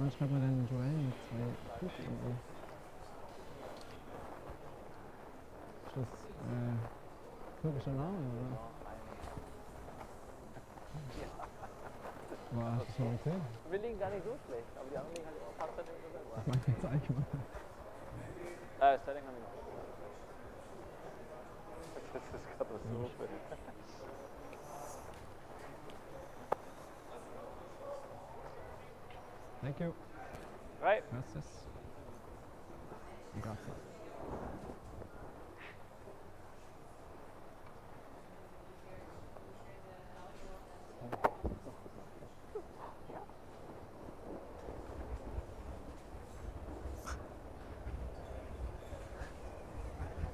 Wann schreibt man denn ein Duell mit 2 Hut irgendwie? Ist das türkischer Name, oder? Boah, hast du schon gesehen? Wir liegen gar nicht so schlecht, aber die anderen liegen halt immer fast nicht so selber. Ich meine jetzt allgemein. Sterling haben wir noch. Das ist Katastrophe. Thank you. Right. Gracias. Gracias.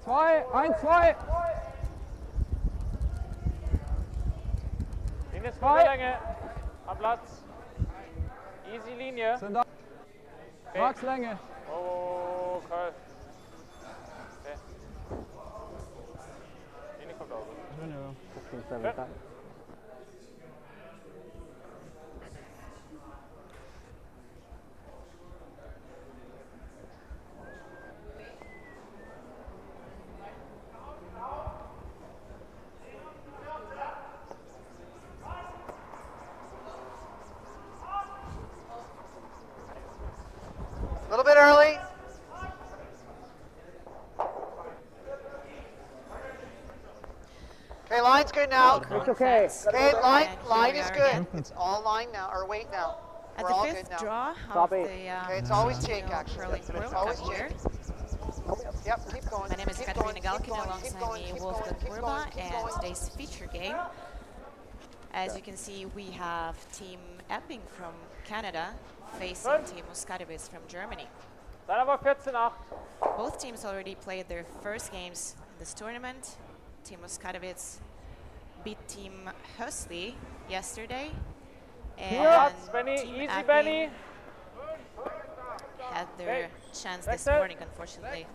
Zwei, 1, 2. Linie ist gute Länge. Am Platz. Easy Linie. Sind da. Tragslänge. Oh, okay. Okay. Linie kommt auch. Schön, ja. Schön. A little bit early. Okay, line's good now. It's okay. Okay, line And here is we are good. again. It's all line now, or weight now. At We're the all fifth good now. draw of Stop it. the Okay, it's always Trentino jake actually. Curling It's World always Cup here. jake. Yep, keep going. My name is keep Katarina going, keep Galkin going, alongside keep going, me, keep Wolfgang going, keep Burba, going, keep and going. today's feature game. As you can see, we have Team Epping from Canada facing Team Muskatewitz from Germany. Dann aber 14-8. Both teams already played their first games in this tournament. Team Muskatewitz beat Team Hösli yesterday. And Benny, Team easy Epping Benny. had their chance this Wechsel. morning, unfortunately.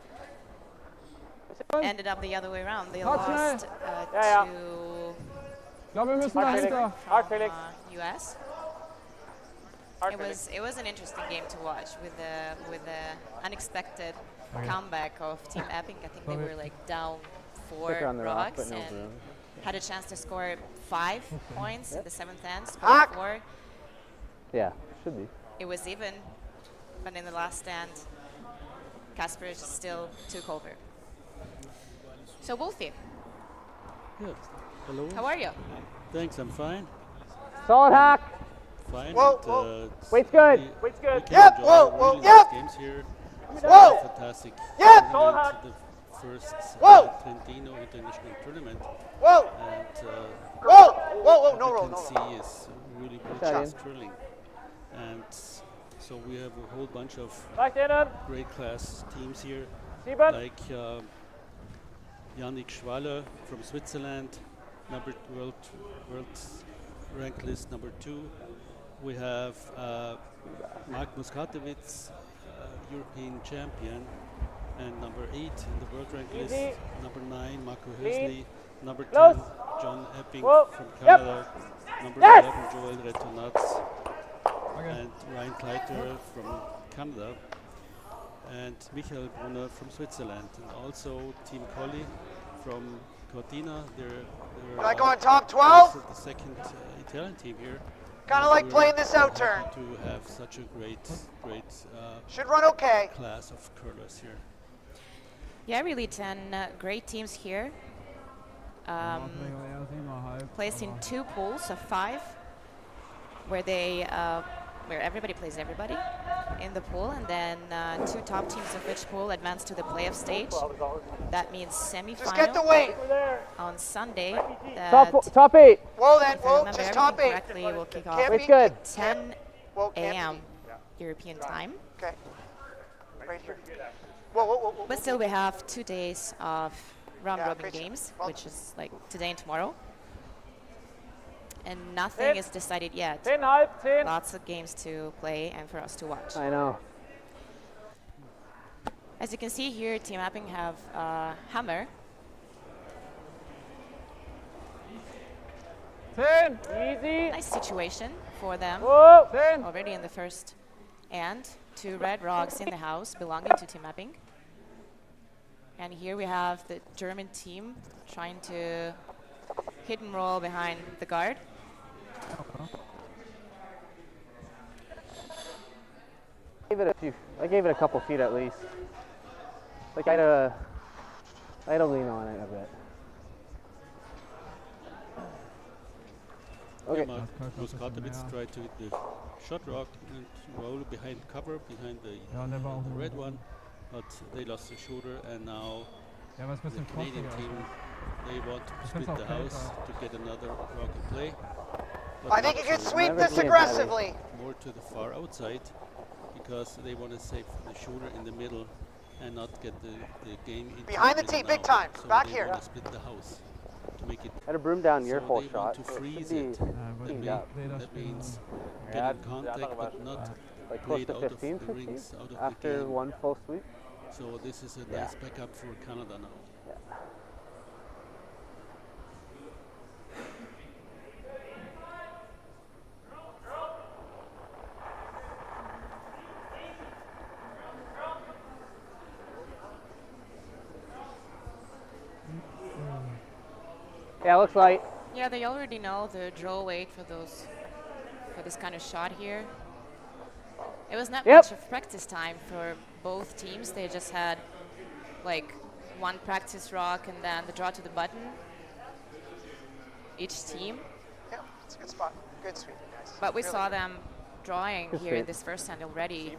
Ended up the other way around. They Touch lost Ja. to Ich glaube, wir müssen Hard dahinter. Felix. Hard Felix. US. Hard It Felix. was an interesting game to watch with the unexpected comeback of Team Epping. I think they Sorry. were like down 4 Quicker on the rock, rocks but no and problem. had a chance to score 5 points in the 7th end, Hack. scored 4. Yeah, should be. It was even, but in the last stand, Kasper still took over. So Wolfie, Yes. Hello. how are you? Thanks. I'm fine. Solid hack. Fine. Whoa, and, whoa. it's- Weight's good. we- Weight's good. We can Yep, enjoy whoa, really whoa, nice yep. games here. Whoa. Fantastic. Yep. tournament, the first Whoa. Trentino International Tournament, Whoa, and whoa, whoa, whoa, no what roll, you no can roll. see is really Shot world-class in. curling, and so we have a whole bunch of Leicht innen. great class teams here, 7. like Yannick Schwaller from Switzerland, world rank list number 2. We have Marc Muskatewitz, European champion, and number 8 in the world rank Easy. list. Number 9, Marco Clean. Hösli. Number 10, Close. John Epping Whoa. from Yep. Canada. Number Yes. 11, Joel Retonats, Okay. and Ryan Kleiter from Canada, and Michael Brunner from Switzerland, and also Team Colli from Cortina. They're Can I go on top 12? also the second Italian team here. Kind of And like we're playing this out happy turn. to have such a great Should run okay. class of curlers here. Yeah, really 10 great teams here. Placed in 2 pools of 5, where where everybody plays everybody in the pool, and then 2 top teams of each pool advance to the playoff stage. That means Just get the semi-final weight. on Sunday. Top 8. Whoa, then, If I whoa, remember just everything top 8. correctly, will kick off Can't Weight's be- good. 10 Whoa, can't be. a.m. European time. Okay. Right here. Whoa, whoa, whoa, whoa. But still, we have 2 days of round-robin great. games, Well- which is like today and tomorrow. And nothing is decided yet. 10,5, 10. Lots of games to play and for us to watch. I know. As you can see here, Team Epping have Hammer. 10, Easy. Nice situation for them Whoa. 10. already in the first and 2 red rocks in the house belonging to Team Epping. And here we have the German team trying to hit and roll behind the guard. I gave it a couple feet at least. Like I had to lean on it a bit. Okay. Marc Muskatewitz tried to hit the shot rock and roll behind cover, behind the red one, but they lost the shooter, and now Ja, aber es ist ein the bisschen Canadian kräftiger. team, they want to Ich split find's the auch house to get another rock in play. But I think not you can to- sweep Never this seen it aggressively. more to the far outside because they want to save the shooter in the middle and not get the game into Behind the middle tee, big now. time. So Back they here. want to split the house to make it. I had to broom down your so whole they shot. want to so it freeze should it. be Ja, cleaned wir up. Räder That spielen. means Yeah, getting contact but not Like close played to out of 15, the 16 rings, out of the after game. one full sweep. So this is a Yeah. nice backup for Canada now. Yeah, looks light. Yeah, they already know the draw weight for this kind of shot here. It was not Yep. much of practice time for both teams. They just had like 1 practice rock and then the draw to the button. Each team. Yeah, it's a good spot. Good sweep, guys. But we Really saw good. them drawing Good here in sweep. this first hand already,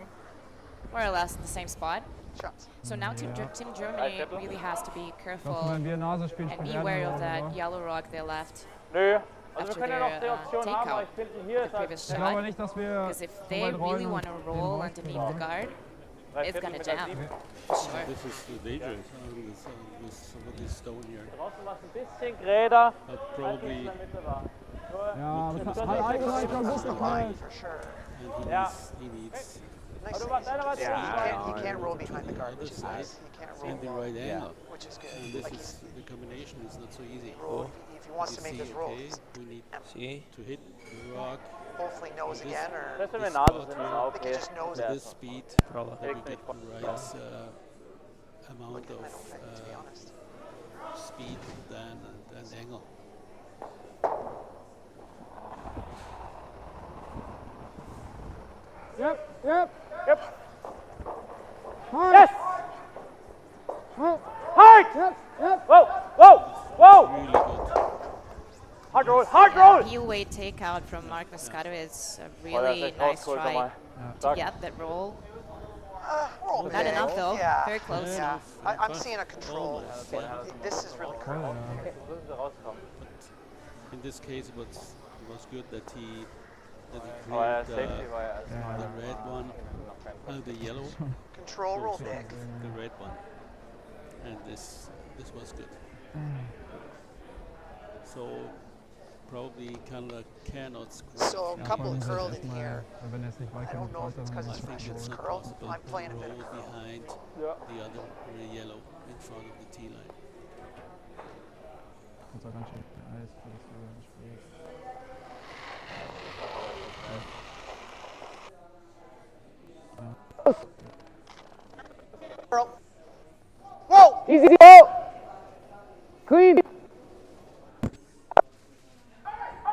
more or less in the same spot. Shots. So now Team Germany really has to be Doch, careful wenn wir Nase spielen, and spielen be wir wary Nase, of that oder? yellow rock they left Nö, also after wir können ja their noch die Option haben, takeout, aber ich finde hier the ist halt previous Ich glaube shot. nicht, dass wir Because if so they weit really rollen want to und roll den underneath the rausgehen. guard, drei it's Viertel gonna mit der jam, 7. for sure. This is dangerous with some of this stone here. Draußen war es ein bisschen gräder, But als es in probably der Mitte war. Ja, aber es hat allgemein schon gut gefallen. For sure. and Yeah. he needs Nice. Aber du warst einer was You can't roll behind the guard, which is nice. You can't in the roll, right angle. which is good. And this Like is the combination is not so easy. roll, if he wants You to make see, this roll, okay, we need See? to hit the rock hopefully knows again, or Selbst wenn wir This Nase spot sind, here. ist I auch think he okay. just knows to it. this speed Roller. that we get the right amount Look at of my open, to be honest. speed than angle. Yep, yep. Yep. Hard. Yes! Hard! Yep, yep. Whoa! Whoa! Whoa! Really good. Hard roll! Hard roll! Heel weight takeout from Marc Muskatewitz, a Oh, really der ist echt nice rausgeholt try nochmal. to Stark. get that roll. Roll Not big. enough though, Yeah. very close. Yeah, I'm But seeing a control. almost. This is really cool. Ja. So sind sie rausgekommen. In this case, it was good that he Aber ja, cleared Safety war ja erstmal. the red one, the yellow, Control, roll big. the red one, and this was good. So probably Canada cannot score. So a Ja, couple vor allem curled in erstmal, here. wenn es nicht weit I don't genug know if it's weiter, because dann his I think pressure it's is not curled. possible I'm playing a to bit roll of curl. behind Ja. the other yellow in front of the tee line. kommt auch ganz schön viel Eis für das Spiel. Curl. Whoa! Easy go. Clean.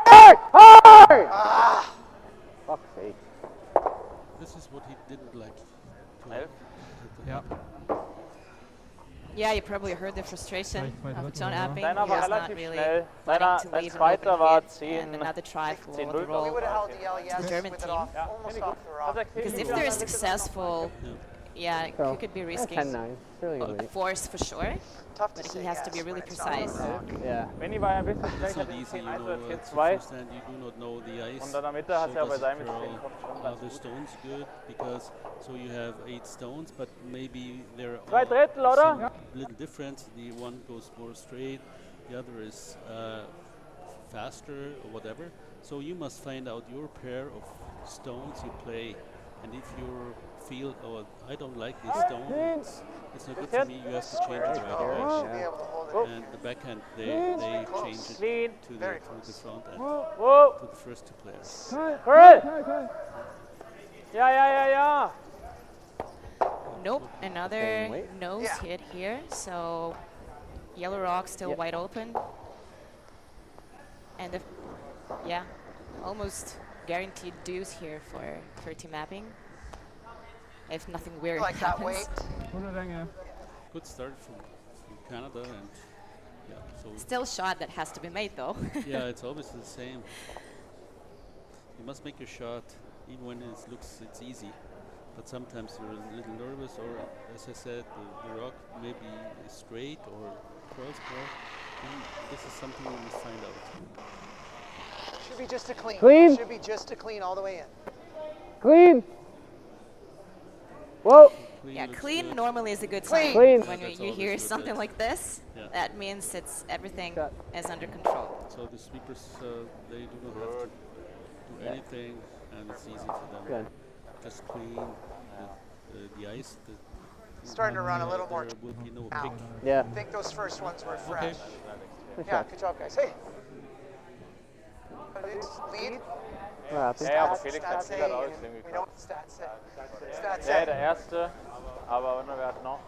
Hard. Hard. Ah, Fuck's sake. This is what he didn't like. to 11. Ja, Yeah, you probably heard the frustration Vielleicht of dritte, John oder? Epping. Deiner He war was not relativ really schnell. wanting Dein to leave an zweiter open war hit 10. and another try for 10-0, the we roll. would have held the yell yes German with it team. off, Ja, almost finde ich off gut. the rock. Also Because if they're successful, yeah, So, it could be yeah, risky. 10-9. Really A good. force for sure, Tough to but say he has to yes be really when it's not on the precise. rock. Yeah. Benny war ja ein bisschen It's schlechter, not den easy, 10-1 oder at 10-2. first hand you do not know the ice. Und dann am Mitte hast du ja bei does it seinem curl? 10 kommt schon Are ganz the gut. stones good? Because so you have 8 stones, but maybe there Zwei are Drittel, oder? some little difference. The one goes more straight, the other is faster or whatever. So you must find out your pair of stones you play, and if you feel, oh, I don't like this stone, it's not good for me, you have to change it right away. Should be able to hold it. And the backhand, they change it Clean. to the, Very to the close. front end, Whoa! to the first 2 players. Curl! The Ja, ja, ja, ja. Nope, another Same weight? nose Yeah. hit here. So yellow rock still Yep. wide open. And yeah, almost guaranteed deuce here for Team Epping. If nothing weird Like that happens. weight. Gute Länge. Good start from Canada, and yeah, so Still a shot that has to be made though. yeah, it's always the same. You must make your shot, even when it looks it's easy. But sometimes you're a little nervous, or as I said, the rock maybe is straight or curls more. And this is something we must find out. Should be just a clean. Clean. Should be just a clean all the way in. Clean. Whoa. Yeah, looks clean good. normally is a good Clean. sign. Clean. When That's you always hear good, something yes. like this, Yeah. that means it's everything Shot. is under control. So the sweepers, they do not have to do anything, and it's easy for them. Good. Just clean the ice. Starting to run a little more There will be no out. pick. Yeah. I think those first ones were fresh. Okay. Good Yeah, shot. good job, guys. Hey. Lead. We're happy. Ja, ja, aber Stats, Felix stats hat say, sich gerade auch and extrem we know geklappt. what stats say. Stats Ja, der say. erste, aber wer hat noch?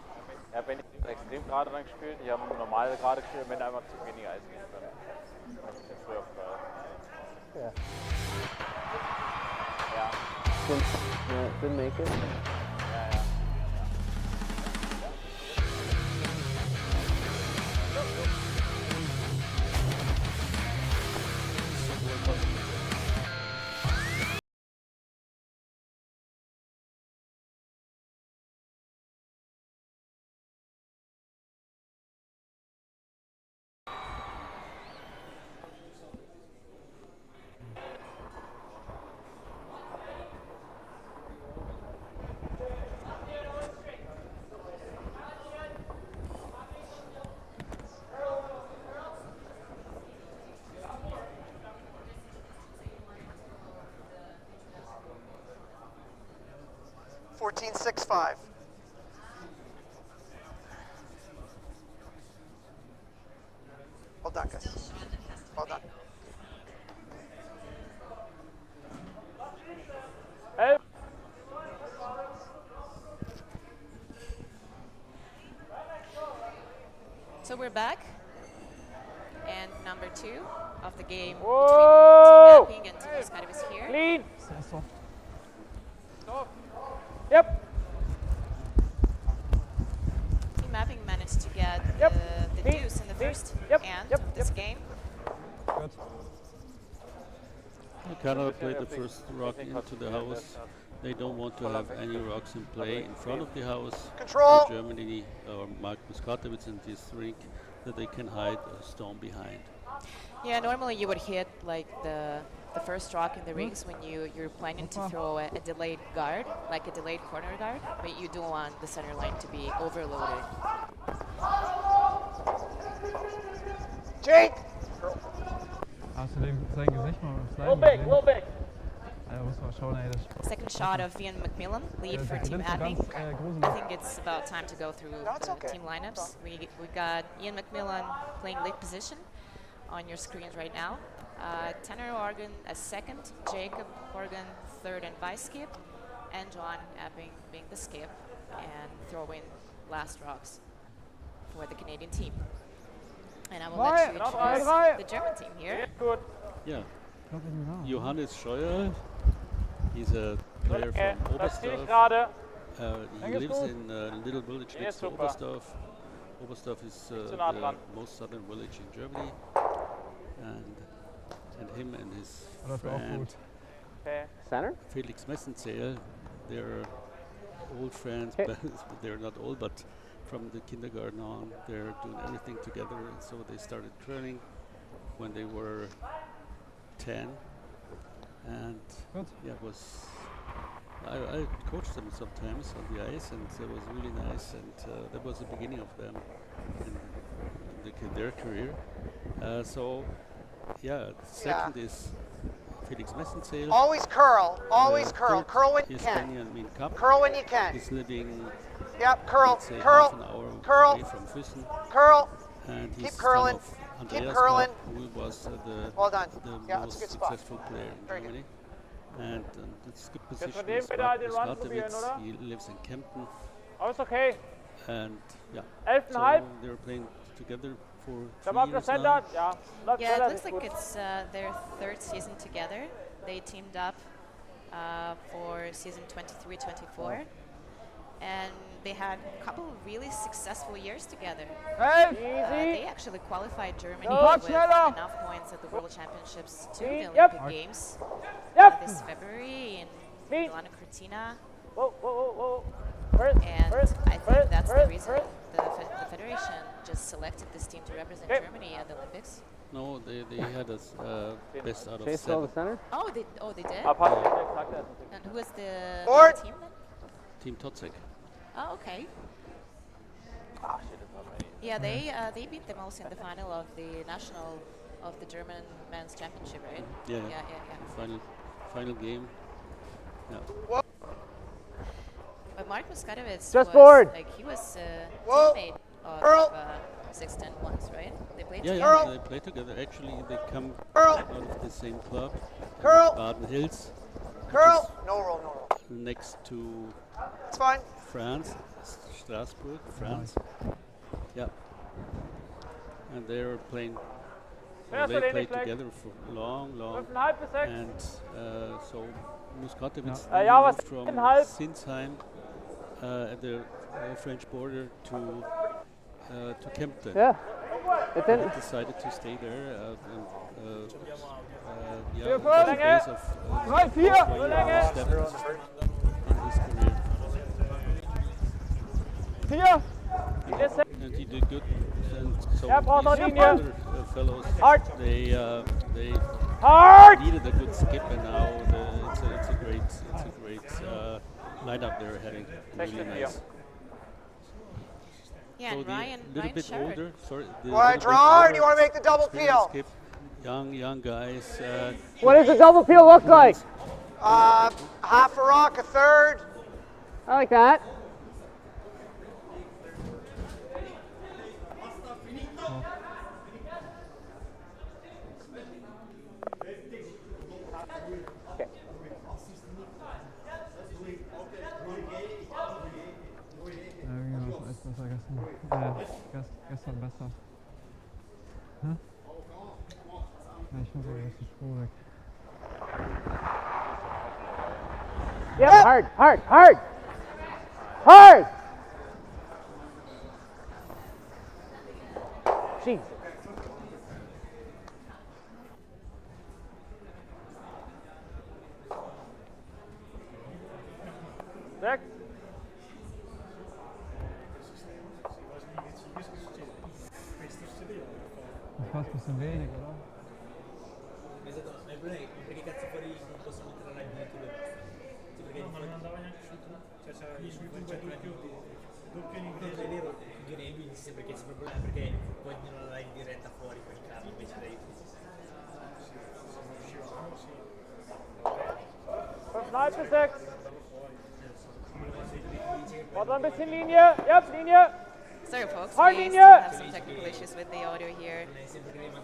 Ja, Benny hat extrem gerade dran gespielt. Ich habe normal gerade gespielt, wenn einfach zu wenig Eis geht. Dann ein bisschen früher auf Yeah. Ja, Didn't make it. ja, ja. Fourteen 6-5. Well done, guys. Well done. Help! So we're back. And number 2 of the game Whoa! between Team Epping and Team Muskatewitz here. Clean! Sehr soft. Yep! Team Epping managed to get Yep. the Clean. deuce in the Clean. first Yep. end Yep. of this game. Gut. Canada played the first rock into the house. They don't want to have any rocks in play in front of the house. Control. For Germany, or Marc Muskatewitz in this rink, that they can hide a stone behind. Yeah, normally you would hit like the first rock in the rings when you're planning to throw a delayed guard, like a delayed corner guard, but you don't want the center line to be overloaded. Jake. Hast du sein Gesicht mal im Little Slime back, gesehen? little back. Ja, muss mal schauen, ey. Das Second shot of Ian McMillan, lead for das Team so Epping. ganz I gruselig. think it's about time to go through No, it's the okay. team lineups. We got Ian McMillan playing lead position on your screens right now. Tanner Organ as second, Jacob Organ third and vice skip, and John Epping being the skip and throwing last rocks for the Canadian team. And I will let you Noch introduce drei. the German team here. Gut. Yeah, Ich glaub, das ist wahr. Johannes Scheuer, he's a player Okay, from das ziehe ich Oberstdorf. gerade. He Danke, lives gut. in a little village Ja, next to super. Oberstdorf. Oberstdorf is zu nah the dran. most southern village in Germany. And him and his Läuft auch friend gut. Okay. Center? Felix Messenzähl, they're old friends, Okay. but they're not old, but from the kindergarten on, they're doing everything together. And so they started curling when they were 10. And Gut. yeah, it was I coached them sometimes on the ice, and it was really nice. And that was the beginning of them in their career. So yeah, second is Felix Messenzähl. Always curl. Always curl. Third Curl when you is can. Benjamin Min Kapp. Curl when you can. He's living, Yep. Curl. let's say, half Curl. an hour Curl. away from Fuessen. Curl. And he's Keep son curling. of Keep Andreas curling. Kapp, who was Well done. the Yeah, that's a most good spot. successful player in Very good. Germany. and it's a good Jetzt position. von dem is wieder Marc den Run probieren, Muskatewitz. oder? He lives in Kempten, Aber ist okay. and yeah, 11,5. so they're playing together for Der 3 Marc years Muskatewitz, now. ja. Läuft Yeah, it relativ looks like gut. it's their third season together. They teamed up for season 23-24. And they had a couple of really successful years together. They actually qualified Germany with enough points at the World Championships to the Olympic Games this February in Milano Cortina. Whoa, whoa, whoa, whoa. And I think that's the reason the federation just selected this team to represent Germany at the Olympics. No, they had us best out of Chase still 7. the center? Oh, they did? Ah, passt. Exakt, er ist ein And who was the Board. team then? Team Totzek. Oh, okay. Ah, shit, das war meine. Yeah, they beat them also in the final of the national of the German men's championship, right? Yeah, Yeah. Final game. Yeah. But Marc Muskatewitz Just was board. like he was a Whoa. teammate of Earl. Sexton once, right? They played Yeah, together. yeah, they play together. Actually, they come Curl. out of the same club, Curl. Baden Hills, Curl. No roll, no roll. next to It's fine. France, Strasbourg, France. Yeah. And they're playing. Ja, They ist der played Lenig together for long, 5,5 bis 6. and so Muskatewitz Ja, was moved from 6,5? Sinsheim at the French border to Kempten. Yeah. It He didn't. decided to stay there. Yeah, Vier, it was the Länge. base of 3, 4. Länge. step in his career. 4. And he did good. And so Ja, braucht noch these Linie. other fellows, Hard. they Hard! needed a good skip, and now it's a great lineup they're having. Really 16,4. nice. Yeah, So and the Ryan little bit Sherrod. older, sorry. The All right, little bit draw. older Do you want to make the double experienced peel? skip, young guys. What does the double peel look like? Half a rock, a third. I like that. Ja, irgendwie war es echt besser gestern. Gestern besser. Hä? Ja, ich muss aber jetzt die Spur weg. Yep. Hard, hard, hard. Hard. Jeez. Sechs. Das war ein bisschen wenig, oder? Esatto, ma il problema è che perché cazzo fuori non posso mettere la linea che basta. Sì, perché ma non andava neanche su tu, cioè c'è doppio inglese. È vero, io ne lui dice sempre che c'è il problema perché poi non la in diretta fuori quel caso invece lei. 5,5 bis 6. Braucht noch ein bisschen Linie. Ja, Linie. Sorry, folks. Hard We linie. still have some technical issues with the audio here.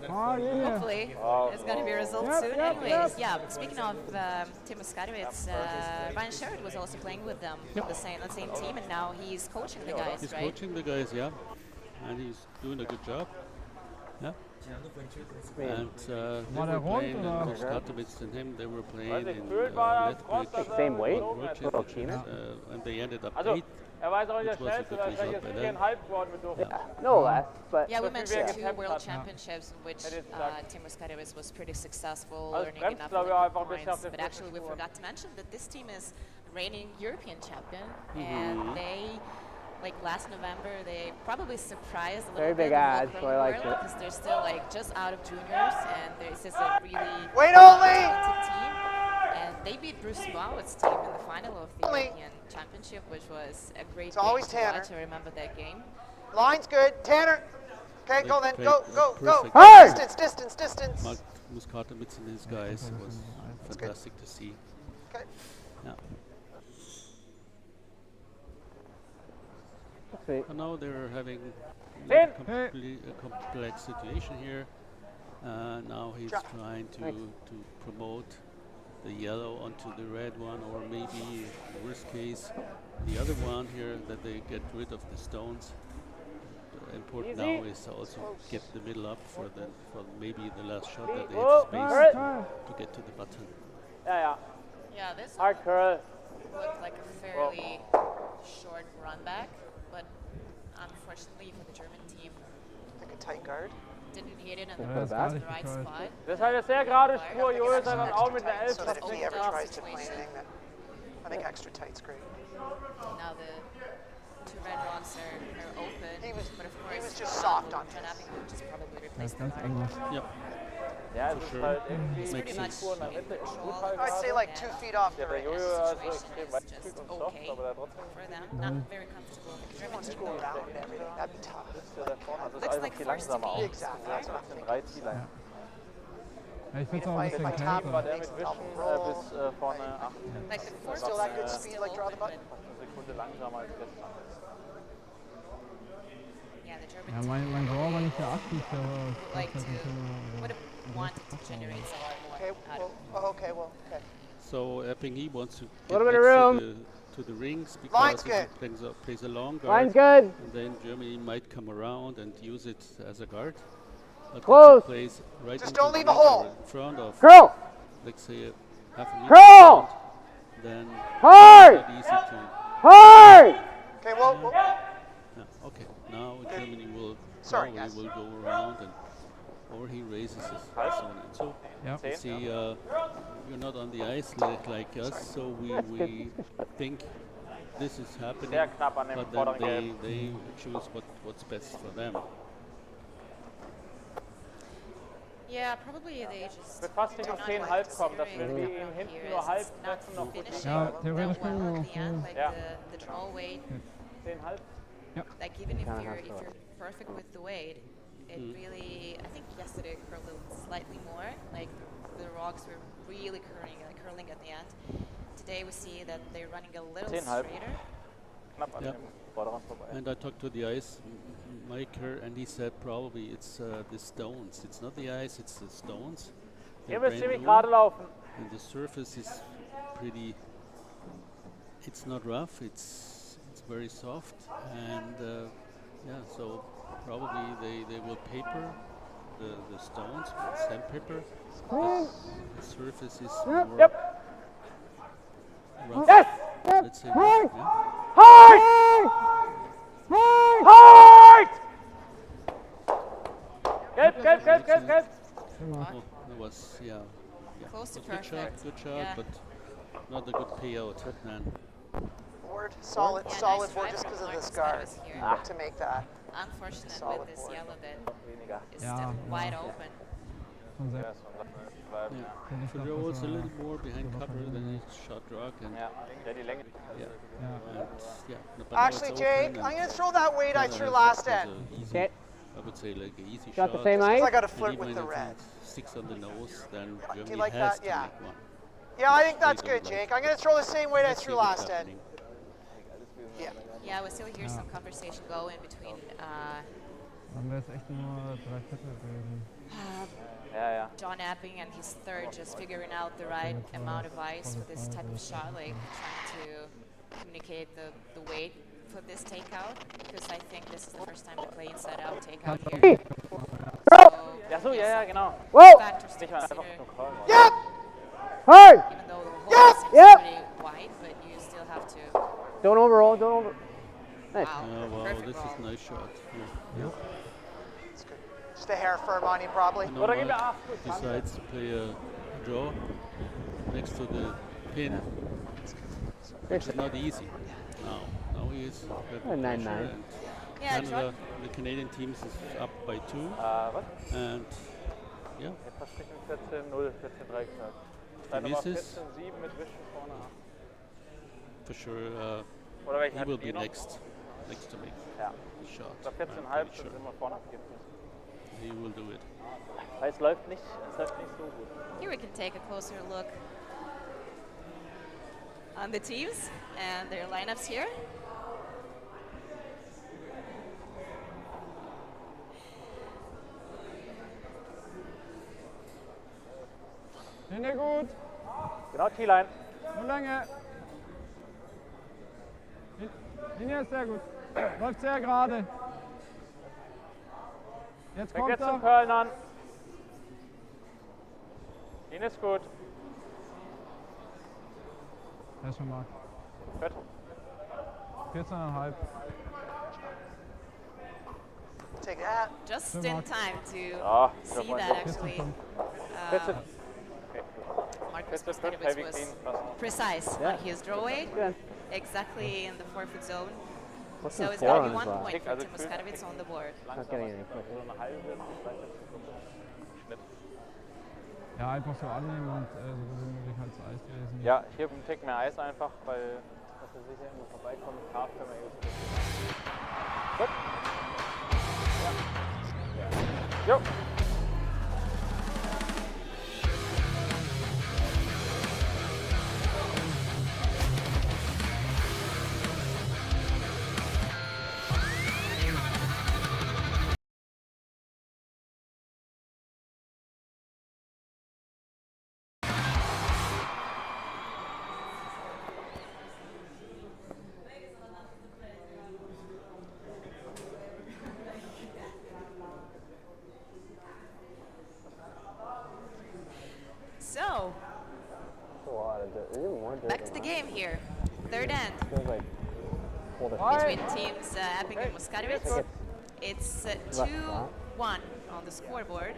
Hopefully, there's going to be results soon. Anyways, yeah. Speaking of Tim Muskatewitz, Ryan Sherrod was also playing with them on the same team, and now he's coaching the guys, He's right? coaching the guys, yeah, and he's doing a good job. Yeah. And they War der were rund playing, oder? and Muskatewitz and him, they were playing Weiß nicht, in Föhl war da, Frost, Lethbridge also Same weight? World Little Championships, Keener? and they ended up Also, 8th. er weiß auch nicht der Which was a Schnellste, good weil vielleicht result jetzt by nicht them. halb geworden mit durch. No less, but Yeah, we So viel mentioned wir 2 gekämpft World hatten. Championships in which Hätte ich gesagt. Tim Muskatewitz was pretty successful, Also earning bremst, enough glaube ich, auch Olympic einfach ein bisschen auf points. den But actually, we Fuß. forgot to mention that this team is reigning European champion, and they, like last November, they probably surprised a little Very bit big the ads, whole so I curling like world it. because they're still like just out of juniors, and this is a really Wait only. talented team. And they beat Bruce Mowitt's team in the final of the Only. European Championship, which was a great It's game always to Tanner. watch. I remember that game. Line's good. Tanner. Okay, They go then. played Go, go, go. perfect. Hard. Distance, distance, distance. Marc Muskatewitz and his guys was fantastic to see. Okay. Yeah. sweet. And now they're having Ten. a complex situation here. Now he's Drop. trying to promote the yellow onto the red one, or maybe, worst case, the other one here, that they get rid of the stones. Important now is also get the middle up for maybe the last shot, that they have space to get to the button. Yeah. Yeah, this Hard curl. looked like a fairly short run back, but unfortunately for the German team, Like a tight guard. didn't hit it in Ja, the das ist gar nicht right gekreuz. spot. Das ist halt eine sehr gerade Spur. I think Joel it's ist einfach extra auch mit einer tight, 11. so that if he ever Open tries to play situation. anything, I think extra tight's great. Now the two red rocks are open, He was- but of he course was just soft on John his. Epping would just probably Das replace ist the ganz guard. anders. Yeah. Ja, es ist sure. halt irgendwie He's Makes pretty much sense. Spur in der in Mitte. Gut control halt of the I'd say gerade. like 2 feet off the Ja, der ring. Jojo ist so situation extrem is weit just und soft, okay aber der trotzdem for them. Not very comfortable. The He German wants to team go though around everything. That'd be tough. ist ja da vorne. Also ist looks einfach like viel forced to langsamer be auch. Exactly, that's what I'm thinking. 3 T-Line. Ja, ich finde es auch If ein I bisschen tap kälter. War der makes mit a Wischen roll, bis vorne 8. like the force Still that good is speed, still like draw the open, button? but Fast eine Sekunde langsamer als gestern. yeah, the German Ja, team mein Draw war nicht der 80. would like to would have wanted to generate some Okay, more out well, of okay. So Epping, he wants to get Little bit of next to the rings, Line's because good. he plays a long guard. Line's good. And then Germany might come around and use it as a guard. But Close. if he plays right Just into don't the leave a ring hole. or in front of, Curl. let's say, half a meter, Curl. in front, then Hard. it's not easy to. Hard. Okay, well, Yeah, okay, now Germany will Sorry, probably guys. will go around, and or he raises his on and so. Ja. You see, you're not on the ice like us, so we think this is happening, Sehr knapp an dem but vorderen then Gelb. they choose what's best for them. Yeah, probably they just Wird fast nicht do auf not 10,5 like kommen, dass wir considering irgendwie the ihn hinten here nur is halb it's not treffen, noch gut finishing Ja, that theoretisch well können wir at the end, auch, like Ja. the draw weight. 10,5. Like even if Kinda you're has to perfect with the weight, it really I think yesterday curled slightly more. Like the rocks were really curling at the end. Today we see that they're running a little 10,5. straighter. Knapp an Ja. dem vorderen vorbei. And I talked to the ice maker, and he said probably it's the stones. It's not the ice, it's the stones. They're Ihr müsst brand ziemlich new, gerade laufen. and the surface is pretty. It's not rough. It's very soft, and yeah. So probably they will paper the stones with sandpaper. But the surface is more rough. Yes. Let's say rough, yeah. Hard. Halt! Gelb, gelb, gelb, gelb, gelb. Oh, that was yeah. Close to Was good shot, perfect. good shot, Yeah. but not a good payout. And board, solid, Yeah, solid nice board try just from because of Marc this guard Muskatewitz here. to make that. Unfortunate Solid with this board. yellow that Weniger. is Ja, still ja. wide open. Schon sehr. Ja, so bleiben. yeah, Finde ich so doch, there dass was a er little more behind drüber cover than verliert. he shot rock, and Ja, die Länge. yeah, Ja. and yeah. But now Actually, it's Jake, open, I'm and going to throw that weight I Canada threw has- last has end. a easy, Okay. I would say like an easy Got shot. the same Because I ice. got to And flirt even with the if red. it sticks on the nose, then Do you Germany like has that? to Yeah. make one. Yeah, I think that's They good, don't like Jake. I'm going to throw the same weight I Let's see threw what's last end. happening. Yeah. Yeah, we still hear some conversation going between Dann wäre es echt nur 3/4 gewesen. Ja, ja. John Epping and his third just figuring out the right amount of ice for this type of shot, like trying to communicate the weight for this takeout, because I think this is the first time to play inside out takeout here. Ja, so, ja, ja, genau. Whoa. Factors to Nicht mal einfach consider, nur Call. Yep. Hard. even though the hole is Yep. pretty wide, but you still have to. Don't overroll. Don't over. Nice. Wow, Wow, perfect this roll. is a nice shot. Yeah. It's good. Just a hair firm on him, probably. No, Oder gib mir Mark 8. decides to play a draw next to the pin, which is not easy. Now he is A 9-9. and Yeah, Canada, John, the Canadian teams is up by 2, Was? and yeah, Jetzt hast du 14-0, 14-3 gesagt. Dann aber Gewisses. 14-7 mit Wischen vorne. for sure Oder welchen he hat will die be noch? next to make Ja. the shot. Bei I'm 14,5 pretty sind sure immer vorne abgeben. he will do it. Weil es läuft nicht so gut. here we can take a closer look on the teams and their lineups here. Finde gut. Genau, T-Line. Nur lange. Linie ist sehr gut. Läuft sehr gerade. Jetzt Fängt kommt jetzt zum er. Curlen an. Linie ist gut. Ja, schon Marc. Gut. 14,5. Take that. Just in time to Ja, see that actually. 14. Marc 14,5 Muskatewitz heavy was clean. Passen. precise on his draw weight, Good. exactly in the 4-foot zone. What's So the it's four going to be on his 1 lap? point for Also Tim Muskatewitz on the board. Not getting any quicker. So eine halbe, vielleicht jetzt Schnitt. Ja, einfach so annehmen und so wie möglich halt das Eis lesen. Ja, hier einen Tick mehr Eis einfach, weil dass er sicher immer vorbeikommt. Kraft können wir eben. Gut. Ja. Jo. So, back to the game here. Third end between teams Epping and Muskatewitz. It's 2-1 on the scoreboard.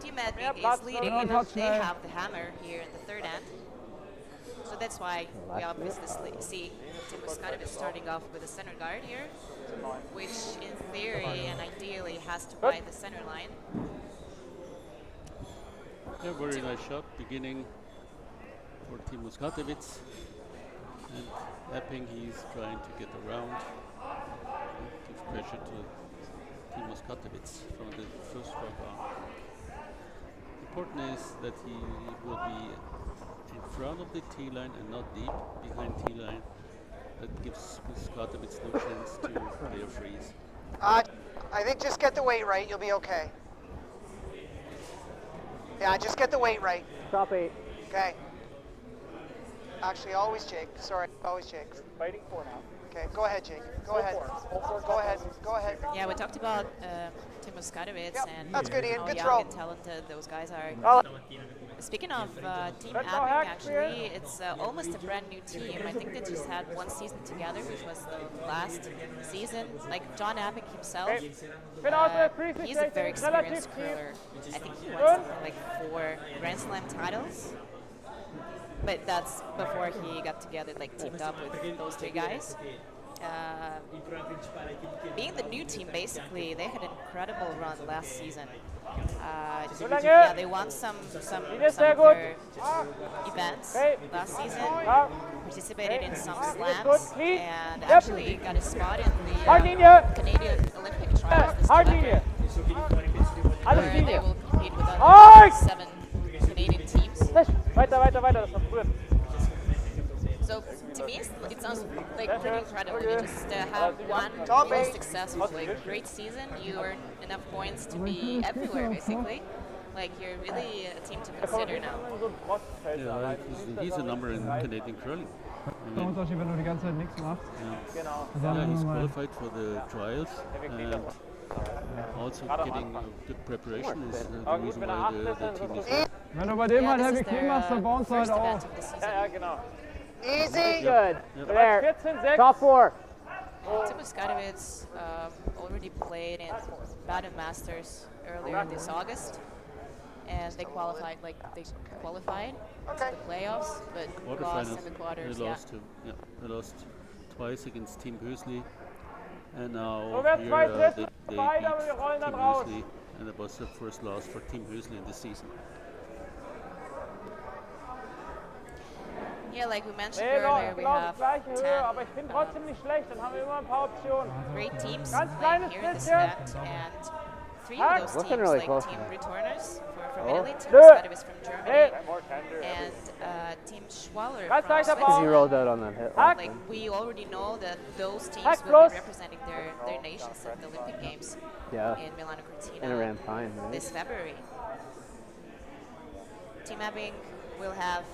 Team Epping is leading because they have the hammer here in the third end. So that's why we obviously see Team Muskatewitz starting off with a center guard here, which in theory and ideally has to bite the center line. Yeah, very nice shot beginning for Team Muskatewitz. And Epping, he's trying to get around and give pressure to Team Muskatewitz from the first drop on. Important is that he will be in front of the T line and not deep behind T line. That gives Muskatewitz no chance to play a freeze. I think just get the weight right, you'll be okay. Yeah, just get the weight right. Top 8. Okay. Actually, always Jake. Sorry, always Jake. Fighting 4 now. Okay, go ahead, Jake. Go ahead. Go ahead. Go ahead. Yeah, we talked about Tim Muskatewitz Yep, and that's good, Ian. how Good young throw. and talented those guys are. Oh. Speaking of Team Epping, actually, it's almost a brand new team. I think they just had one season together, which was the last season. Like John Epping himself, he's a very experienced curler. I think he won something like 4 Grand Slam titles. But that's before he got together, like teamed up with those 3 guys. Being the new team, basically, they had an incredible run last season. Yeah, they won some of their events last season, participated in some slams, and actually got a spot in the Canadian Olympic trials this November, where they will compete with other 7 Canadian teams. Weiter, das war früher. So to me, it sounds like pretty incredible. You just have one really successful, like great season. You earn enough points to be everywhere, basically. Like you're really a team to consider now. Yeah, he's a number in Canadian curling. Der Unterschied, wenn du die ganze Zeit nichts machst. Yeah, he's qualified for the trials and also getting good preparation is the reason why the team is. Wenn du bei dem halt this Heavy is Clean machst, dann their bounce halt first auch. event of the season. Ja, genau. Easy. Good. Yep. There. 14-6. Top 4. Tim Muskatewitz already played in Baden Masters earlier this August, and they qualified. Okay. To the playoffs, but lost in the quarters. They lost to, they lost twice against Team Hösli, and now So, wer here zwei they trifft, beat beide, aber wir rollen Team dann raus. Hösli, and it was the first loss for Team Hösli in this season. Yeah, like we mentioned Nee, earlier, we genau have die gleiche 10 Höhe, aber ich bin trotzdem nicht schlecht, dann haben wir immer ein paar Optionen. great teams Ganz playing kleines here in this bisschen. event, and 3 of those Looking teams, really like close Team to that. Returners from Italy, Team Nö. Muskatewitz from Germany, Hey, and Team Schwaller Ganz from leichter Because Ball. he Switzerland. rolled out on that hit. Hack. Like we already know that those teams Hack will close. be representing their nations at the Olympic Games Yeah. in Milano And it Cortina ran fine, right? this February. Team Epping will have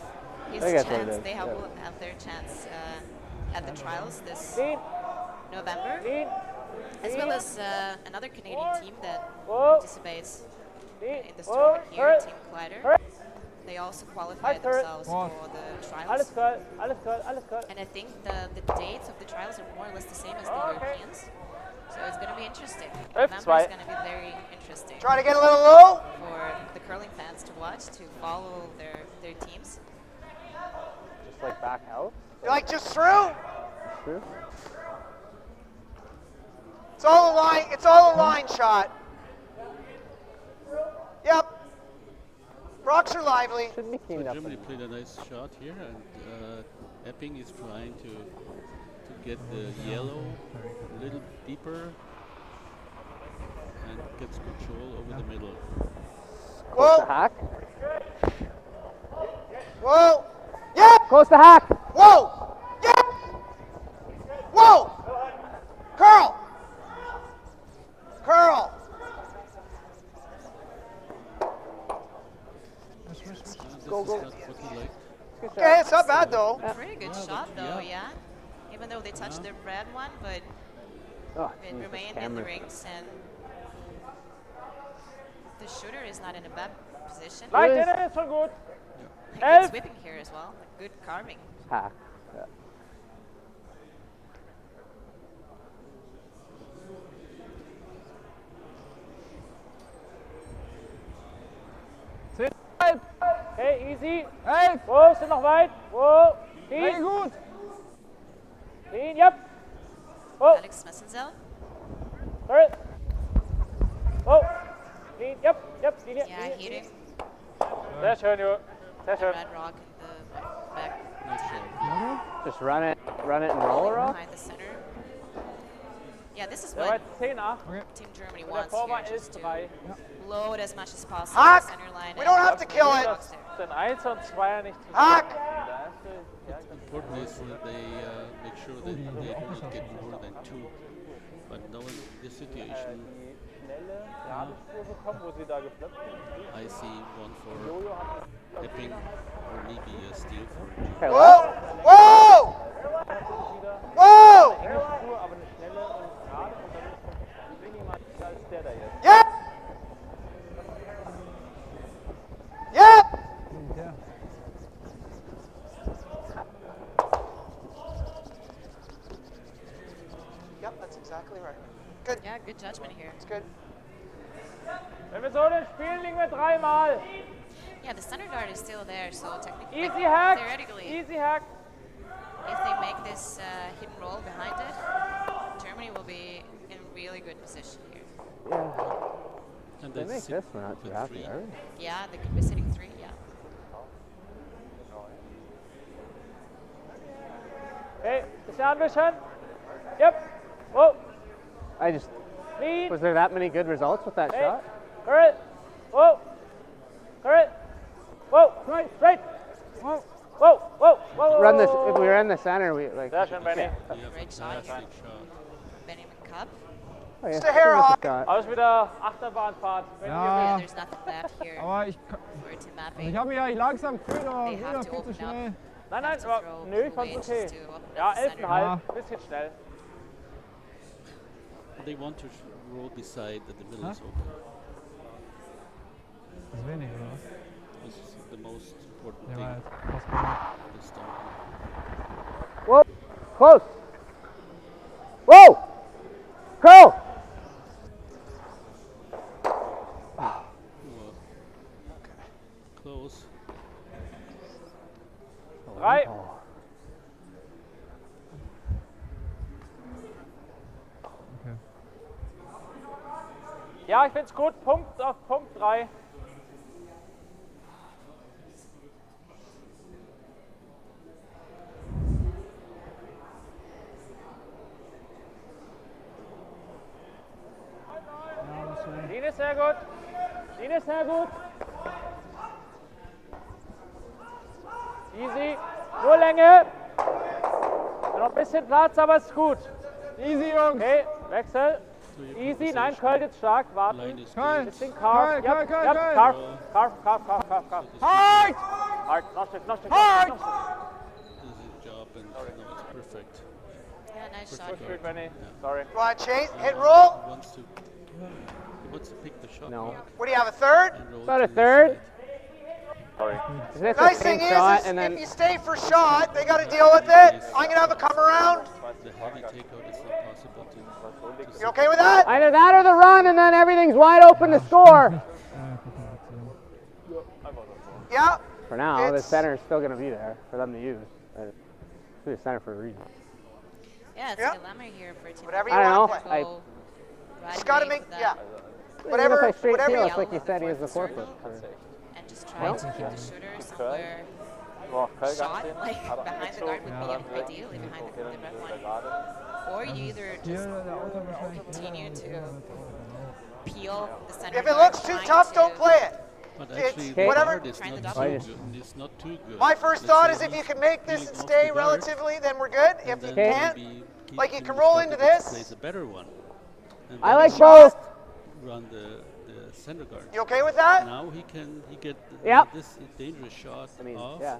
his I guess what it chance. is, They yeah. will have their chance at the trials this November, as well as another Canadian team that participates in this tournament here, Team Collider. They also qualified themselves for the trials. And I think the dates of the trials are more or less the same as the Europeans. So it's going to be interesting. November is going to be very interesting Try to get a little low. for the curling fans to watch, to follow their teams. Just like back out. You like just through? True. It's all a line. It's all a line shot. Yep. Rocks are lively. Should be cleaned up. Germany played a nice shot here, and Epping is trying to get the yellow a little deeper and gets control over the middle. Close to Whoa. hack. Whoa. Yep. Close to hack. Whoa. Yep. Whoa. Curl. Curl. Go, go. That's not what he liked. Okay, it's not bad though. Pretty good shot though, yeah. Even though they touched their red one, but Oh, it Jesus, remained in the camera. rings, and the shooter is not in a bad position. Good. Good whipping here as well. Good carving. Hack. Yeah. Hey, easy. 11. Wo, sind noch weit. Wo? Sehr gut. 10, yep. Oh, Alex Messenzel. sorry. Oh, 10, yep, Linie. Yeah, hitting Sehr schön, Jo. Sehr the schön. red rock in the back Nice shot. Just run it and roll her off. behind the center. Yeah, this is Sehr what weit, 10, ah. Team Germany Der wants Vorwand here, ist just to 3. load as much as possible Hack. the center line. We don't have to kill it. Den 1 und 2 nicht zu Hack. Important is that they make sure that they do not get more than 2. But knowing the situation, Radespur bekommen, wo sie da geflippt sind. I see one for Epping or maybe a steal for Germany. Okay, Whoa. Whoa. Whoa. Enge Spur, aber eine schnelle und gerade und dann ist minimal als der da jetzt. Yep. Yep. Yep, that's exactly right. Good. Yeah, good judgment here. It's good. Wenn wir so denn spielen, liegen wir 3 Mal. Yeah, the center guard is still there, so technically, Easy hack. theoretically, Easy hack. if they make this hit and roll behind it, Germany will be in really good position here. Yeah. And They that's make this, we're not too with happy, 3. are we? Yeah, they could be sitting 3, yeah. Hey, bisschen anwischen. Yep. Whoa. I just, Lead. was there that many good results with that Hey. shot? Current. Whoa. Current. Whoa. Right. Straight. Whoa. Whoa. Whoa. Whoa. Run this, if we were in the center, we like. Sehr schön, Benny. Yeah, Great shot here. fantastic shot. Benny McCubb. Oh, yeah, Just a hair give us high. shot. Aus wieder Achterbahnfahrt. Wenn Yeah, ihr there's nothing bad here aber for Team ich Mapping. habe mich eigentlich langsam gefühlt, aber They have wieder to viel zu open schnell. up. Nein, Have to aber throw nö, ich full fand's range okay. just to open up Ja, the center. 11,5. Bisschen schnell. They want to roll beside that the middle is open. Das ist wenig, oder? This is the most important Ja, thing. war jetzt fast genug. This time. Whoa, close. Whoa, go. Well, close. 3. Oh. Okay. Ja, ich find's gut. Punkt auf Punkt 3. Linie ist sehr gut. Linie ist sehr gut. Easy. Nur Länge. Noch ein bisschen Platz, aber ist gut. Easy, Jungs. Okay, Wechsel. So your Easy. Nein, conversation curlt jetzt stark. line Warten. is Bisschen Carve. good. Yep, yep, Carve. Carve. So this Halt! Hard, knockstick, knockstick, Hard! knockstick. This is a job, and no, it's perfect. Yeah, nice shot. Good shoot, Benny. Sorry. Go on, Chase. Hit and roll. He wants to pick the shot. No. What do you have, a third? And roll About to a his third. side. Sorry. Is this Nice the same thing shot? is And then if you stay for shot, they got to deal with it. I'm going to have a come around. The heavy takeout is not possible to You okay with that? either that or the run, and then everything's wide open to score. Yeah. For now, the It's- center is still going to be there for them to use. It's the center for a reason. Yeah, it's Yeah. a dilemma here for Team Whatever you I don't want know. to play. Go right Just got to away make, for yeah. that Whatever, Even if I straight whatever heel, you it's like you said, he has the forefoot. and just try to keep the shooter somewhere Boah, Köln shot, ganz like hat auch behind the gezogen. guard would Ja, be dann wieder ideally behind the okay, red dann one. gerade. Or you either Hier, just der Auto wahrscheinlich. continue to peel the center If it guard, looks too trying tough, to- don't play it. But It's actually, okay. whatever- the guard is Trying not to too double. good. It's not too good. My first Let's thought say is if he's you can make this peeling off stay the guard, relatively, then we're good. and If you then can't, maybe like you Team can roll into Muskatewitz this. plays a better one. And I then like he both. Run the center guard. you okay with that? Now he get Yep. this dangerous shot I mean, off. yeah.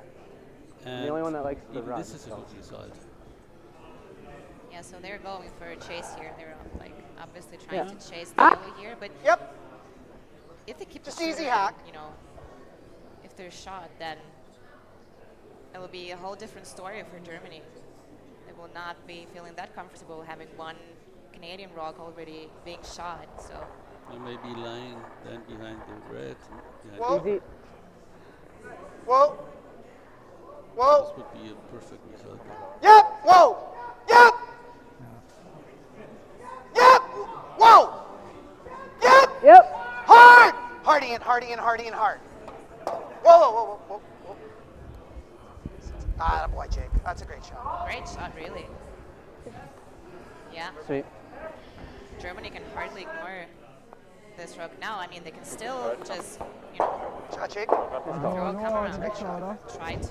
And the only one that likes to even run. this is a good result. Yeah, so they're going for a chase here. They're like obviously trying Yeah. to chase the Ah. goalie here, but Yep. if they keep Just the easy shooter, hack. you know, if they're shot, then it will be a whole different story for Germany. They will not be feeling that comfortable having one Canadian rock already being shot. So You may be lying then behind the red. Behind Well- the, Easy. Whoa. Whoa. this would be a perfect result. Yep. Whoa. Yep. Yep. Whoa. Yep. Yep. Hard. Hardy and hardy and hardy and hard. Whoa, whoa, whoa, whoa, whoa, whoa. Ah, boy, Jake. That's a great shot. great shot, really. Yeah, Sweet. Germany can hardly ignore this rook now. I mean, they can still just, you know, Shot, Jake. throw a come around, Extra, oder? try to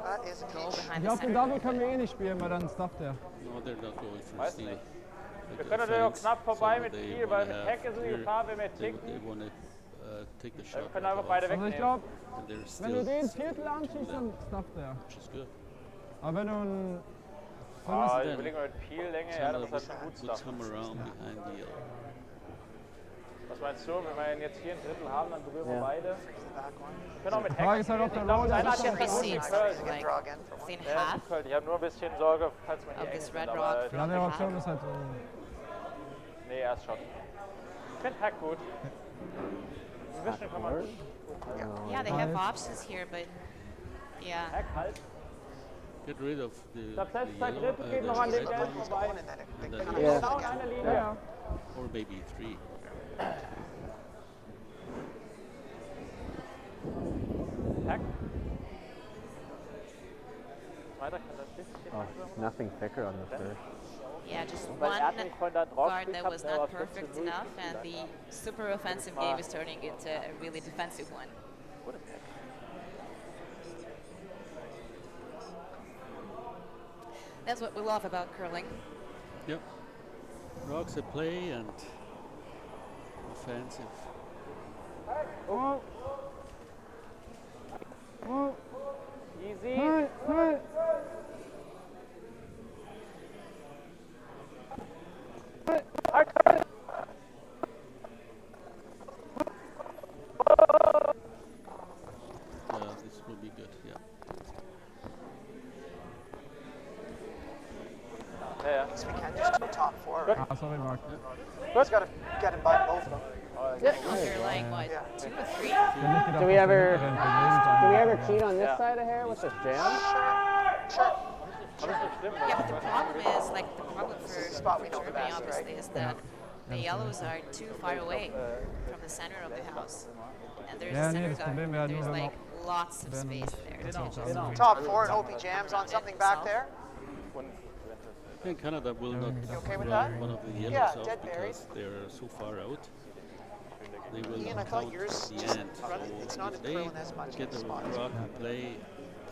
That is a go peach. behind Ja, the auf den center. Double können wir eh nicht spielen, weil dann stoppt er. No, they're not going for a Weiß steal. nicht. Like Wir a können natürlich auch fence, knapp vorbei so mit they Spiel, wanna weil mit have Heck ist die here- Gefahr, wenn wir they ticken. want to take the Wir shot können right einfach off, beide Also ich wegnehmen. glaube, and they're wenn still du den still Viertel anschießt, dann stoppt er. which is good. Aber wenn du einen... Ah, ich denn? überlege mal mit Peel-Länge, ja, das ist halt schon gut would Stuff. come around behind the yellow. Was meinst du, wenn wir jetzt hier ein Drittel haben, dann berühren wir Ja. beide. Wir können auch mit Die Frage Heck ist halt, ob der Ich glaube, Roller einer hat das ja auch Should be versucht, safe, Curl. He's gonna like draw again. within Ja, half gut, Curl. Ich habe nur ein bisschen Sorge, falls wir of hier eng this sind, red aber rock Ja, from der the Option half. ist halt so... nee, erst Shot. Ich finde Heck gut. Ein bisschen kann man gut. Yeah, they have options here, but yeah. Heck halt. Get rid of the Das letzte yellow, Drittel geht noch an den red Gelb one, vorbei. And then it then kind you of Yeah. goes Genau in again. einer Linie. Ja. or maybe 3. Heck. Weiter kann das bisschen. Oh, nothing thicker on the first. Yeah, just Weil one er hat nicht von da drauf guard gespielt, that was hat, der not war perfect 15-0 enough, and the super offensive game is turning into a really defensive one. That's what we love about curling. Yep. Rocks at play and offensive. Oh, oh, Easy. hey, hey. This will be good, yeah. Ja, ja. Yes, we can just do top four. Ah, sorry, Marc. Just gotta get him by both of them. Underlying, what, Yeah. 2 or 3? Ich hätte nicht gedacht, Do we dass ever- der hinterrennt bei jedem Jump. Do we ever cheat on this Yeah. side of here with this jam? Sure. Aber ist nicht schlimm. Yeah, but the problem is, like, the problem for spot we know the Germany, best, obviously, right? is that the yellows are too far away from the center of the house. And there's Ja, a nee, center das guard. Problem wäre nur, There's, wenn like, lots of wenn- space there to just genau. Top four and hope he jams on something back there. I think Canada will not okay with run that? one of the yellows Yeah, off dead buried. because they're so far out. They will Ian, I not thought count yours the just end. run- So it's not if curling they as much get in the spots. rock and play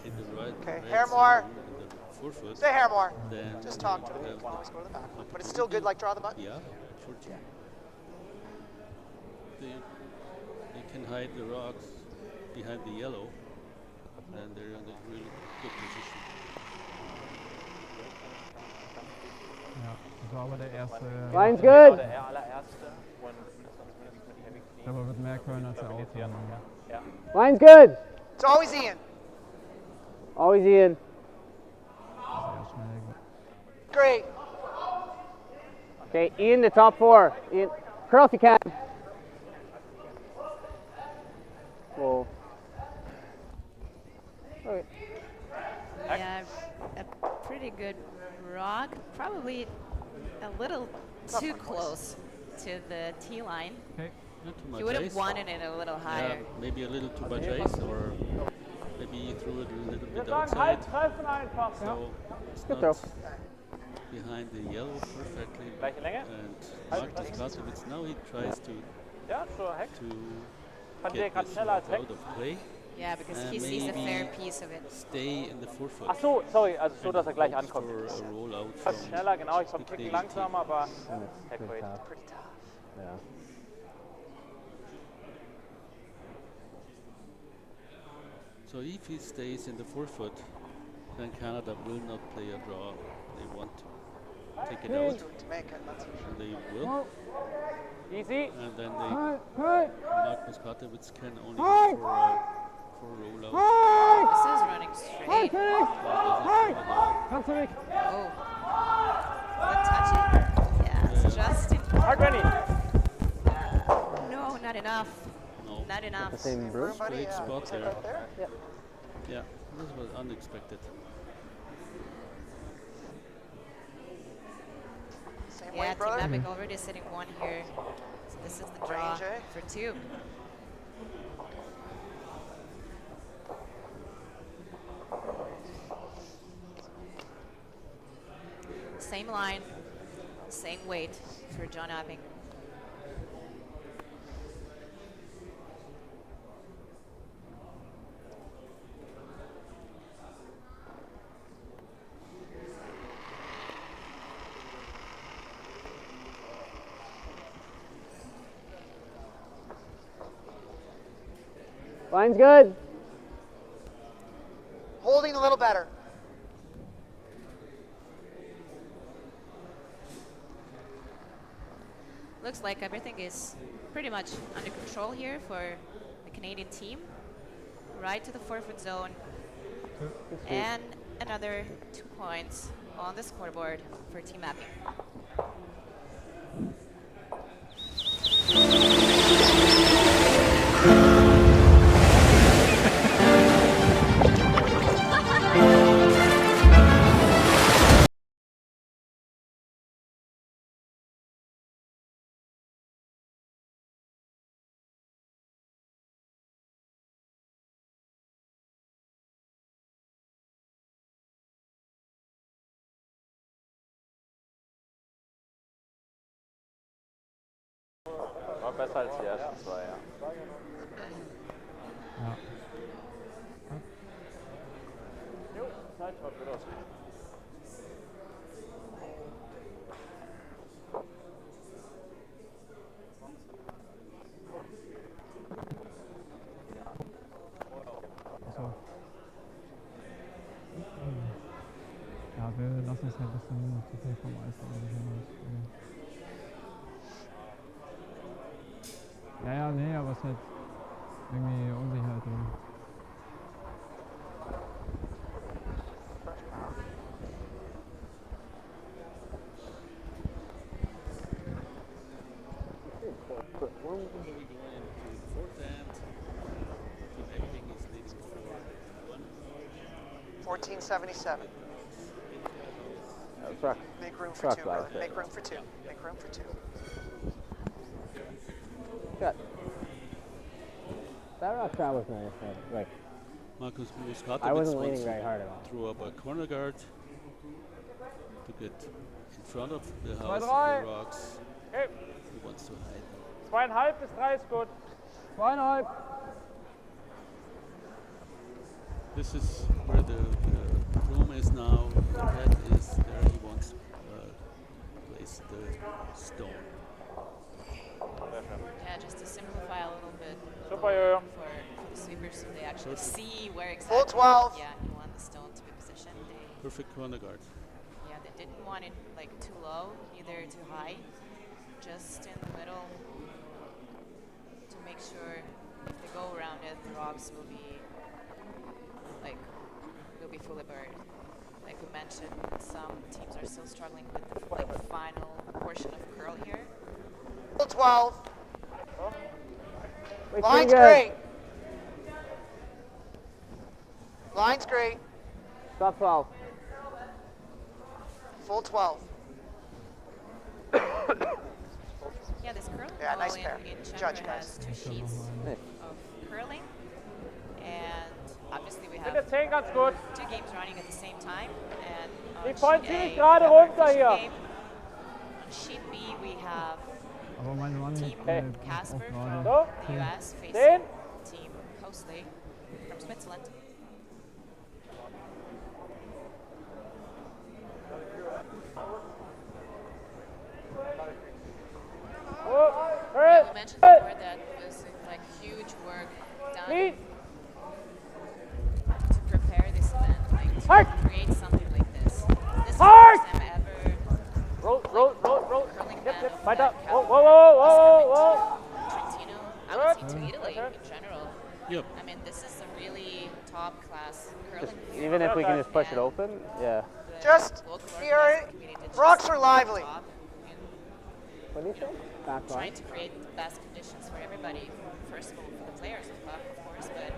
in the right Okay, red Hairmore. zone in the forefoot, Stay here more. then Just talk to they him. have Come on, let's go to the back. But it's still good, like draw the button. Yeah, sure. They can hide the rocks behind the yellow. then they're in a really good position. Ja, das war aber der erste. Line's Genau, good. der allererste und zumindest mit Heavy Clean. Aber wird mehr können als der Jetzt Auto. hier. Ja. Line's good. It's always Ian. Always Ian. Sehr schnell. Great. Okay, Ian, the top 4. Ian, curl if you can. Whoa. Okay. Yeah, a pretty good rock. Probably a little too close to the T line. Okay. Not too much You would have ice. wanted it a little Yeah, higher. maybe a little too much ice, or maybe he threw it a little Wir bit sagen outside. halt treffen einfach. So it's Good not throw. behind the yellow perfectly. Gleiche Länge? And Marc Muskatewitz now he tries to Ja, schon Heck. Fand der get gerade this schneller als rock Heck. out of play. Yeah, because he sees a fair maybe piece of it. stay in the forefoot. Ach so, sorry, also so, dass er gleich Hopes ankommt. for a rollout Fast from schneller, genau, ich war ein the Ticken Canadian langsamer, aber And it's Heck pretty wait. tough. Pretty tough. Yeah. So if he stays in the forefoot, then Canada will not play a draw. They want to take it out, To make it. That's and they will. Easy. And then they, Marc Muskatewitz can only go for a rollout. This is running straight. Kannst du weg? Oh. Good touching. Yeah, it's just in. Hard ready. No, not enough. No, Not enough. The same Bruce. buddy. great spot Is it there. right there? Yeah, this was unexpected. Same Yeah, way, Team brother. Epic already sitting 1 here. So this is the draw Range, eh? for 2. Same line, same weight for John Epping. Line's good. Holding a little better. Looks like everything is pretty much under control here for the Canadian team. Right to the forfeit zone. And another 2 points on the scoreboard for Team Epping. War besser als die ersten 2, ja. Ja. Jo, Zeit schaut gut aus. Achso. Ja, wir lassen es halt ein bisschen zu viel vom Eis spielen. Ja, nee, aber es ist halt irgendwie Unsicherheit drin. We're going into the fourth end. Team Epping is leading 4-1. 1477. Truck. Make room for Truck 2, brother. life. Make room for 2. Make room for 2. Good. That rock shot was nice. Like, Marcus I Muskatewitz wasn't wants leaning to very hard at all. throw up a corner guard to get in front of the house of drei. the rocks. Okay, He wants to hide. 2,5 bis 3 ist gut. 2,5. This is where the room is now. The head is there. He wants to place the stone. Yeah, just to simplify a little bit Super, Jojo. for the sweepers so they actually see where Full exactly 12. Yeah, he want the stone to be positioned. Perfect corner guard. Yeah, they didn't want it like too low, neither too high. Just in the middle to make sure if they go around it, the rocks will be fully buried. Like we mentioned, some teams are still struggling with the final portion of curl here. 12. Wait, Line's good. great. Line's great. Stop 12. Full 12. Yeah, this curling Yeah, ball nice pair. in Judge, Chandra guys. has 2 sheets Nice. of curling, and obviously we have Bitte 10 ganz gut. 2 games running at the same time. And Die on Point sheet ziemlich A, gerade we have our runter fishing hier. game. On sheet B, we have Aber mein Run Team liegt auch Casper gerade. So, the US 10. facing Team Hosley from Switzerland. Oh, Yeah, we mentioned before that it was like huge work done Lead. to prepare this event, like to Hard. create something like this. This is the Hard. first time ever Roll, roll, roll, roll. curling Yep, event yep. of Weiter. that Whoa, caliber whoa, whoa, is whoa, coming whoa. to Trentino. I would say to Italy Okay. in general. Yep. I mean, this is a really top class curling here. Even if we can just push it And open, yeah. the Just local here, organizing community did rocks just are lively. top in What do you think? Back line. trying to create the best conditions for everybody. First of all, for the players, of course, but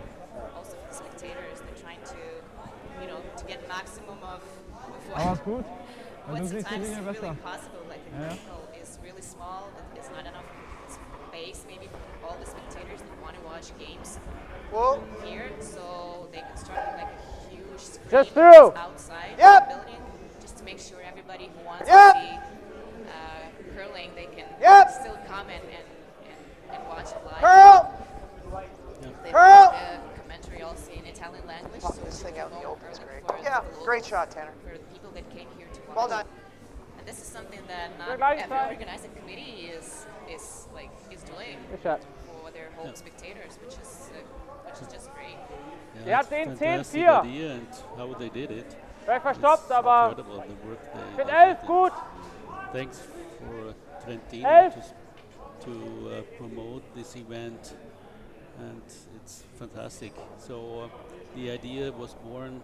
also for the spectators. They're trying to, to get maximum of Aber ist gut. Weil what du siehst die sometimes Linie is really besser. impossible. Like the Yeah. circle is really small. There's not enough space maybe for all the spectators that want to watch games Whoa. here. So they constructed like a huge screen Just through. outside Yep. the building, just to make sure everybody who wants Yep. to see curling, they can Yep. still come and watch it live. Curl. They Curl. put the commentary also in Italian language. Fuck, So this thing out in the for open is great. for Yeah, the great locals, shot, Tanner. For the people that came here to watch. Well done. And this is something that not Good night, every sir. organizing committee is doing Good shot. for their home spectators, which is just great. Er Yeah, hat it's den fantastic 10-4. idea and how they did it. Vielleicht It's verstopft, aber incredible the work they mit did 11 with it. gut. Thanks for Trentino 11. to promote this event, and it's fantastic. So the idea was born.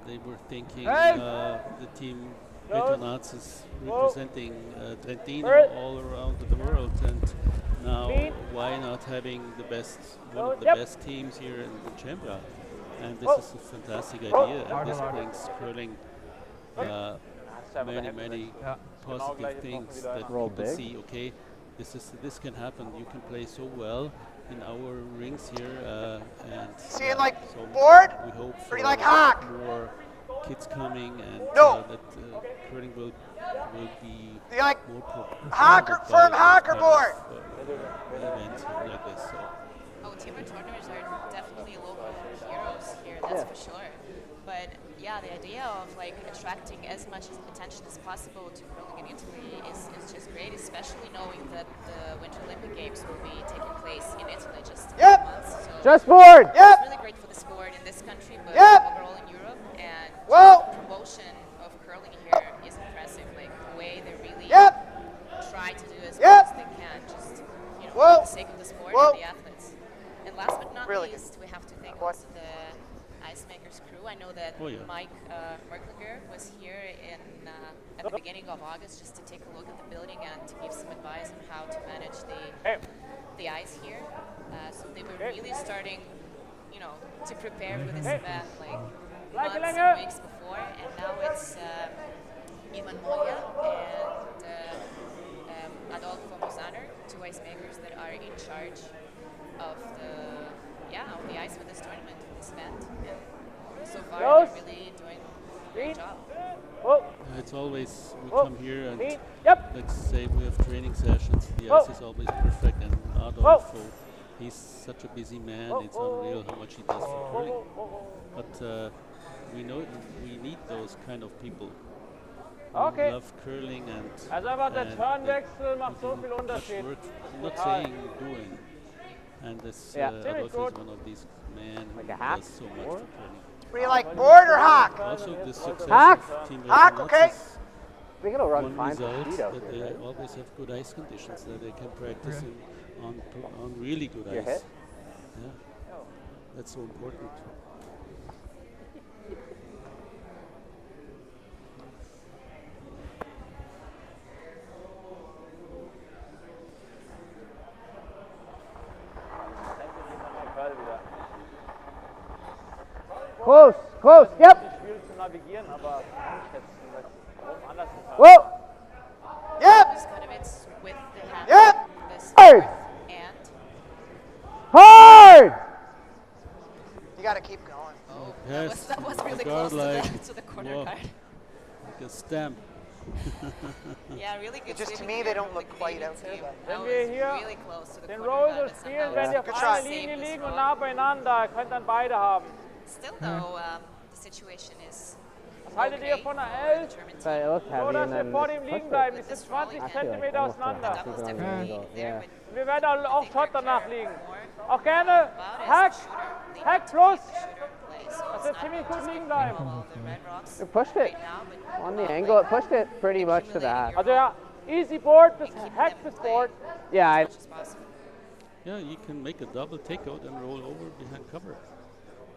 They were thinking the team Retonaz is representing Trentino all around the world, and now why not having one of the best teams here in Chembra? And this is a fantastic idea, and this brings curling many Ja. positive things that Roll people big. see. Okay, this can happen. You can play so well in our rings here, and See it like so board? we hope Or for do you like hack? more kids coming, and No. that curling will be Do you like more hacker- promoted firm by hacker this board? kind of, events like this. So. Oh, Timber tournaments are definitely local heroes here, that's for sure. But yeah, the idea of like attracting as much attention as possible to curling in Italy is just great, especially knowing that the Winter Olympic Games will be taking place in Italy just in a few months. So Just board! Yep. it's really great for the sport in this country, but Yep. overall in Europe. And Well. the promotion of curling here is impressive. Like the way they really Yep. try to do as Yep. much as they can, just Whoa. for the sake of the sport Whoa. and the athletes. And last but not Really least, we have to thank What? also the Ice Makers crew. I know that Oh, yeah. Mike Merklinger was here at the beginning of August just to take a look at the building and to give some advice on how to manage the ice here. So they were really starting, to prepare for this event like months and weeks before, and now it's Ivan Moya and Adolfo Mozaner, 2 ice makers that are in charge of the ice for this tournament, for this event. And so far, they're really doing a great job. Oh, It's always we Whoa. come here and lead. Yep. let's say we have training sessions. The Whoa. ice is always perfect, and Adolfo, he's such a busy man. It's unreal how much he does for curling. But we know we need those kind of people who Okay. love curling Also einfach der and Turnwechsel they macht so do viel much Unterschied. work. I'm not Total. saying doing, And this Yeah. Adolfo is one of these men Like who a hack? does so much Or? for training. What do you like, board or hock? Also, the success Hack? of Team Hack, Renault okay. is I think it'll run one fine for result speed out that here, they right? always have good ice conditions, that they can practice Okay. on really good Your ice. hit? Yeah, that's so important. Close, close, yep. Schwierig zu navigieren, aber einschätzen, warum anders ist. Whoa! Yep. Muskatewitz with the hand. Yep. This Hard! and Hard! You got to keep going. Yes, that was really the close guard to the corner whoa, card. like a stamp. Yeah, really good. Just to swimming me, they here don't from look the quite Canadian out there, team. but- That Wenn wir was hier really close to the Den corner Roll guard, so but spielen, somehow wenn die auf Good einer try. Linie saved this liegen und roll. nah beieinander, könnt dann beide haben. Still though, the situation is Was haltet ihr okay von for einer the 11? German But team. it looked So, heavy dass and wir then vor it's dem liegen pushed bleiben. it. Die sind 20 I feel like Zentimeter almost auseinander. a Doubles half definitely angle. there Yeah. with Wir werden auch they Shot care danach liegen. more Auch gerne about Hack, is the shooter leading Hack to plus. keep the shooter in place. So Dass it's wir not ziemlich gut just liegen giving bleiben. all the red rocks It pushed it right now, but on the like angle. It pushed it pretty much to that. Also ja, easy board bis keep Hack them bis playing board. Yeah, as much as possible. Yeah, you can make a double takeout and roll over behind cover.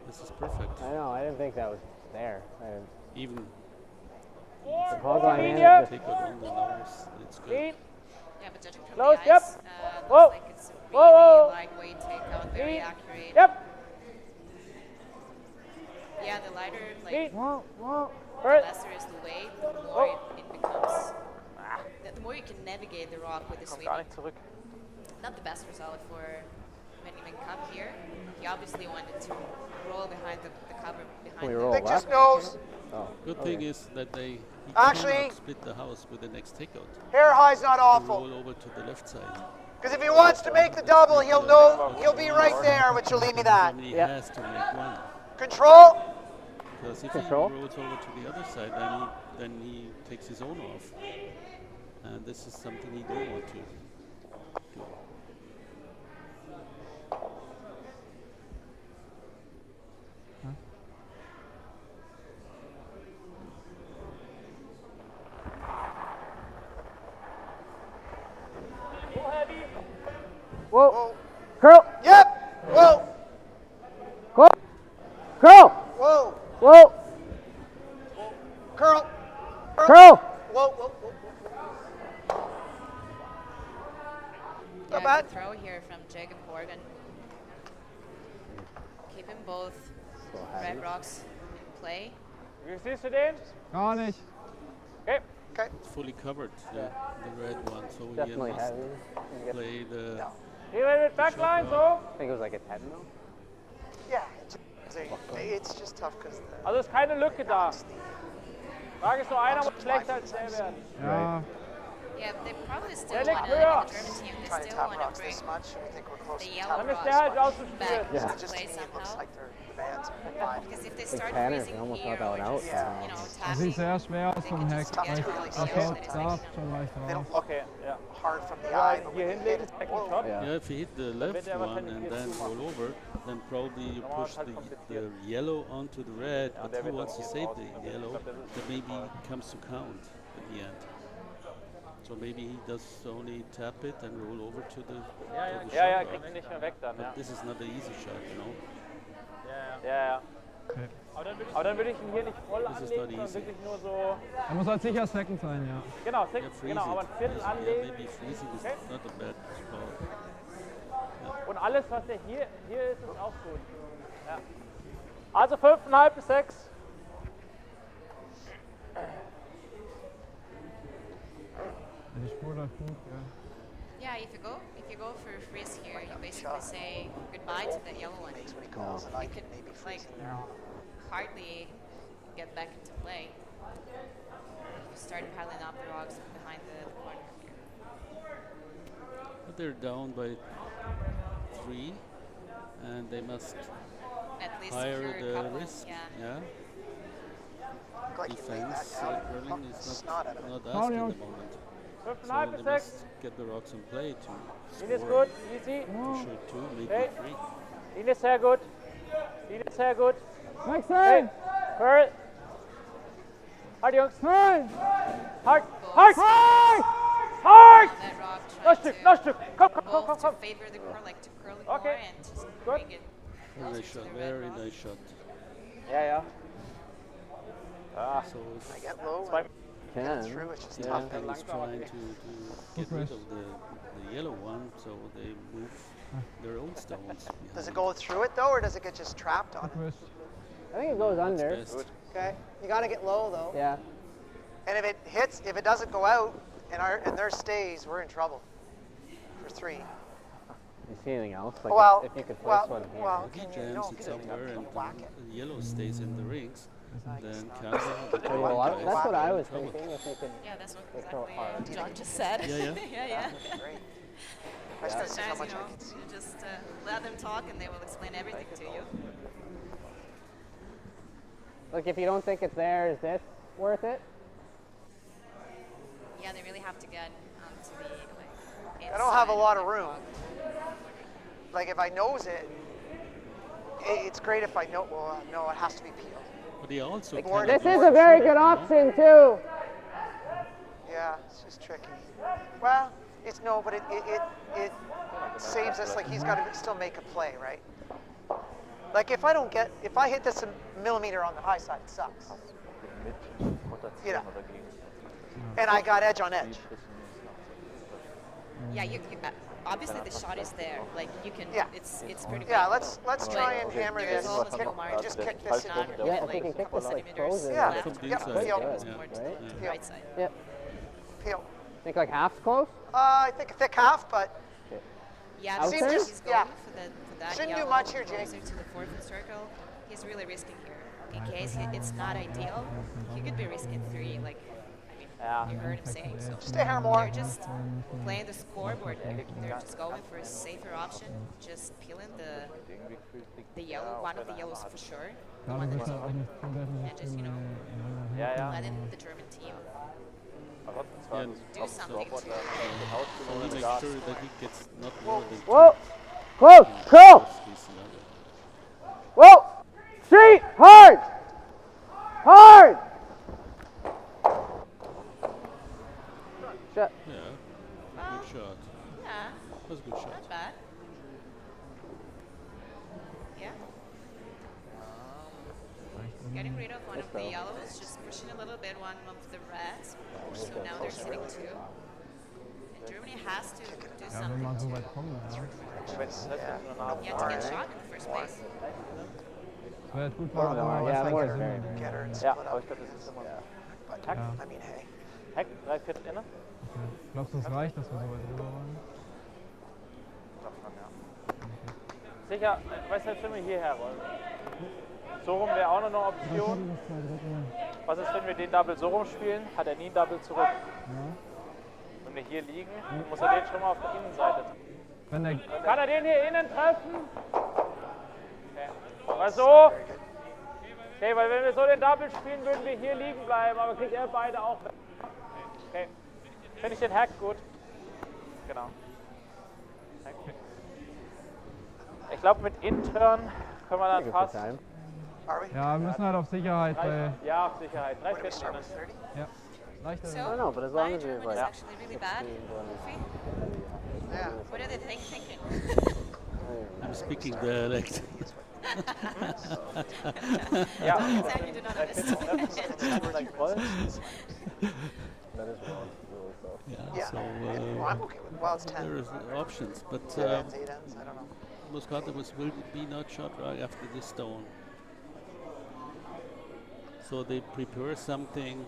This is perfect. I know. I didn't think that was there. Even The hog line in Linie. it just takeout on the nose, it's good. Lead. Yeah, but judging from Close, the yep. ice, Whoa. looks like it's a Whoa, really whoa. lightweight takeout, very Lead. accurate. Yep. Yeah, the lighter, like Lead. the First. lesser is the weight, the more it becomes. The more you can navigate the rock with the Kommt gar sweeping. nicht zurück. Not the best result for Benjamin Cup here. He obviously wanted to roll behind the cover behind Can we the roll Vic left? just knows. Oh. Good thing is that he Actually- cannot split the house with the next takeout. Hair high's not To awful. roll over to the left side. Because if he wants to make the double, he'll know he'll be right there, which will leave me that. Germany Yep. has to make one. Control. Because if Control. he rolls over to the other side, then he takes his own off. And this is something he don't want to do. Whoa! Whoa. Curl! Yep. Whoa. Curl! Curl! Whoa. Whoa! Curl. Curl! Whoa. Whoa. Whoa. Yeah, Not bad. good throw here from Jacob Morgan. Keeping both red rocks in play. Wie siehst du den? Gar nicht. Okay. Okay. It's fully covered, the red one. So Definitely he must heavy. play the Gehen wir mit Backline so. I think it was like a 10 mil. Yeah. It's just tough because Also ist keine Lücke da. Frage ist nur, einer muss schlechter als der werden. Ja, Yeah, they probably still Der liegt want höher. to, the German team, they trying to still tap want to rocks bring this much. I think we're close the to yellow Dann tap ist rocks der halt back ausgespielt. Yeah. into Just to play me, it looks somehow. like the bands are fine. Because if they start Tanner, freezing he almost here got that or one out. just, Yeah. you know, das tapping, sieht sehr schwer aus they vom could Heck. just get Tough to really really Er see. schaut scared. da schon leicht They raus. don't look Okay, ja. hard from the Ja, eye, but hier when you hit hinlegen, it, Second whoa. Shot. Yeah. Yeah, if you hit the left er one wahrscheinlich and hier then zumachen. roll over, then probably you Normal push ist halt the kompliziert. yellow onto the red, Ja, but der who wird wants auch to hier save draußen. the Also ich yellow? glaub, das ist That maybe comes to count at the end. So maybe he does only tap it and roll over to the, Ja, to the ja, shot kriegt line. ihn nicht mehr weg dann, ja. But this is not an easy shot, you know. Ja. Okay. Aber dann würde ich ihn hier nicht voll Das ist anlegen, not sondern easy. wirklich nur so, Er muss halt sicher Second sein, ja. genau, Yeah, freeze genau, aber ein it. Viertel Yeah, anlegen. maybe freezing is Okay. not a bad spot. Und alles, was er hier ist, ist auch gut. Ja. Also 5,5 bis 6. Die Spur läuft gut, ja. Yeah, if you go for a freeze here, you basically say goodbye to the yellow one. Makes what he calls, and I You can could maybe like freeze in there on hardly get back into play. You start piling up the rocks behind the corner here. But they're down by 3, and they must At least higher secure a the couple. risk. Yeah. Look like he laid that Defense down. curling Fuck is the snot out of it. not Foul, asking Jungs. the moment. 5,5 So bis they 6. must get the rocks in play to Linie ist score gut, easy. for sure 2, maybe Hey. 3. Linie ist sehr gut. Linie ist sehr gut. Next Hey, time! Curl. Halt, Jungs. Hey! Halt, Both halt, Hey! halt. on that rock Noch trying Stück, to noch Stück. Komm, komm, komm, both komm, to komm. favor the curl, like to curl it Okay. more and just bring it closer Nice to shot, the red very rock. nice shot. Ja, ja. Ah, So I get low Zwei- and Can. through, it's just yeah, tough. he was trying to get rid of the yellow one, so they move their own stones. Does it behind. go through it though, or does it get just trapped on it? Twist. I think it goes That's under. best. Okay, you gotta get low though. Yeah. And if it hits, if it doesn't go out and theirs stays, we're in trouble. For 3. You see anything else? Like Well, if you could place well, one here. well, If he can you jams no, it can somewhere you and whack it? the yellow stays in the rings, then not. Kaza, the So, white well, guys, that's what I are in was trouble. thinking. If you could. Yeah, that's what They throw exactly it hard. John just said. Yeah, yeah. yeah. Great. I just gotta see how Sometimes, much you I know, can see. you just let them talk and they will explain everything to you. Look, if you don't think it's there, is this worth it? Yeah, they really have to get onto the like. I don't have a inside lot the of room. rock. Like if I nose it, it's great if I know. Well, no, it has to be peeled. But he also Like kind more- of This More is a very good option too. Yeah, it's just tricky. Well, it's no, but it saves us. Like he's got to still make a play, right? Like if I hit this a millimeter on the high side, it sucks. You know. And I got edge on edge. Yeah, you obviously the shot is there. Like you can. Yeah. It's pretty. Yeah, good. let's try and hammer There's this. almost Kick, no margin. just kick It's this in. not Yeah, if like we can a kick couple this like centimeters frozen. Yeah. left From or the Yeah, inside. peel. it's Yeah. more to Right? the Peel. right side. Yep. Peel. Think like half's close. I think a thick half, but Yeah, Outside? the seems Just- he's going yeah. for that Shouldn't do yellow much here, Jake. closer to the 4th circle. He's really risking here. In case it's not ideal, he could be risking 3. Like, I mean, Ja. you heard him saying so. just a hair more. They're just playing the scoreboard. They're just going for a safer option. Just peeling the yellow, one of the yellows for sure. The Ja, one du that bist you ja eigentlich komplett and just, you know, Ja, ja. let in the German team Aber trotzdem zwar Ja. do something to So he makes sure that he gets not more than Whoa! Close! Cool! this level. Whoa! Street! Hard! Hard! Shut. Yeah, Well, good shot. yeah, That was a good shot. not bad. Yeah. Getting rid of one of the yellows, just pushing a little bit one of the reds. So now they're sitting 2. And Germany has to do Ja, wenn something man so to, weit kommt, ja. yeah, to get shot in the first place. Es wäre jetzt gut, More wenn than man one, yeah, was more weiter than sind. Get her and Ja, split aber up. ich glaube, das ist immer. But, Ja. I mean, hey. Heck, 3/4 inne. Glaubst du, es reicht, dass wir so weit rüber wollen? Sicher, weißt du, wenn wir hierher wollen? So rum wäre auch noch eine Option. Was ist, wenn wir den Double so rum spielen? Hat er nie ein Double zurück. Wenn wir hier liegen, muss er den schon mal auf der Innenseite treffen. Wenn der Kann er den hier innen treffen? Okay. Mal so. Okay, weil wenn wir so den Double spielen, würden wir hier liegen bleiben, aber kriegt er beide auch weg. Okay. Finde ich den Hack gut. Genau. Hack. Ich glaube, mit Intern können wir dann fast. Are we? Ja, wir müssen halt auf Sicherheit, weil Ja, auf Sicherheit. Where do we 3/4 start innen. with 30? ja, leichter. So, I don't know, but as long my as you're German like is actually really bad. Goofy. Yeah. What are they thinking? I'm speaking dialect. Ja. Sound you do not understand. Voll. Yeah, Yeah. so Well, I'm okay with. Well, it's 10. there is options, but 10 ends, 8 ends. I don't know. Muskatewitz will be not shot right after this stone. So they prepare something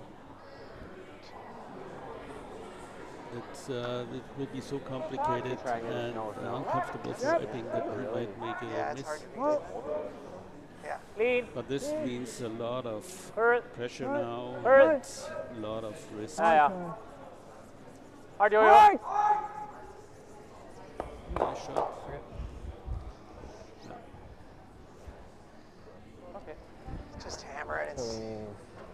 that will be so complicated and uncomfortable for Epping that he might make Yeah, a it's hard miss. to Yeah. Clean. But this means a lot of Hurt. pressure now, Hurt. and a lot of risk. Ja, ja. Hard, Jojo. Nice shot. Okay. Just hammer it. It's,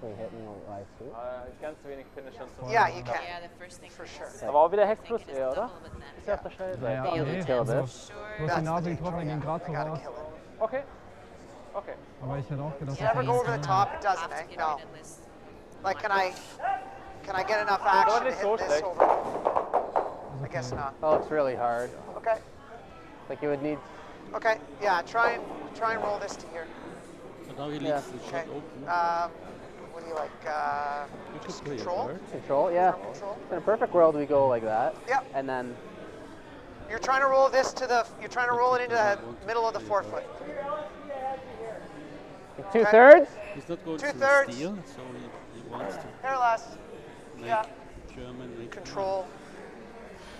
actually hitting the live suit? Ganz wenig Finisher und so. Yeah, you can. Yeah, the first thing For sure. Aber auch wieder Hex I plus think it is eher, the oder? double with net. Ist ja auf der Schnellseite. Naja, Feel nee, the kill also, this. Sure. du hast die That's the Nase danger, getroffen, er ging yeah. gerade I so gotta raus. kill it. Okay. Okay. Aber ich hätte auch gedacht, You never go over the top, it doesn't, eh? No. Like, can I get enough action to nicht so hit this schlecht. over? I guess not. Oh, it's really hard. Okay. Like you would need. Okay. Yeah. Try and roll this to here. So now he leaves Yeah. the Okay. shot open. What do you like? You could play it Control. hard. Control, yeah. Control. In a perfect world, we go like that. Yep. And then You're trying to roll this to the. You're trying to roll it into the middle of the forefoot. 2/3. He's not going for 2/3. steal, so he wants to Hair less. make Yeah. German make Control.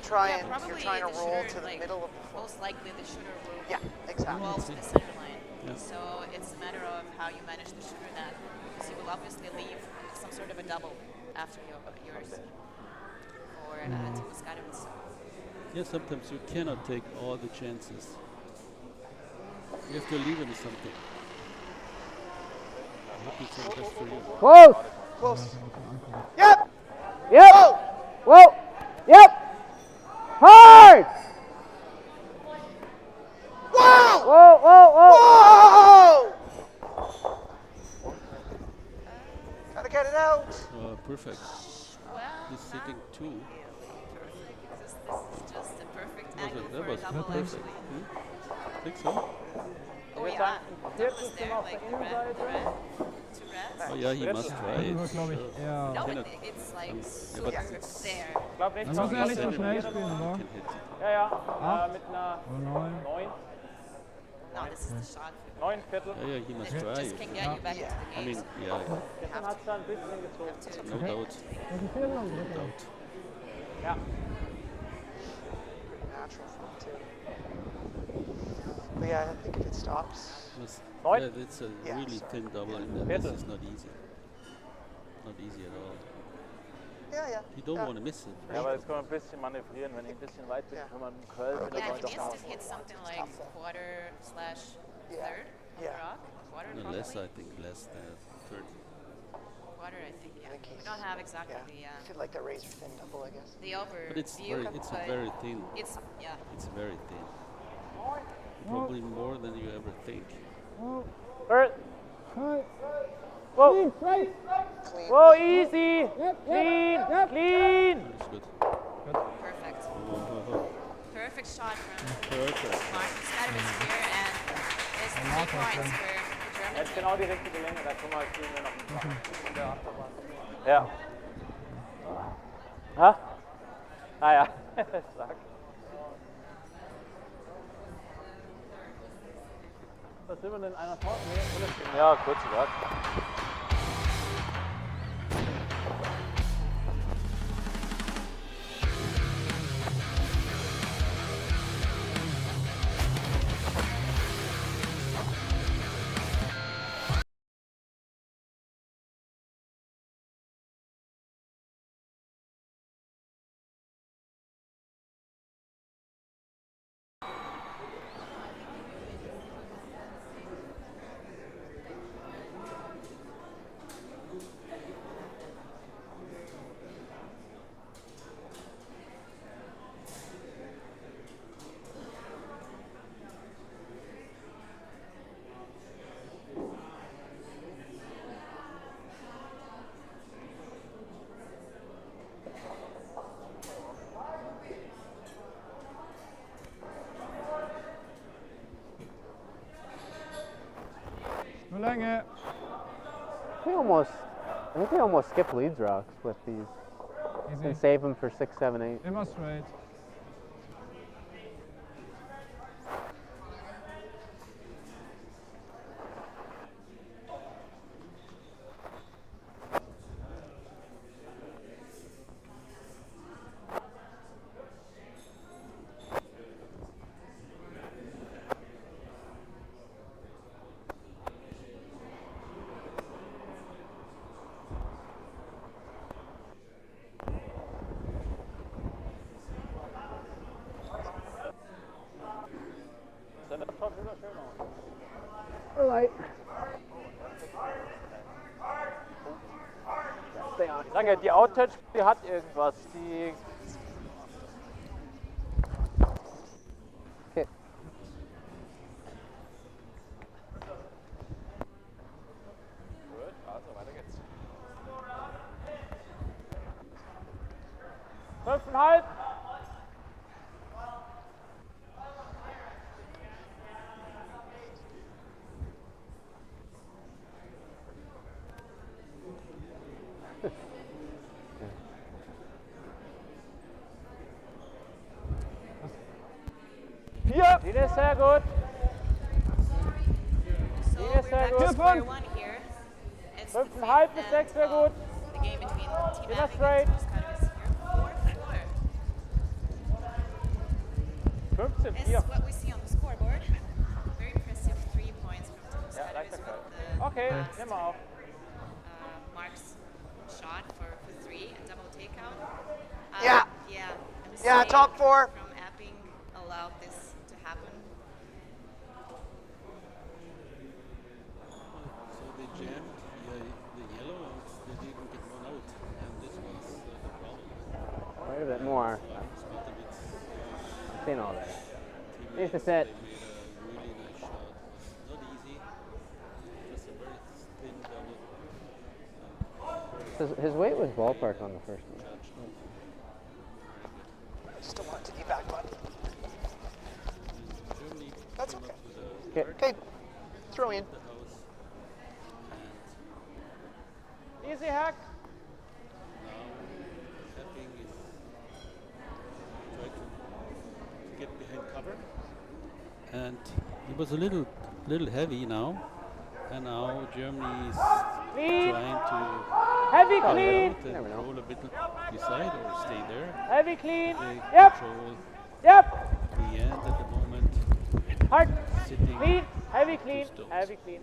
You're Probably trying to the roll shooter, to the like, middle of the foot. most likely the shooter will Yeah. Exactly. roll to the center line. Yeah. So it's a matter of how you manage the shooter net, because you will obviously leave some sort of a double after yours for Marc Muskatewitz. Yeah, sometimes you cannot take all the chances. You have to leave him something. I hope it's not just for you. close. Close. Yep. Yep. Whoa. Whoa. Yep. Hard. Whoa. Whoa. Whoa. Whoa. Whoa. Gotta get it out. Perfect. Well, He's sitting two. perfect. This is just a perfect angle That for a was double, perfect. actually. I think so. Oh yeah, double is there, like the red, two reds. Oh yeah, he must try Das it. wird, glaube ich, Sure. eher. No, Cannot- it's like but super there. Ich glaube nicht. Dann muss er ja nicht so Seven schnell is- spielen, oder? can hit. Ja, ja. Acht. Mit einer Oder 9. 9. No, this is the shot. 9 Viertel. Yeah, he must That try just it. can get you back into the I game. mean, yeah, Gestern hat es da ein bisschen gezogen. no doubt. No doubt. Ja. Natural front too. But yeah, I think if it stops. Neun. Yeah, it's a Yeah, really sorry. thin double, and Viertel. this is not easy. Not easy at all. Yeah, yeah. You don't yeah. want to miss it. Ja, aber jetzt kann man ein bisschen manövrieren, wenn ich ein bisschen weit bin, Ja. kann man einen Curl mit der Yeah, he 9 doch needs to machen. hit something like quarter slash Yeah. third of Yeah. the rock. Quarter No, probably. less, I think, less than third. Quarter, I think, yeah. think We he's- don't have exactly Yeah. I feel like the razor thin double, I guess. the overview, But it's very, it's a but very thin. it's, yeah. It's very thin. Probably more than you ever think. Curl. Hi. Whoa. Clean. Whoa, easy. Clean. Clean. That's good. Perfect. Oh, Perfect shot from perfect. Marc Muskatewitz here, and it's 3 points for Das Germany. ist genau die richtige Länge, da können wir spielen wir noch ein paar in der Achterbahn. Ja. Ha? Ah ja, stark. Was sind wir denn? Einer Tor? Nee, ja, kurz gesagt. Nur Länge. I think we almost skip leads rocks with these Easy. and save them for 6, 7, 8. Immer straight. stay on. Sag ja, die Outtouch, die hat irgendwas. Die Okay. Gut, also weiter geht's. 5,5. Die ist sehr gut. So we're back to square one here. It's the 5,5 fifth bis and 6 sehr gut. the game between Team Immer Epping straight. and Muskatewitz here. 4-4 15, is 4. what we see on the scoreboard. Very impressive 3 points from Team Ja, Muskatewitz leichter with the Okay, nimm mal auf. Marc's shot for 3 and double takeout. Yeah. Yeah. a Yeah, mistake top 4. From Epping allowed this to happen. So they jammed the yellow and they didn't get one out. And this was the problem. Quite a bit more. Muskatewitz, I've seen all that. teammate, Here's the they set. made a really nice shot. It was not easy. Just a very thin double. His weight was ballpark on the first one. Still want it to be back button. Germany That's came okay. up with a Okay, throw in. the house. Easy hack. Now Epping is trying to get behind cover. And it was a little heavy now. And now Germany is Clean. trying to Heavy get clean. out and roll a bit beside or stay there. Heavy clean. They Yep. control Yep. the end at the moment. Hard. Sitting Clean. Heavy clean. stones. Heavy clean.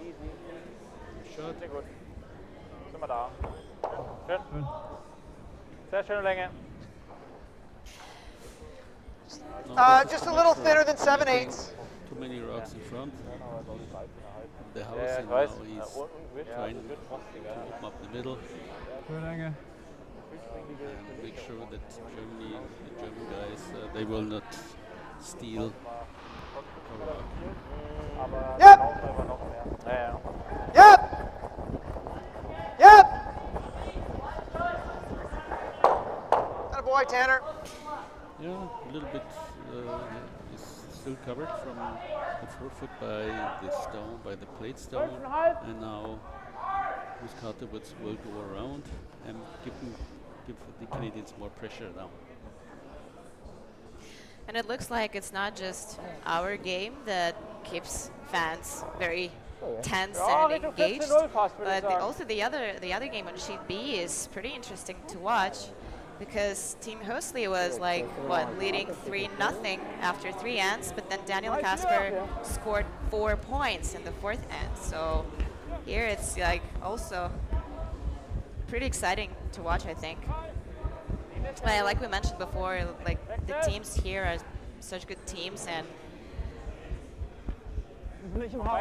Easy. shot. Sehr gut. Sind wir da. Schön. Sehr schöne Länge. Just a little thinner than 7/8. Too many rocks in front. The house Ja, and ich now weiß. he's trying to open up the middle Schön enge. and make sure that Germany, the German guys, they will not steal a rock. Aber Yep. brauchen wir noch mehr. Ja, ja. Yep. Yep. Attaboy, Tanner. Yeah, a little bit is still covered from the forefoot by the stone, by the plate stone, 5,5. and now Muskatewitz will go around and give the Canadians more pressure now. And it looks like it's not just our game that keeps fans very tense Ja, and Richtung engaged, 14-0 fast, würde ich but sagen. also the other game on sheet B is pretty interesting to watch because Team Hostley was like leading 3-0 after 3 ends, but then Daniel Kasper scored 4 points in the 4th end. So here it's like also pretty exciting to watch, I think. Well, like we mentioned before, like the teams here are such good teams, and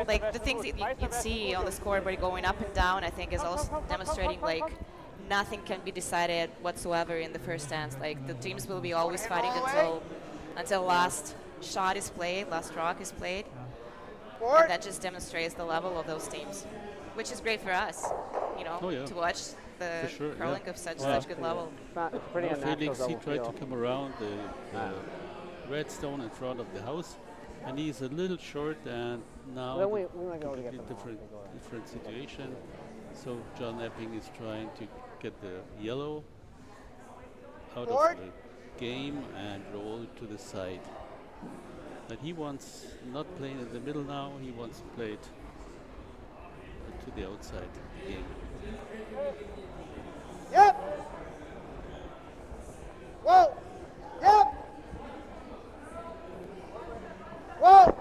like the things that you can see on the scoreboard going up and down, I think is also demonstrating like nothing can be decided whatsoever in the first ends. Like the teams will be always fighting until last shot is played, last rock is played, and that just demonstrates the level of those teams, which is great for us, you know, Oh, yeah. to watch the For sure, curling yeah. of such Well, good level. It's pretty Now unnatural Felix, he double tried to field. come around the red stone in front of the house, and he's a little short, and now Then we might be able to get completely them off. different situation. So John Epping is trying to get the yellow out Board. of the game and roll to the side. But he wants not playing in the middle now, he wants to play it to the outside game. Yep. Whoa. Yep. Whoa.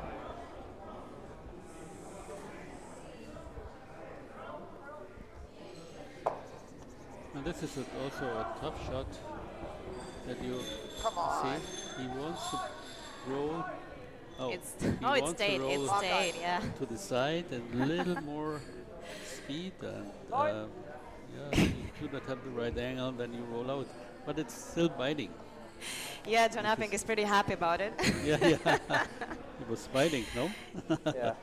And this is also a tough shot that you Come on. see. He wants to roll. Oh, It's he it wants to stayed, it roll stayed, yeah. to the side and a little more speed, and yeah, you do not have the right angle, then you roll out. But it's still biting. Yeah, John Epping is pretty happy about it. Yeah, yeah. It was biting, no? Yeah.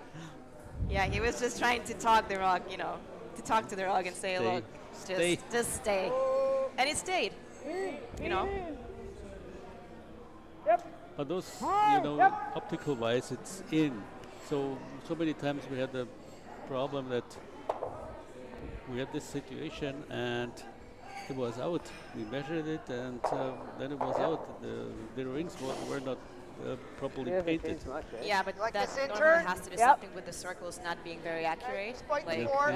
Yeah, he was just trying to talk the rock, you know, to talk to the rock and say, Stay. look, Stay. just stay. And it stayed, you know. But those, optical wise, it's in. So many times we had the problem that we had this situation and it was out. We measured it and then it was out. The rings were not properly painted. Yeah, but Like that this normally intern? has to do Yep. something with the circles not being very accurate. Spike Like, four.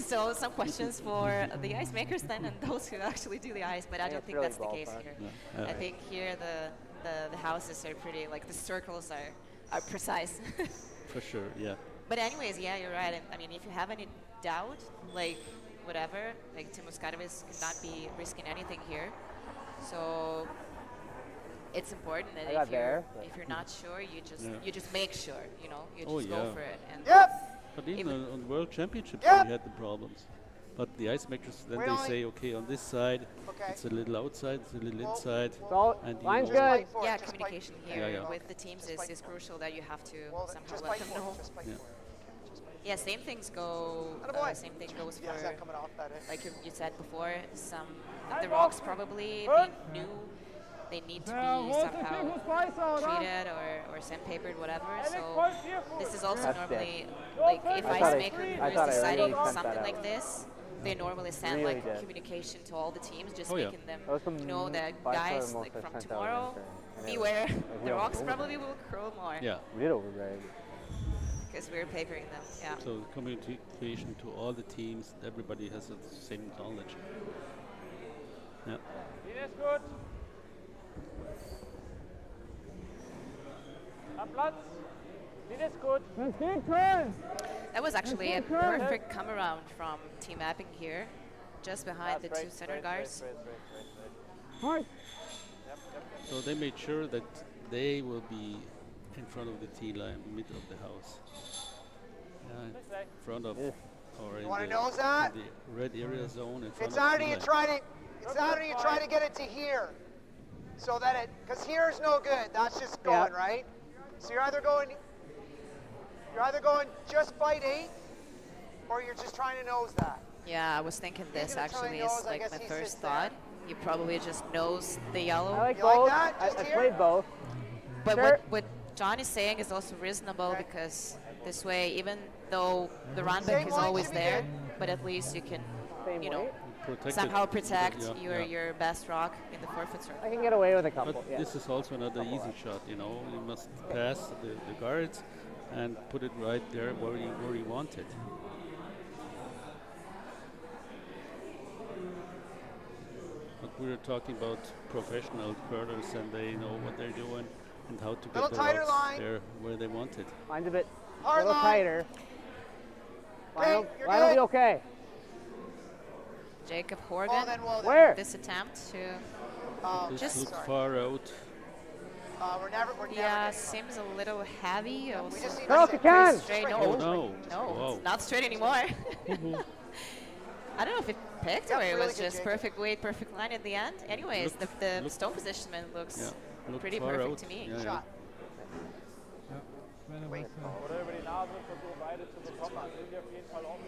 so some questions for the ice makers then and those who actually do the ice, but I don't it's think really that's the case ballpark. here. No. I think here the houses are pretty, like the circles are precise. For sure, yeah. But anyways, yeah, you're right. I mean, if you have any doubt, like whatever, like Tim Muskatewitz cannot be risking anything here. So it's important that if you're not sure, you just make sure, you know, you just go for it. And Yep. But even on World Championships, Yep. we had the problems. But the ice makers, then We're they only- say, okay, on this side, Okay. it's a little outside, it's a little inside. So, And you line's roll. good. Spike four, yeah, just communication spike- here Yeah. with the teams is crucial, that you have to Well, somehow just let spike them four, know. just spike Yeah. four. Just spike Yeah, same things go. Attaboy. Same thing goes four. Yeah, is for, that coming off that? like you said before, some of the rocks probably being new. They need to be somehow treated or sandpapered, whatever. So this is also That's normally, like if I ice thought maker I is thought I deciding already sent something that like out. this, they normally send Really like did. communication to all the teams, just Oh, yeah. making them Those know that by far the guys, most like I've from sent out tomorrow, in beware, Like, the yeah, rocks over probably will curl more Yeah. We did override. because we're papering them. Yeah. So communication to all the teams, everybody has the same knowledge. Yeah. Linie ist gut. Am Platz. Linie ist gut. That was actually a perfect come around from Team Epping here, just behind the two center guards. So they made sure that they will be in front of the T line, middle of the house. In front of, or in wanna the, nose that? in the red area zone in front It's of harder T you line. try to get it to here, so that it, because here's no good. That's just going right. So you're either going just bite 8, or you're just trying to nose that. Yeah, I was thinking this gonna try actually nose, is I like guess my he first sits there. thought. You probably just nose the yellow. I like You like both. that? I Just here? played both. But Sure. what John is saying is also reasonable Okay. because this way, even though the run Same back is line always should be there, good. but at least you can, Same you know, weight. Protected somehow with the- protect yeah, your best rock in the 4-foot circle. I can get away with a couple. But Yeah. this is also another easy shot, you know. You must pass the guards and put it right there where you want it. But we were talking about professional curlers and they know what they're doing and how to Little get the tighter rocks line. there where they want it. Line's a bit Hard a little line. tighter. Okay, Line you're will be good. okay. Jacob Oh, Horgan, then well, then. Where? this attempt to, This Just- looks sorry. far out. We're never yeah, getting it. seems a little heavy. We Also just need Girls, to you sit can. pretty straight. straight. No, Oh no! no, Wow. it's not straight anymore. I don't know if it picked or it really was good, just Jacob. perfect weight, perfect line at the end. Anyways, the look- stone positionment looks Yeah. Look pretty far perfect out. to me. Yeah, Shot. Ja, wenn er Wait. was, Oder über die Nase versuchen beide zu bekommen. Dann sind die auf jeden Fall offen.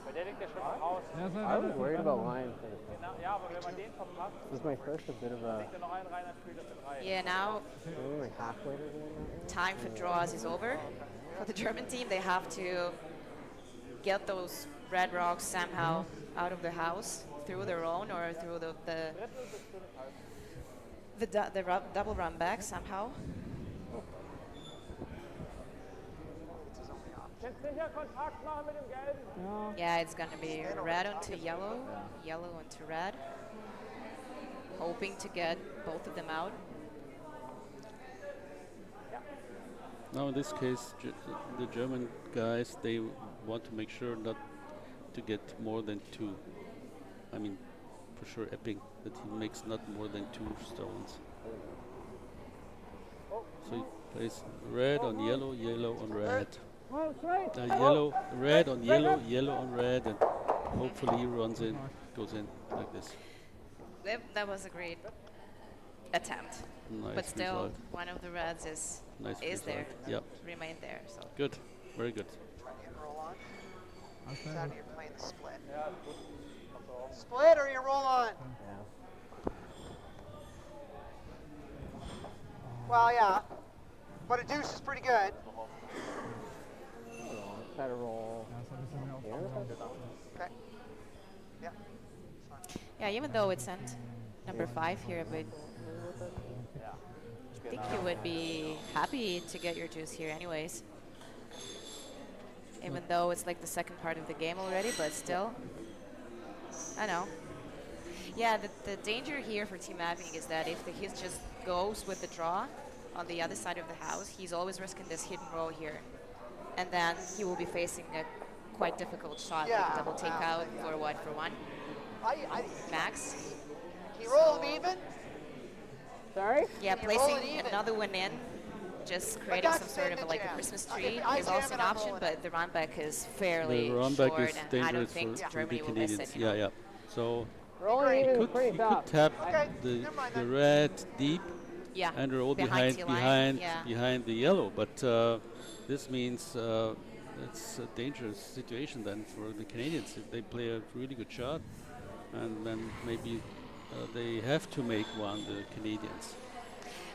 Weil der liegt ja schon mal raus. ja, sei I was relativ worried an- about line for this one. Genau, ja, aber wenn man den verpasst, This is my first a bit of a liegt er noch einen rein, dann spielt er für 3. Yeah, now maybe like halfway to the one. time for draws is over. For the German team, they have to get those red rocks somehow out of the house through their own or through the double run back somehow. Kannst sicher Kontakt machen mit dem Gelben. Yeah, it's gonna be red onto yellow, yellow onto red. Hoping to get both of them out. Now in this case, the German guys, they want to make sure not to get more than 2. I mean, for sure Epping, that he makes not more than 2 stones. So he plays red on yellow, yellow on red. Yellow, red on yellow, yellow on red, and hopefully he runs in, goes in like this. That was a great attempt. Nice But still, result. one of the reds is Nice there, result. Yep. remained there. So Good. Very good. Trying to get roll on. Okay. Saturday you're playing the split. Split or you roll on? Yeah. Well, yeah. But a deuce is pretty good. Try to roll. Ja, so ein bisschen mehr auf Okay. Yeah. yeah, even though it sent number 5 here, but I think you would be happy to get your juice here anyways. Even though it's like the second part of the game already, but still, I know. Yeah, the danger here for Team Epping is that if he just goes with the draw on the other side of the house, he's always risking this hidden roll here. And then he will be facing a quite difficult shot, like a double takeout for what, for 1? Max? He roll him even? Sorry? Yeah, Can you roll it placing even? another one in, just creating that's some sort of in the like a jam. Christmas If tree I is jam also it, an I'm option, rolling but the run back is fairly The run short, back is and I don't dangerous think for the Germany will miss Canadians. it. You know? Yeah. So Rolling even is pretty you tough. could tap Okay, the never mind the then. red deep Yeah, and roll behind behind T-line, yeah. behind the yellow, but this means it's a dangerous situation then for the Canadians if they play a really good shot, and then maybe they have to make one, the Canadians.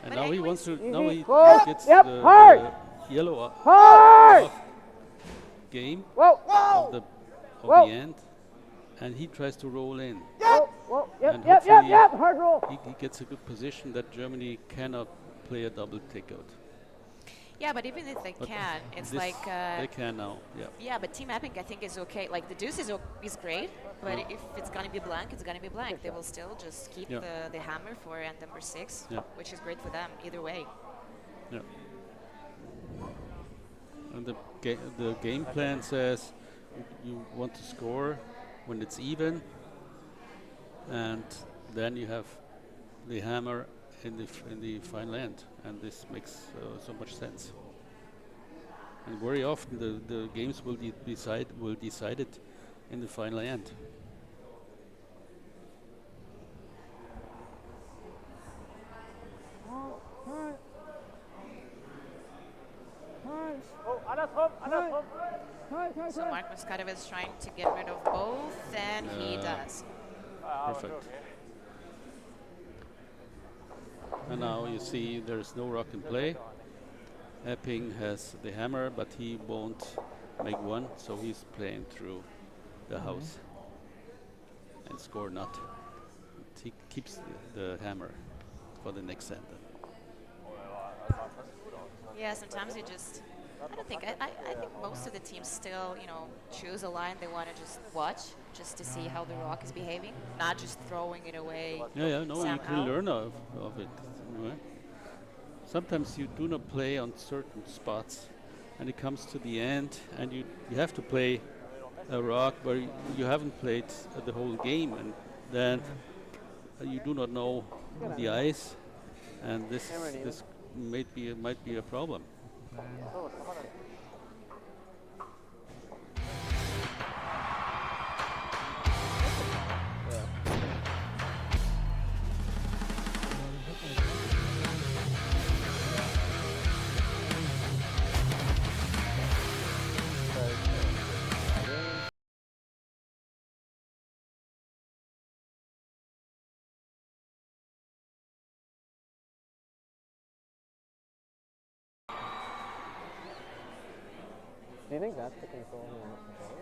And But now he wants to. anyways- Now he Close. gets Yep, the hard. yellow Hard. off game Whoa! of the Whoa. end, and he tries to roll in. Whoa! Whoa! And Yep! hopefully Hard roll. He gets a good position that Germany cannot play a double takeout. Yeah, but even if they But can, it's this like they can now. Yeah. yeah, but Team Epping I think is okay. Like the deuce is great, but if it's gonna be blank, it's gonna be blank. They will still just keep Yeah. the hammer for end number 6, Yeah. which is great for them either way. Yeah. And the game plan says you want to score when it's even, and then you have the hammer in the final end, and this makes so much sense. And very often the games will decide it in the final end. Oh, andersrum. So Marc Muskatewitz trying to get rid of both, and he does. Perfect. And now you see there's no rock in play. Epping has the hammer, but he won't make one, so he's playing through the house and score not. He keeps the hammer for the next end. Yeah, sometimes you just, I don't think, I think most of the teams still, choose a line they want to just watch, just to see how the rock is behaving, not just throwing it away. Yeah, no, you somehow. can learn of it. Right? Sometimes you do not play on certain spots, and it comes to the end, and you have to play a rock where you haven't played the whole game, and then you do not know the ice, and this might be a problem. Do you think that's the control and not control?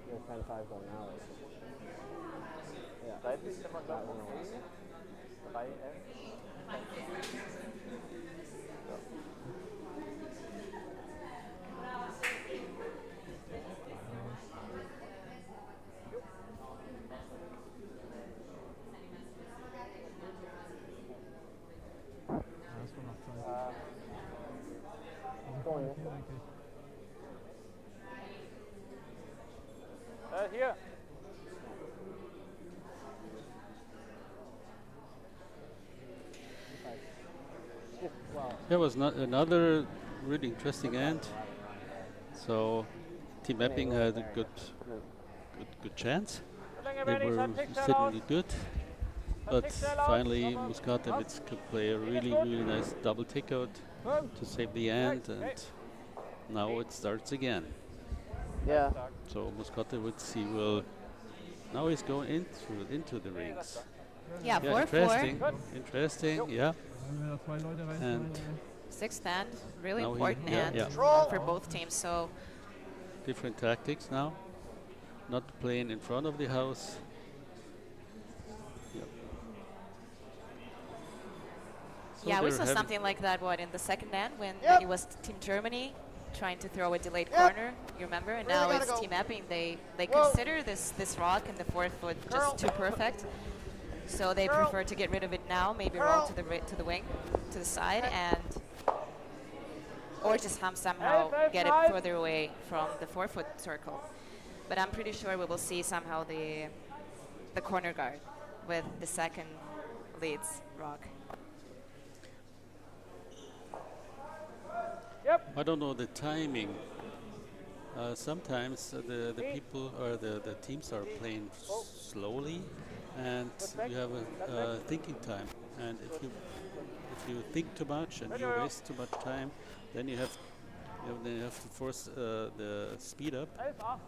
There's 10-5 going now. Yeah. Seitlich kann man That glaube one ich away. 3 Ja, das war noch Zeit. Going. Denke ich. Hier. There was another really interesting end. So Team Epping had a good chance. They were sitting good, but finally Muskatewitz could play a really nice double takeout to save the end, and now it starts again. Yeah. So Muskatewitz, he will now he's going into the rings. Yeah, 4-4. Interesting, yeah. Wenn wir da 2 Leute And reinschneiden, Sixth hand, really Now he- important yeah, hand yeah. for both teams. So different tactics now. Not playing in front of the house. Yep. So yeah, we they're saw having- something like that. What in the second hand when Yep. it was Team Germany trying to throw a delayed Yep. corner, you remember? And Really now gotta it's go. Team Epping. They Whoa. consider this rock in the 4th foot Girl. just too perfect, so they Girl. prefer to get rid of it now. Maybe Girl. roll to the wing, to the side, and or just somehow get it further away from the 4 foot circle. But I'm pretty sure we will see somehow the corner guard with the second leads rock. I don't know the timing. Sometimes the people or the teams are playing slowly, and you have a thinking time. And if you think too much and you waste too much time, then you have to force the speed up.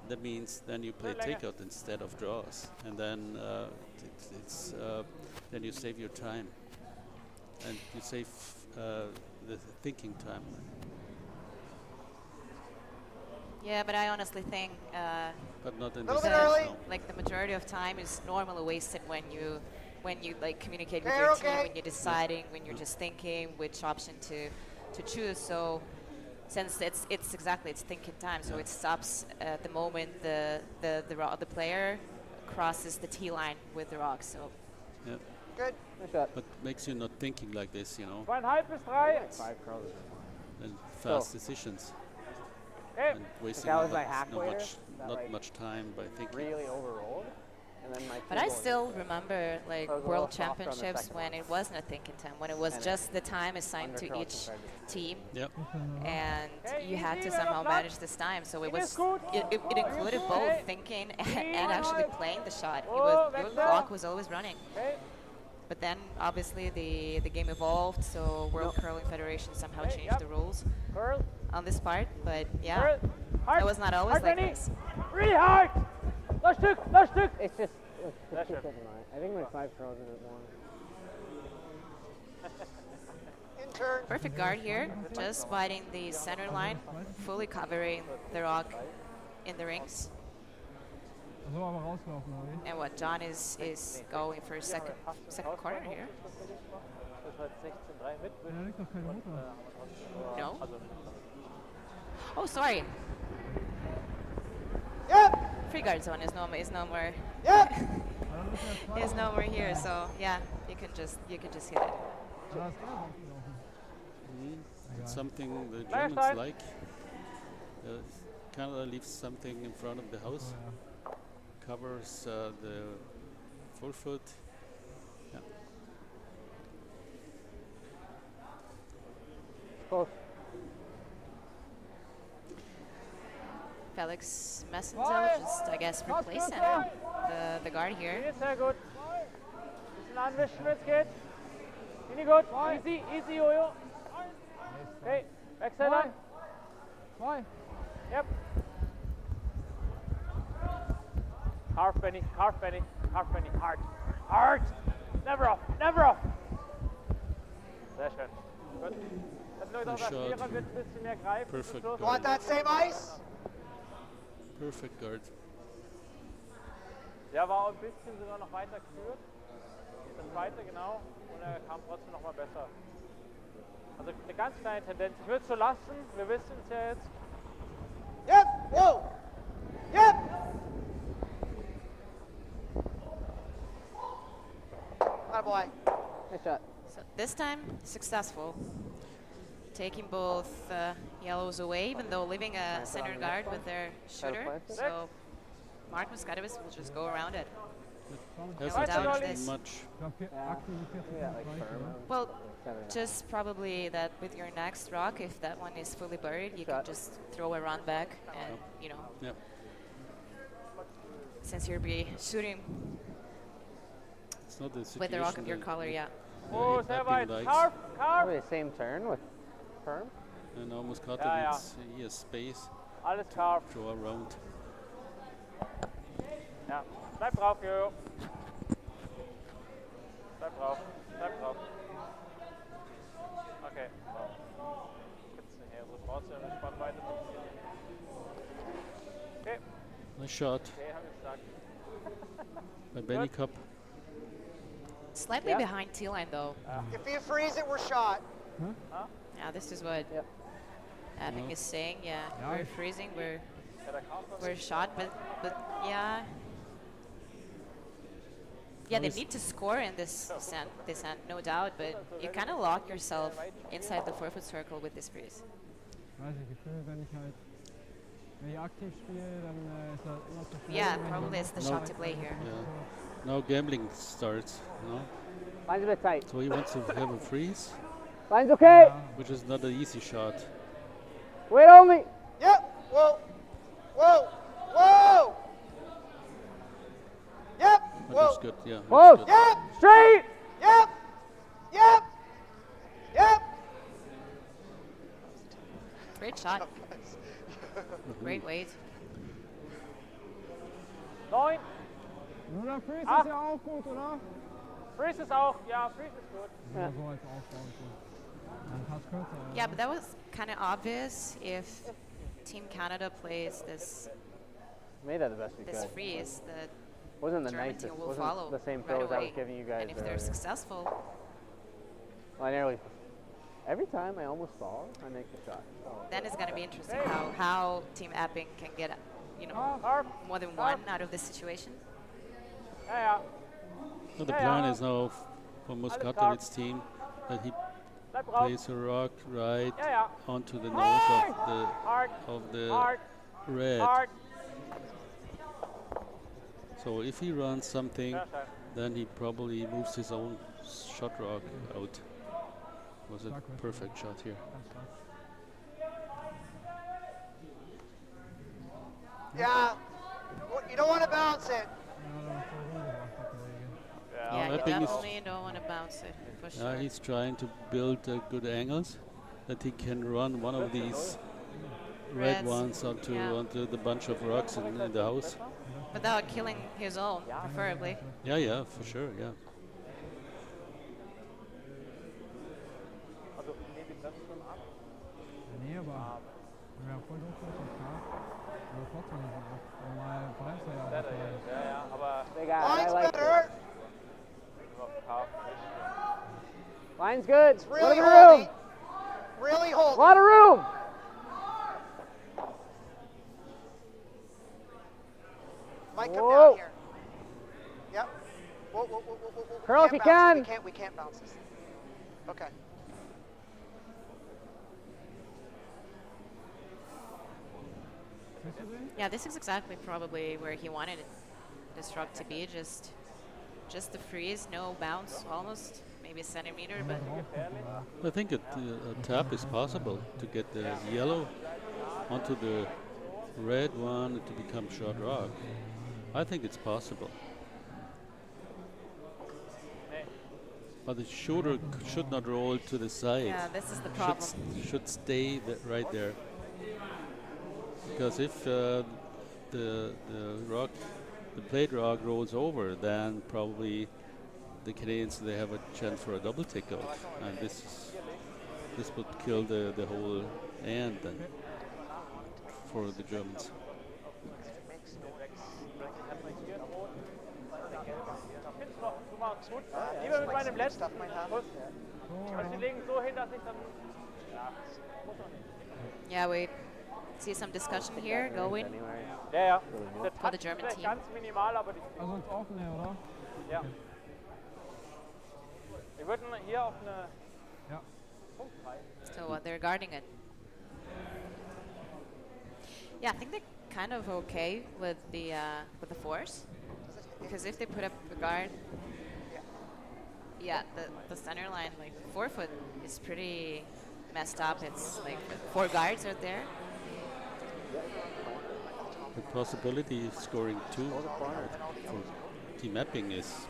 That means then you play takeout instead of draws, and then then you save your time, and you save the thinking time. Yeah, but I honestly think But not in Little this bit case, early. no. like the majority of time is normally wasted when you like communicate with Okay, your okay. team, when you're deciding, when you're just thinking which option to choose. So since it's thinking time, so it stops at the moment the player crosses the tee line with the rock. So Yeah. Good. Nice shot. But makes you not thinking like this, 2,5 bis 3. and fast decisions. Okay. And wasting that was my hack not later? much, Is that not like much time by thinking. Really overrolled. And then my but I still remember like I was a World little softer on the Championships second when one. it wasn't a thinking time, when it was And just the time assigned to undercurl each compared to- team. Yep. And Okay, you had to easy, somehow little manage this time. So it It is was good. it included Okay. both thinking and actually playing the shot. It Oh, was back your down. clock was always running. Okay. But then obviously the game evolved, so World Curling Federation somehow Okay, changed yep. the rules Curl. on this part. But yeah, Curl. Hard. it was not always Hard, like Benny. this. Really hard. Das Stück, das Stück. It's just. That's it. I think my 5 curls in it more. In turn. Perfect guard here, just biting the center line, fully covering the rock in the rings. so aber rauslaufen, oder wie? And what John is going for a second corner here. Das war jetzt 16:3 mit. Ja, da liegt doch keine Mutter. No. Oh, sorry. Yep. Free guard zone is no more Yep. Aber dann müssen wir 2 is no more here. So yeah, you can just hit it. Da ist er rausgelaufen. It's something the Last Germans time. like. Canada leaves something in front of the house, Oh, ja. covers the 4 foot. Yeah. Close. Felix Messenzel will just, I guess, replace him, the guard here. Hier ist sehr gut. Bisschen anwischen, wenn es geht. Finde ich gut. Easy, easy, Jojo. Okay, wechseln dann. 2. Yep. Half Benny, half Benny, half Benny, hard. Hard! Never off, never off! Sehr schön. Gut. Das läuft auch das shot. Vierer wird ein bisschen mehr greifen. zum Perfect Schluss. guard. Want that same ice? Perfect guard. Der war auch ein bisschen sogar noch weiter geführt. Das zweite, genau. Und er kam trotzdem noch mal besser. Also eine ganz kleine Tendenz. Ich würde es so lassen. Wir wissen es ja jetzt. Yep. Whoa. Yep. Attaboy. Nice shot. So this time, successful. Taking both yellows away, even though leaving a center guard with their shooter. play? So Marc Muskatewitz will just go around it. Hasn't doubt changed this. much. Yeah, like firm. Well, Kind of just probably that with your next rock, if that one is fully buried, you can Shot. just throw a round back and, you know, Yep. since you'll be shooting It's not the situation with the rock of your that- color, yeah. Oh, that sehr Epping weit. likes. Carve, carve. probably the same turn with firm. And now Muskatewitz, he has space Alles carve. to draw around. Ja, bleib drauf, Jojo. Bleib drauf, bleib drauf. Okay, so. Jetzt hier so trotzdem eine Spannweite. Okay, Nice shot okay, hab ich gesagt. by Benny Cup. Slightly Yeah. behind T-line though. If you freeze it, we're shot. Yeah, this is what Yep. Epping is saying. Yeah, Yeah. we're freezing, we're Ja, da kam was. shot, but yeah. Yeah, they need to score in this descent, no doubt, but you kind of lock yourself inside the 4-foot circle with this freeze. Weiß ich, Gefühl, wenn ich aktiv spiele, dann ist er immer zu schnell. Yeah, wenn ich probably it's the No. shot to play here. Yeah. Now gambling starts, you know? Line's a bit tight. So he wants to have a freeze, Line's okay. which is not an easy shot. Wait only. Yep. Whoa. Whoa. Whoa. Yep. But Whoa. that's good, yeah. that's Close. good. Yep. Straight. Yep. Yep. Yep. Great shot, great weight. 9. Nur der Freeze Ah. ist ja auch gut, oder? Freeze ist auch, ja, Freeze ist gut. Oder so als Aufbau. Dann passt kürzer. Yeah, but that was kind of obvious if Team Canada plays this Made that the best we this could. freeze, the Wasn't the German nicest. team will Wasn't follow the same right throws I away. was giving you guys And if they're earlier. successful, Well, I nearly. Every time I almost fall, I make the shot. then it's going to be interesting how Team Epping can get, you know, Carve. more than one out of this situation. Ja, ja. So the Yeah, plan yeah. is now for Muskatewitz team that he Bleib drauf. plays a rock right Ja, ja. onto the nose Hard, of the hard, red. hard. So if he runs something, Sehr schön. then he probably moves his own shot rock out. Was a perfect shot here. Yeah. You don't want to bounce it. Yeah, you Epping is- definitely don't want to bounce it, for sure. Yeah, he's trying to build good angles that he can run one of these red Reds, ones onto yeah. onto the bunch of rocks in the house. Without killing his own, preferably. Yeah, for sure, yeah. Also, nehmen die Bremsen schon ab. Nee, aber wenn wir voll durchkommen, klar. Aber trotzdem ist es auch normal Bremse ja. Ja, ja, aber They got it. I Line's like it. better. nur auf Carve. Line's good. It's Lot really of room. holding. Really holding. Lot of room. Might come Whoa. down here. Yep. Whoa, whoa, whoa, whoa, whoa, whoa. Curl if We you can't bounce can. it. We can't bounce this. Okay. Yeah, this is exactly probably where he wanted this rock to be. Just the freeze, no bounce, almost maybe a centimeter, but I think a tap is possible to get the yellow onto the red one to become short rock. I think it's possible. But the shooter should not roll to the side. yeah, this is the Should problem. should stay right there. Because if the rock, the plate rock rolls over, then probably the Canadians they have a chance for a double takeoff, and this would kill the whole end then for the Germans. Lieber mit meinem letzten Stuff might happen. Schuss. Also die legen so hin, dass ich dann. Ja, muss noch nicht. Yeah, we see some discussion here going. Anyway. Ja, ja. Der For the Touch German ist vielleicht team. ganz minimal, aber die. Also ins Offene, oder? Ja. Wir würden hier auf eine Ja. Punktreihe. So they're guarding it. Yeah, I think they're kind of okay with the force. Because if they put up a guard, yeah, the center line, like 4 foot, is pretty messed up. It's like 4 guards are there. The possibility of scoring 2 for Team Epping is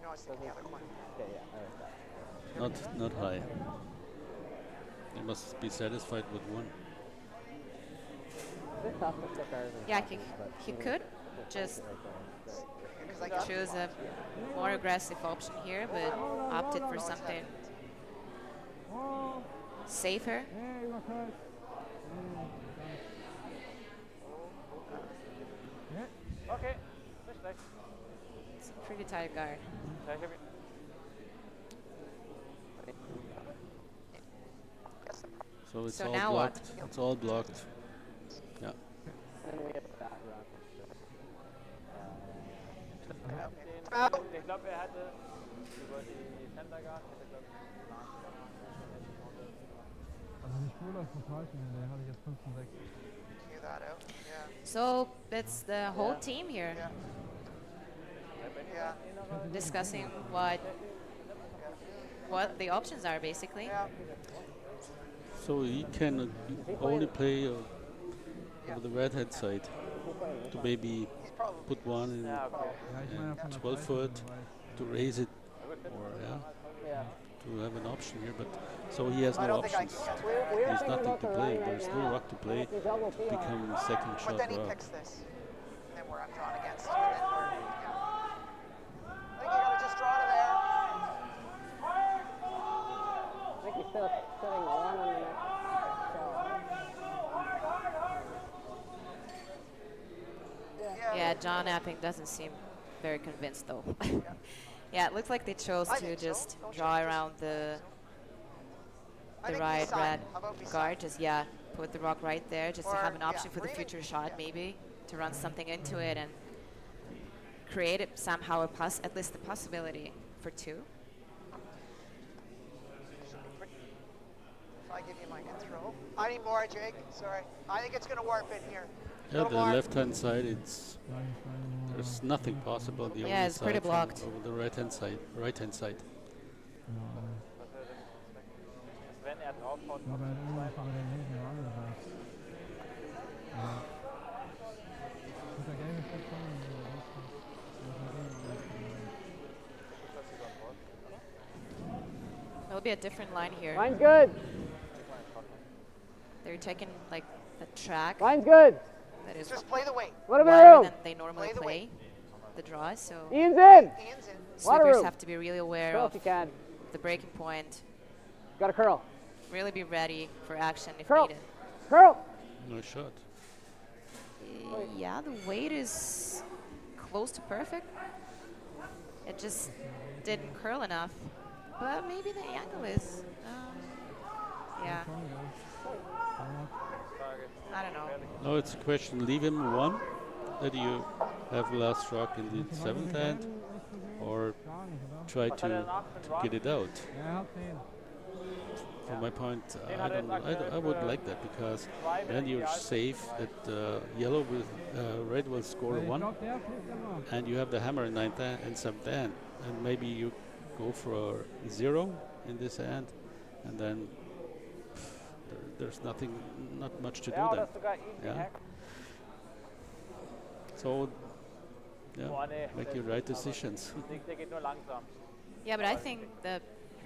No, it's the other corner. not high. They must be satisfied with 1. Yeah, he could just choose a more aggressive option here, but opted for something safer. Okay, nicht schlecht. It's a pretty tight guard. Ja, ich hab ihn. So it's So all now what? blocked. It's all blocked. Yeah. Ich glaube, er hatte über die Center Guard, hätte, glaube ich, Also die Spur läuft total schnell, der habe ich jetzt 15,6. Figure that out. Yeah. So it's the whole team here Yeah. Yeah. discussing what the options are, basically. Yeah. So he can only play over the red hand side to maybe He's probably put one in ja, okay. Ja, ich meine ja von der 12 Breite, foot weil to raise it, or to have an option here. But so he has I no don't think I options. can. There's nothing to play. There's no rock to play. Become second But shot then he rock. picks this. And then where I'm drawn against. And then I think you gotta just draw to there. I think he's still sitting 1 on the next shot. Yeah, John Epping doesn't seem very convinced, though. Yeah, it looks like they chose I to think so. just Don't draw you? around the I think right beside. red How about beside? guard. Just, yeah, put the rock right there, just to Or, have an option yeah, for the or even- future shot, yeah. maybe, to run something into it and create it somehow at least the possibility for 2. If I give you my control. I need more, Jake. Sorry. I think it's gonna warp in here. Yeah, Little the more. left hand side, it's Nein, ich meine nur, there's nothing possible. The Yeah, only it's pretty side from blocked. over the right hand side. genau, Wenn er draufhaut, ich glaube, er hat irgendwas über den linken Arm gesagt. Ja. Mit der gelben Station, There'll be a different line here. Line's good. They're taking like the track Line's good. that is Just play the weight. Let him in the wider room. than they normally Play the play weight. the draw. So Ian's in. Ian's in. Water sweepers room. have to be really aware Curl of if you can. the breaking point. Got a curl. Really be ready for action if Curl. needed. Curl. No shot. Yeah, the weight is close to perfect. It just didn't curl enough. But maybe the angle is. Yeah, I don't know. No, it's a question. Leave him 1, that you have the last rock in the 7th hand, or gar nicht, oder? try to get it out. Ja, er hat 10. From my point, I would like that, because then you're safe that yellow with red will score Ich 1, glaube, der fliegt immer. and you have the hammer in 9th hand and 7th hand, and maybe you go for a 0 in this hand, and then there's not much to do ja, then. oder sogar ihn Ja. gehackt. So, yeah, Boah, nee, make your right decisions. der geht nur langsam. Yeah, but I think the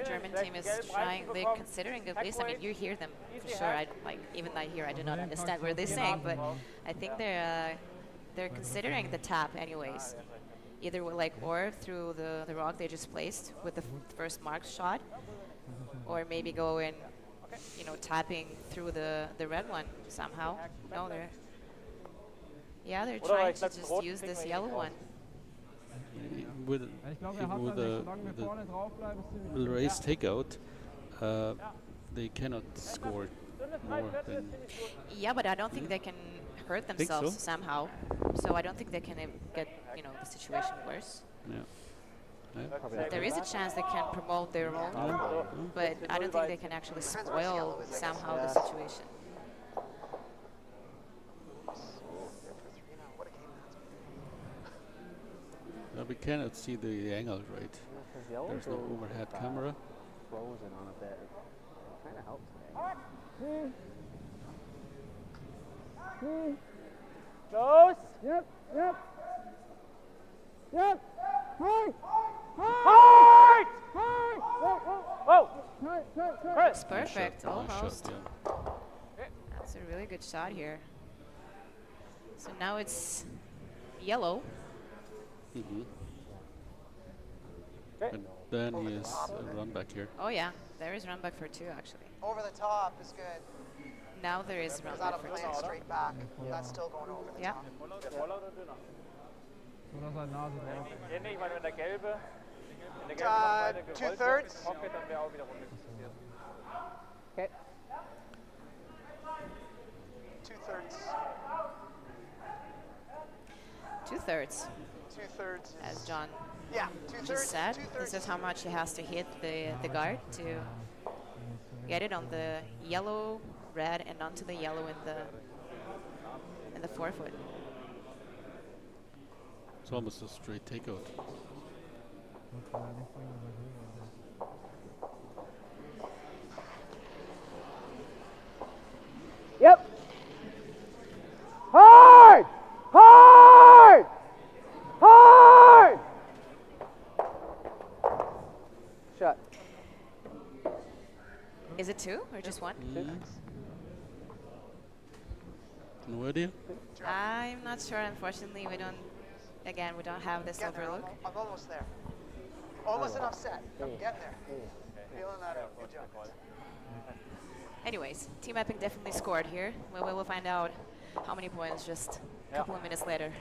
German team is trying, they're considering at least, I mean, you hear them for sure. I like, even I hear, I do not understand what they're saying, but I think they're considering the tap anyways. Either like or through the rock they just placed with the first marked shot, or maybe go in, you know, tapping through the red one somehow. No, they're they're trying to just use this yellow one. With, Ja, ich glaube, er even hat with dann, the, solange wir with the vorne drauf bleiben, ist ziemlich race takeout, they cannot score more than. Yeah, but I don't think they can hurt Think themselves so? somehow. So I don't think they can get, you know, the situation worse. Yeah. There is a chance they can promote their own, but I don't think they can actually spoil somehow the situation. we cannot see the angle right. Because yellow There's no goes, overhead camera. frozen on a bit. It kind of helps today. Close. Yep, yep. Yep. Hard. Hard! Whoa! That's perfect, Nice almost. shot, yeah. That's a really good shot here. So now it's yellow. And then he is a run back here. Oh yeah, there is run back for 2 actually. Over the top is good. Now there is run Because out back of for playing 2. straight back, that's still going over the Yeah. top. So dass er Nase drauf. Nee, ich meine, wenn der gelbe Uh, Seite gewollt wäre 2/3. mit Pocket, dann wäre auch wieder runtergefixiert. Okay. 2/3. 2/3, 2/3. as John Yeah, 2/3. just said. 2/3. This is how much he has to hit the guard to get it on the yellow, red, and onto the yellow in the forefoot. It's almost a straight takeout. Yep. Hard! Hard! Hard! Shot. Is it 2 or just 1? No idea? I'm not sure, unfortunately. We don't have this Getting there. overlook. I'm almost there. Almost enough set. I'm getting there. Feeling that out. Good job. Anyways, Team Epping definitely scored here. We will find out how many points just a couple of minutes later.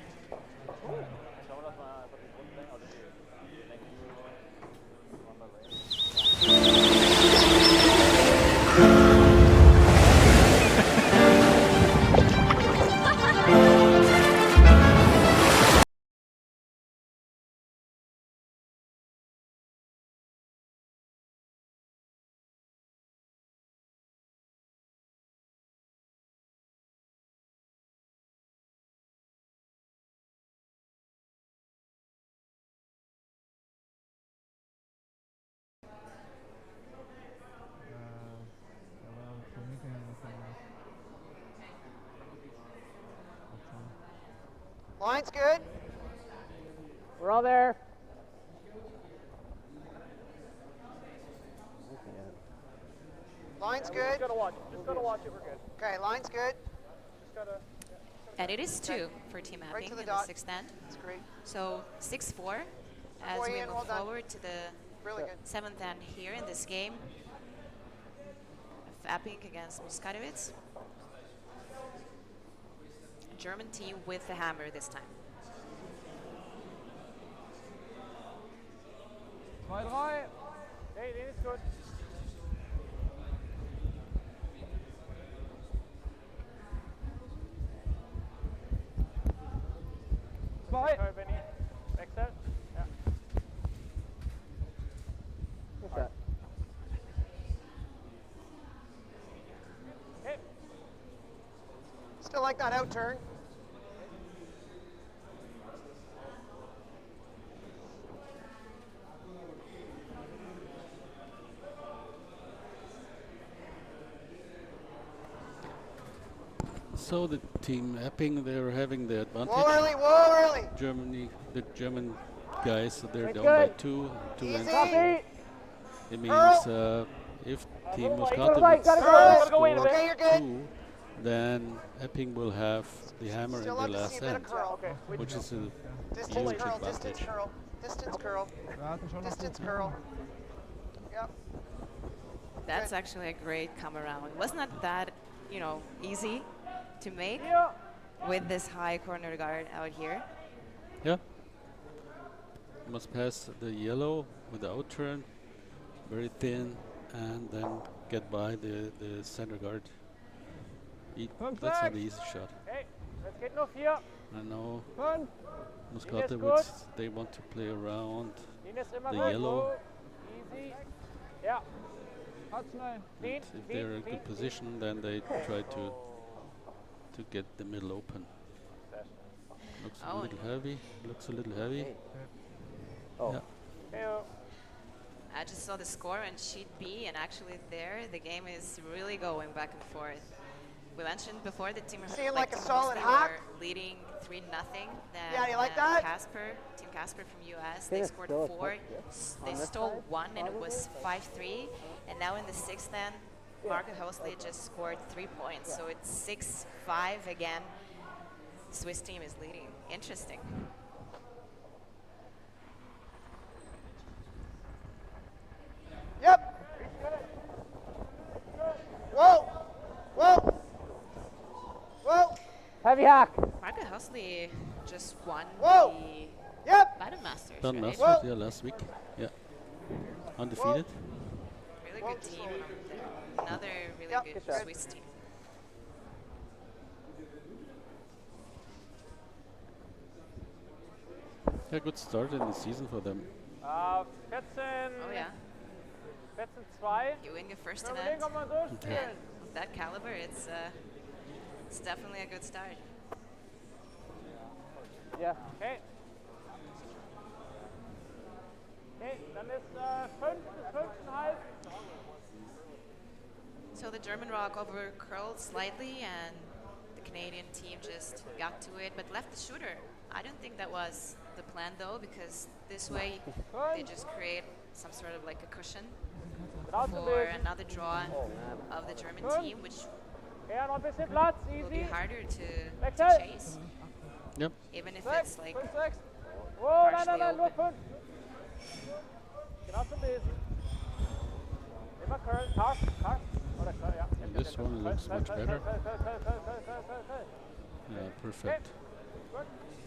Line's good. We're all there. Line's Just good. gotta watch it. Just gotta watch it. We're good. Okay, line's good. Just gotta. And it is 2 for Team Right Epping to the in the dot. 6th end. That's great. So 6-4 as Boy, we Ian, move well done. forward to the Really good. 7th end here in this game of Epping against Muskatewitz. A German team with the hammer this time. 2-3. Hey, den ist gut. Zwei. Okay, Benny. Wechsel. Ja. Good shot. Okay. Still like that out turn. So the team Epping, they're having the advantage. Whoa early. Germany, the German guys, so they're That's down by good. 2 Easy. and Copy. it means if Team Muskatewitz Gotta go. Earl. Gotta go in a bit. Okay, you're good. 2, then Epping will have the hammer Still in the like to see last a bit end, of curl. Okay. which is a Distance huge curl, advantage. distance curl, distance curl, Wir hatten schon noch distance gut curl. Yep. That's Good. actually a great come around. It wasn't that, easy to make Hier. with this high corner guard out here. Yeah. Must pass the yellow with the out turn, very thin, and then get by the center guard. That's an easy shot. Hey, jetzt geht nur 4. I know 5. Muskatewitz, they want to play around Den ist immer the gut. yellow. Easy. Ja. Hat schnell. And Clean, if they're in a good position, then they try to get the middle open. Looks Oh, a little heavy. Looks a little heavy. Oh. Yeah. Hey-o. I just saw the score on sheet B, and actually there the game is really going back and forth. We mentioned before the team Seeing like a Team solid Huxley hack? were leading 3-0. Then Yeah, you like that? Team Casper from US, think they it's scored still a 4. touch, yeah. They On this stole side, 1, and it probably? was 5-3. And now in the 6th end, Marc Muskatewitz just scored 3 points. So it's 6-5 again. Swiss team is leading. Interesting. Yep. Whoa. Whoa. Whoa. Heavy hack. Marc Muskatewitz just won Whoa. the Yep. Battle Masters, Done right? Masters, yeah, last week. Yeah. Undefeated. Really good team there. Another really Yep. good Good job. Swiss team. Yeah, good start in the season for them. 14, Oh yeah, 14-2. you win your first Können wir event den mal durchspielen? of that caliber. It's definitely a good start. Yeah. Okay. Okay, dann ist 5 bis 5,5. So the German rock over curled slightly, and the Canadian team just got to it, but left the shooter. I don't think that was the plan though, because this way they just create some sort of like a cushion for another draw of the German team, which Ja, noch ein bisschen Platz, will be easy. harder to Wechsel. chase, Yep. even if 6, it's like 5, 6. Oh, nein, nein, partially nein, nur open. 5. Genau zum Lesen. Immer Curl, Carf. Oder Curl, ja. This one looks much better. Curl. Yeah, perfect.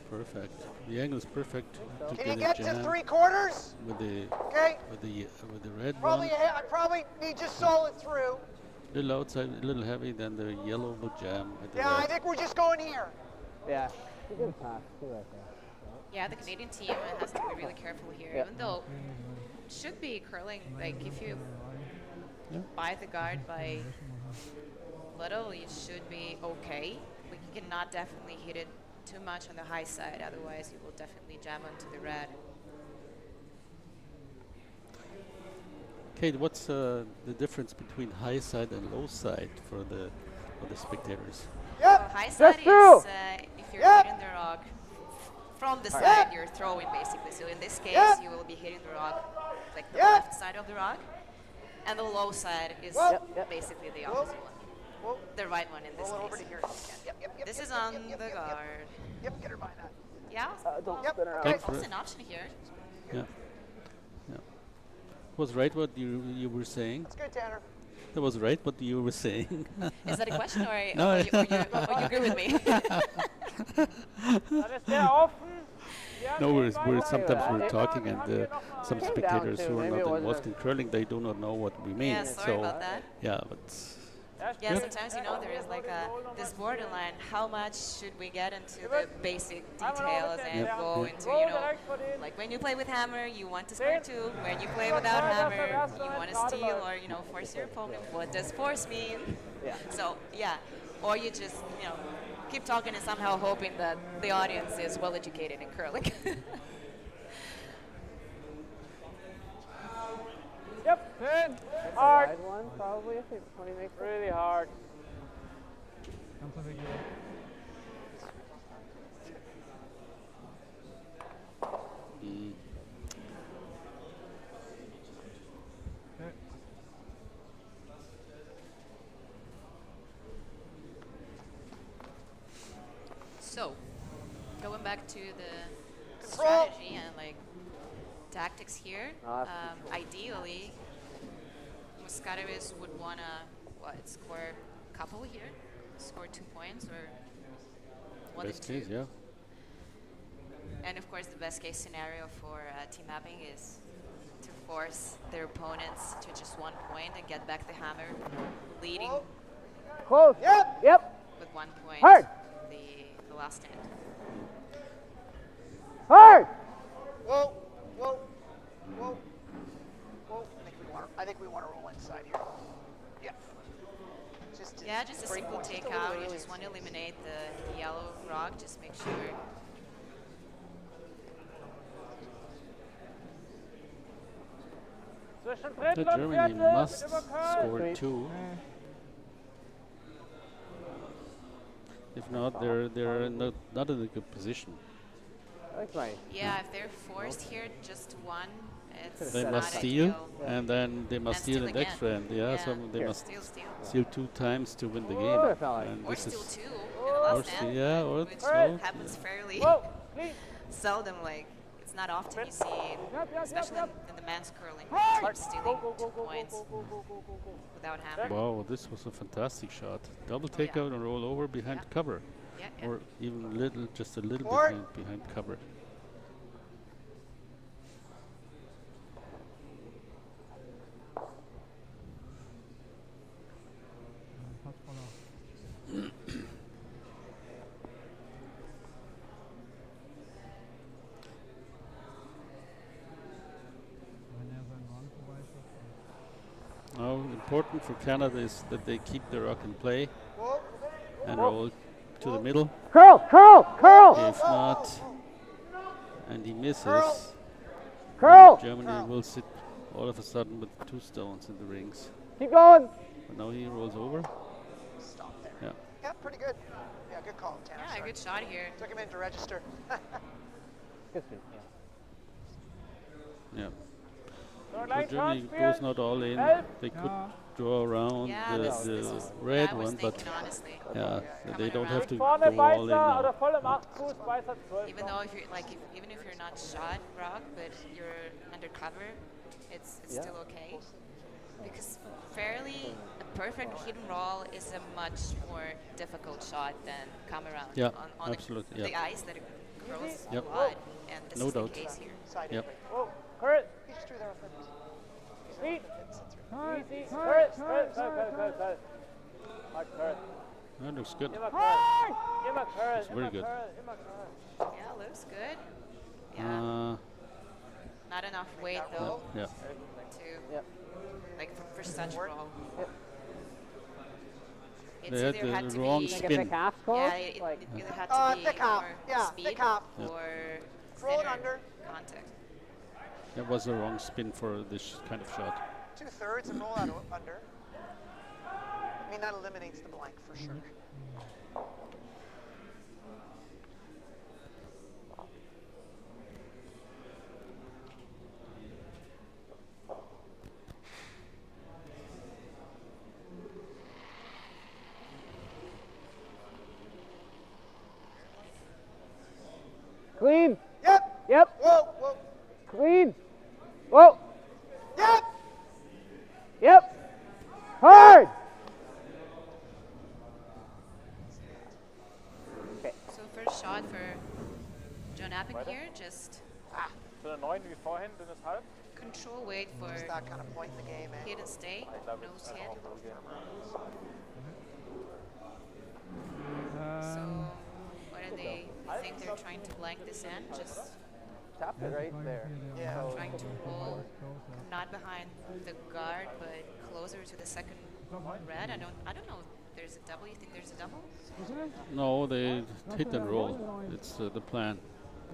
Perfect. The angle is perfect to Can you get get a to jam 3/4? with the Okay. with the red Probably. one. I probably need just solid through. A little outside, a little heavy, then the yellow will jam with the Yeah, I red. think we're just going here. Yeah. Good pass. Good right there. yeah, the Canadian team has to be really careful here, Yeah. even though it should be curling. Like if you Yeah. buy the guard by little, you should be okay. But you cannot definitely hit it too much on the high side, otherwise you will definitely jam onto the red. Kate, what's the difference between high side and low side for the spectators? So Yep. high side through. is if you're Yep. hitting the rock from the side, you're throwing basically. So in this case, Yep. you will be hitting the rock like the Yep. left side of the rock, and the low side is Yep. basically the Whoa. opposite one, Whoa. the right one in this Roll it over to case. here. Yep. This is yep, on yep, the yep, guard. Yep. Get her by that. Yeah, Don't Yep. spin around. Okay. that's an option here. Yeah. Yeah. Was right what you were saying? That's good, Tanner. That was right what you were saying. Is that a question, or, No. or you agree with me? Dann ist der offen. Ja, No, geht we're weiter. sometimes Yeah. we're talking and some Came down spectators to who are maybe not it wasn't involved in curling, they do not know what we mean. Yeah, sorry so about that. yeah, but Ja, Yeah, spielt. sometimes there is like this borderline. How much should we get into the basic details and Yep. go Yep. into like when you play with hammer, you want to score 2. When you play without hammer, you want to steal or force your opponent. What does force mean? Yeah. So yeah, or you just keep talking and somehow hoping that the audience is well educated in curling. Yep, 10. That's a Hard. wide one, probably, I think, when he makes it. Really hard. Kannst du weggehen. mm, Okay. So, going back to the Control. strategy and like tactics here, Awesome. ideally, Muskatewitz would want to score a couple here, score 2 points or 1 and best 2. case, yeah. And of course, the best case scenario for Team Epping is to force their opponents to just 1 point and get back the hammer, leading Close. Yep. Yep. with 1 point Hard. the last end. Hard. Whoa. Whoa. Whoa. Whoa. I think we want to roll inside here. Yeah. Just Yeah, just a break simple points. Just a takeout. little You just want to eliminate the yellow rock. Just make sure. Zwischen Drittel und Germany Viertel. must Über Curl. score 2. If not, they're not in a good position. That's right. Yeah, if they're forced here just to one, it's They not must steal, ideal. and then they must And steal steal in the next again. round. Yeah, so they Here. must Steal. steal 2 times to win the Sure, game. fella. And Or this steal is two in the or last steal, end, yeah, or which so. happens fairly Whoa, clean. seldom. Like, it's not often you see, especially in the men's curling, teams stealing Go, 2 points without having. Wow, this was a fantastic shot. Double Oh, yeah. takeout and roll over behind Yeah. cover, Yeah. or even just a little Four. bit behind cover. Touchballer. Wenn er seinen Run vorbeischießt. Now, important for Canada is that they keep the rock in play Whoa. and roll to the middle. Curl! If not, and he misses, Curl! Germany will sit all of a sudden with 2 stones in the rings. Keep going! But now he rolls over. Stop there. Yeah. Yeah, pretty good. Yeah, good call, Tanner. Yeah, Sorry. good shot here. Took him in to register. Good spin, yeah. Yeah. So, So gleich Germany Handspiel. goes not all in. They could Ja. draw around Yeah, this the was what red I was one, but thinking, honestly. yeah, they don't have to Nicht go vorne all in Beißer now. oder voll im 8-Fuß, Beißer 12. Even though if you're like, even if you're not shot rock, but you're undercover, it's Yeah. still okay. Because fairly, a perfect hidden roll is a much more difficult shot than come around Yeah, on absolutely, the yeah. ice that it grows Yep. a lot, and this No is doubt. the case here. Side Yep. in. Oh, Curl. He just threw there on purpose. Speed. Halt, Easy. halt, Curl. halt, Curl. halt, Halt, Curl. That looks good. Immer Curl. Immer Curl. It's very Immer good. Curl. Immer Curl. Yeah, looks good. Yeah, not enough weight though Yeah. to Yep. like for such roll. Yep. It's They had either had the to wrong be Get spin. the calf close? yeah, it like, either had to be thick half. more Yeah, speed thick half. or Roll it thinner under. contact. That was the wrong spin for this kind of shot. 2/3 and roll out under. I mean, that eliminates the blank for sure. Clean! Yep. Yep! Whoa, whoa. Clean! Whoa! Yep. Yep! Hard! So first shot for John Epping here, just Zu der 9 wie vorhin, dünnes Halb. control weight for Just that kind of point in the game, eh? hit and stay, Ich glaube, das nose ist hit. einfach auch so So Ähm, what do they think they're trying to blank this end? Just Tap it right Frage there. hier, der Yeah. Mann trying to ist roll closer. not behind the guard but closer to the second red. I don't know if there's a double. You think there's a double? No, they hit and roll. It's the plan,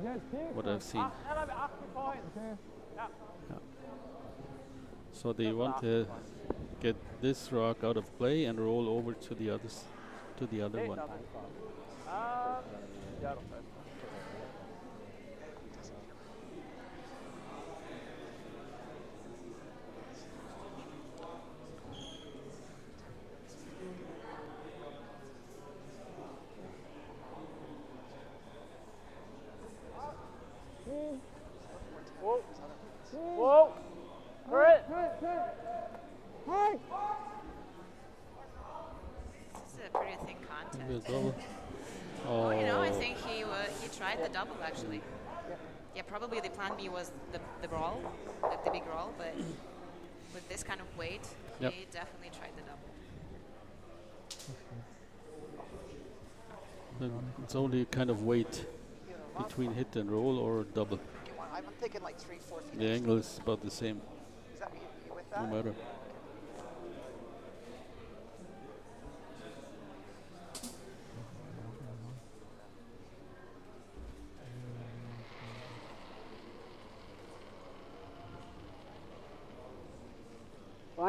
Ja, ich sehe. what I've seen. 8 wie vorhin. Okay. So they want to get this rock out of play and roll over to the others, to the other one. Ja, doch, da ist Whoa. Whoa. Curl. This is a pretty thin contact. Maybe a double. Oh, Well, you know, I think he tried the double actually. Yeah, probably the plan B was the brawl, the big brawl, but with this kind of weight, Yep. he definitely tried the double. it's only kind of weight between hit and roll or double. I'm thinking like 3-4 feet. The angle is about the same, Is that you with no that? matter.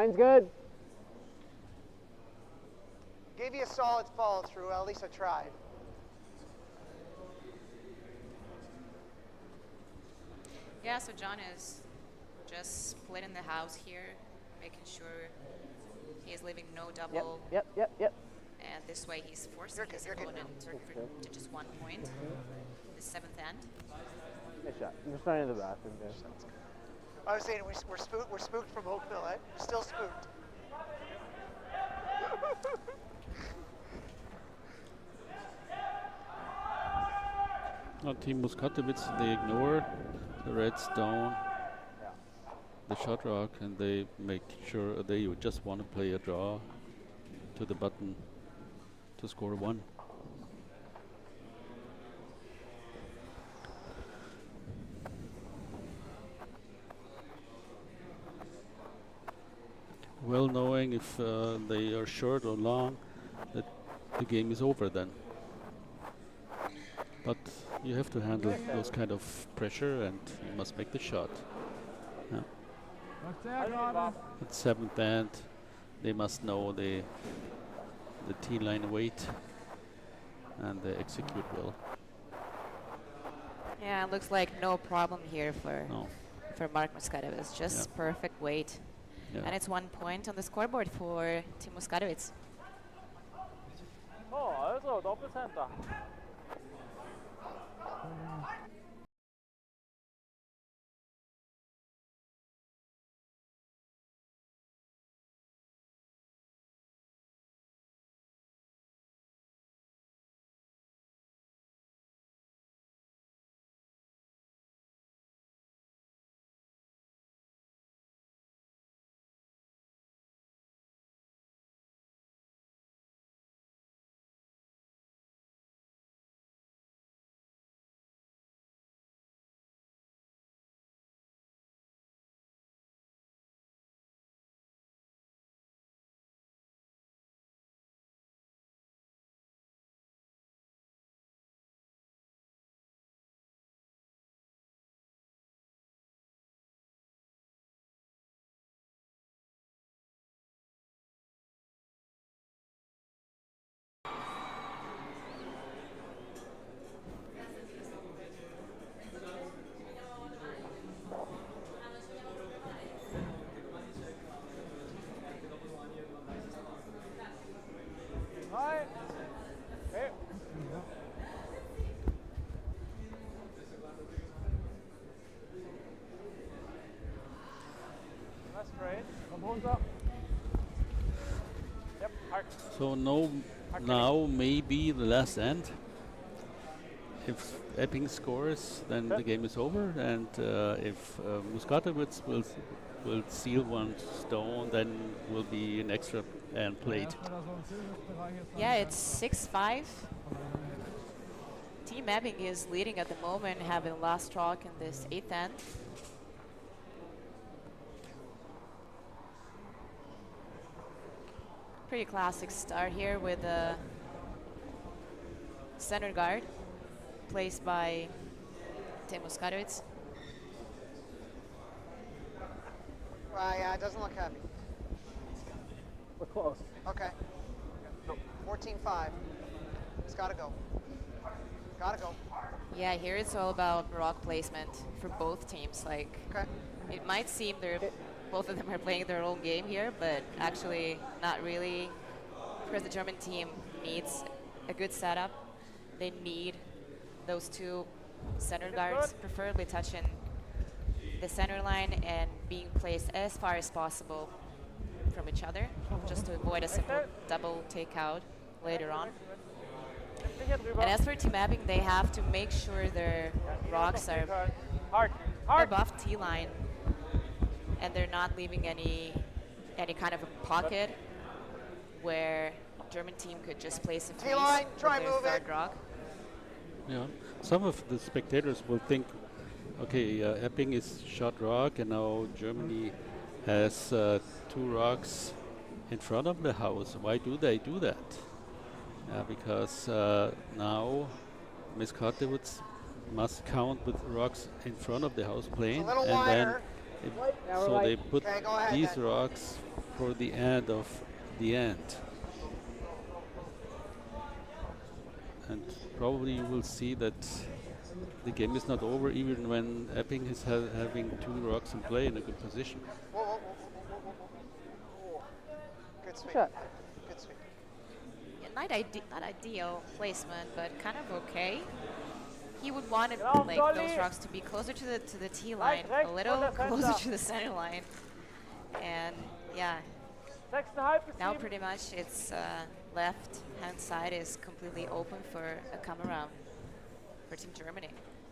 Line's good. Gave you a solid follow through. At least I tried. Yeah, so John is just splitting the house here, making sure he is leaving no double. Yep. And this way he's forcing his opponent to just 1 point. The 7th end. Nice shot. I'm just running to the bathroom there. I was saying we're spooked from Oakville, eh? We're still spooked. On Team Muskatewitz, they ignore the red stone, the shot rock, and they make sure they just want to play a draw to the button to score 1. Well knowing if they are short or long, that the game is over then. But you have to handle those kind of pressure and you must make the shot. Yeah. At 7th end, they must know the tee line weight and they execute well. Yeah, it looks like no problem here for Marc Muskatewitz. Just perfect weight. Yeah. And it's 1 point on the scoreboard for Team Muskatewitz. Oh, also Doppelcenter. So now maybe the last end. If Epping scores, then the game is over, and if Muskatewitz will seal 1 stone, then will be an extra end played. Yeah, it's 6-5. Team Epping is leading at the moment, having last rock in this 8th end. Pretty classic start here with the center guard placed by Team Muskatewitz. Yeah, it doesn't look heavy. We're close. Okay. 14-5. It's gotta go. Gotta go. Yeah, here it's all about rock placement for both teams. Like, it might seem both of them are playing their own game here, but actually not really, because the German team needs a good setup. They need those 2 center guards, preferably touching the center line and being placed as far as possible from each other, just to avoid a simple double takeout later on. And as for Team Epping, they have to make sure their rocks are above T line and they're not leaving any kind of a pocket where German team could just place a piece with their third rock. Yeah, some of the spectators will think, okay, Epping is shot rock, and now Germany has 2 rocks in front of the house. Why do they do that? Because now Muskatewitz must count with rocks in front of the house plane, and then so they put these rocks for the end of the end. And probably you will see that the game is not over even when Epping is having 2 rocks in play in a good position. Whoa, whoa, whoa, whoa, whoa, whoa, whoa. Good sweep. Shot. Good sweep. Yeah, not ideal placement, but kind of okay. He would want it, Genau, like Dolly. those rocks to be closer to the tee line, rechts, a little von der closer Fenster. to the center line, and yeah. 6,5 bis Now 7. pretty much its left hand side is completely open for a come around for Team Germany.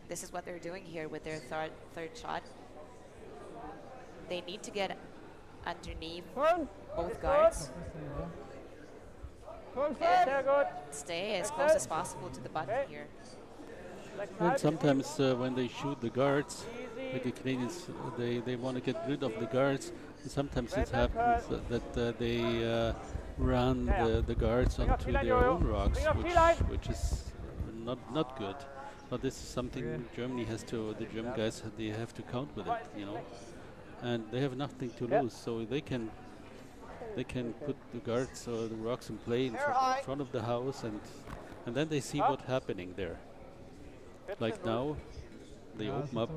This is what they're doing here with their third shot. They need to get underneath both guards Sehr gut. and stay as close as possible to the button here. And sometimes when they shoot the guards, like the Canadians, they want to get rid of the guards. And sometimes it happens that they run the guards onto their own rocks, which is not good. But this is something Germany has to, the German guys, they have to count with it, you know. And they have nothing to lose, so they can put the guards or the rocks in play in front of the house, and then they see what's happening there. Like now, they open up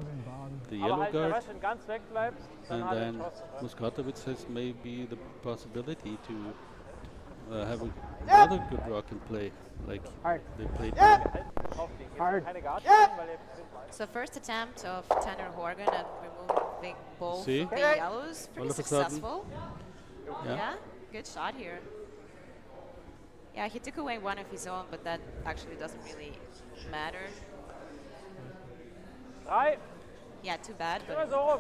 the Aber yellow halt, guard, wenn du ganz wegbleibst, dann and hat er then geschossen. Muskatewitz has maybe the possibility to have another good rock in play, like they played. Hard. Keine Guard spielen, weil er So first attempt of Tanner Horgan at removing both See? of the yellows, All pretty of a sudden. successful. Yeah. Yeah, good shot here. Yeah, he took away one of his own, but that actually doesn't really matter. 3. Yeah, too bad, Immer but so rum.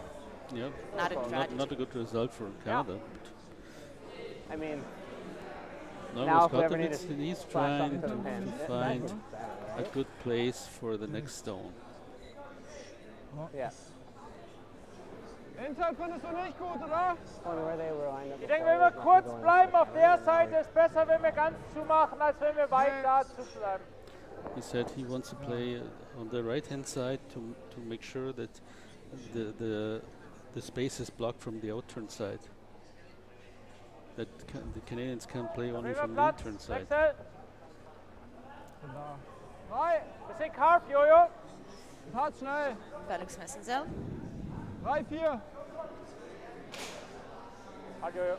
Yeah, Not a tragedy. not a good result for Canada. I mean, No, Now if we ever need Muskatewitz, to he's splash trying something to to the pen. find a good place for the next stone. yeah. Inside findest du nicht gut, oder? Wonder where they were lined up. Ich denke, wenn wir kurz bleiben auf der Seite, ist besser, wenn wir ganz zumachen, als wenn wir weit da zubleiben. He said he wants to play on the right-hand side to make sure that the space is blocked from the outturn side. That the Canadians can play only Nehmen wir from the Platz. outturn side. Wechsel. 3. Bisschen Carf, Jojo. Tat schnell. Felix Messenzel. 3, 4. Halt, Jojo.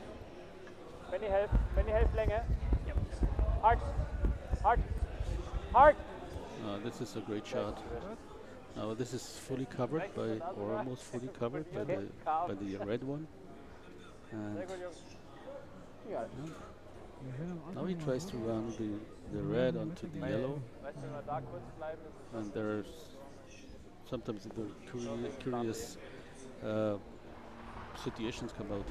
Wenn die Helflänge. Hart. Hart. Hart. This is a great shot. Now this is fully covered by, or almost fully covered by the red one. And Sehr gut, Jungs. now he tries to run the red onto the yellow, Weißt du, wenn wir da kurz bleiben, ist and there's sometimes the curious situations come out.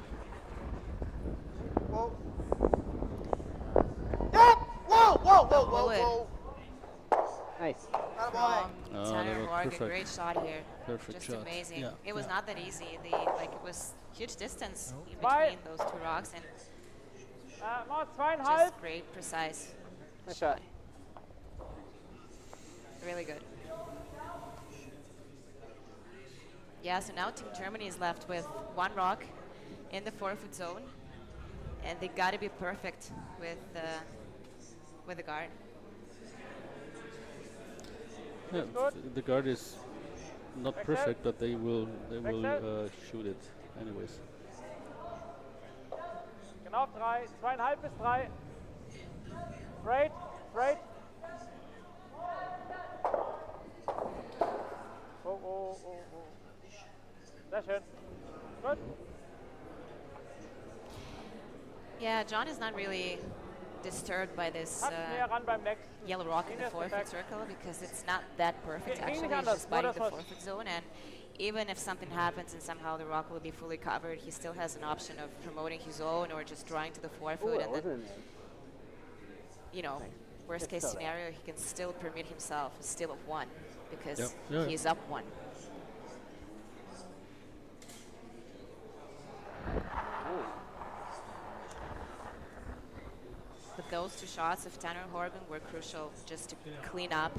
Whoa. Yep! Whoa, whoa, whoa, whoa, Bullet. whoa. Nice. Attaboy. From Oh, Tanner that was Horgan, perfect. great shot here. Perfect Just shot. amazing. Yeah. It was not that easy. It was huge distance in Bye. between those two rocks, and mal 2,5. just great, precise Nice shot. Really good. Yeah, so now Team Germany is left with one rock in the 4-foot zone, and they got to be perfect with the guard. Yeah, the guard is not perfect, but they will shoot it anyways. Genau, 3. 2,5 bis 3. Straight. Straight. Oh. Sehr schön. Gut. Yeah, John is not really disturbed by this Kannst näher ran beim nächsten. yellow rock in the Linie ist 4-foot perfekt. circle because it's not that perfect Ging actually. nicht He's anders, just nur biting the das was- 4-foot zone, and even if something happens and somehow the rock will be fully covered, he still has an option of promoting his own or just drawing to the 4-foot, Ooh, that and wasn't then, in there. you know, worst case It's still there. scenario, he can still permit himself a steal of 1 because Yep. Yeah. he's up 1. But those two shots of Tanner Horgan were crucial just to clean up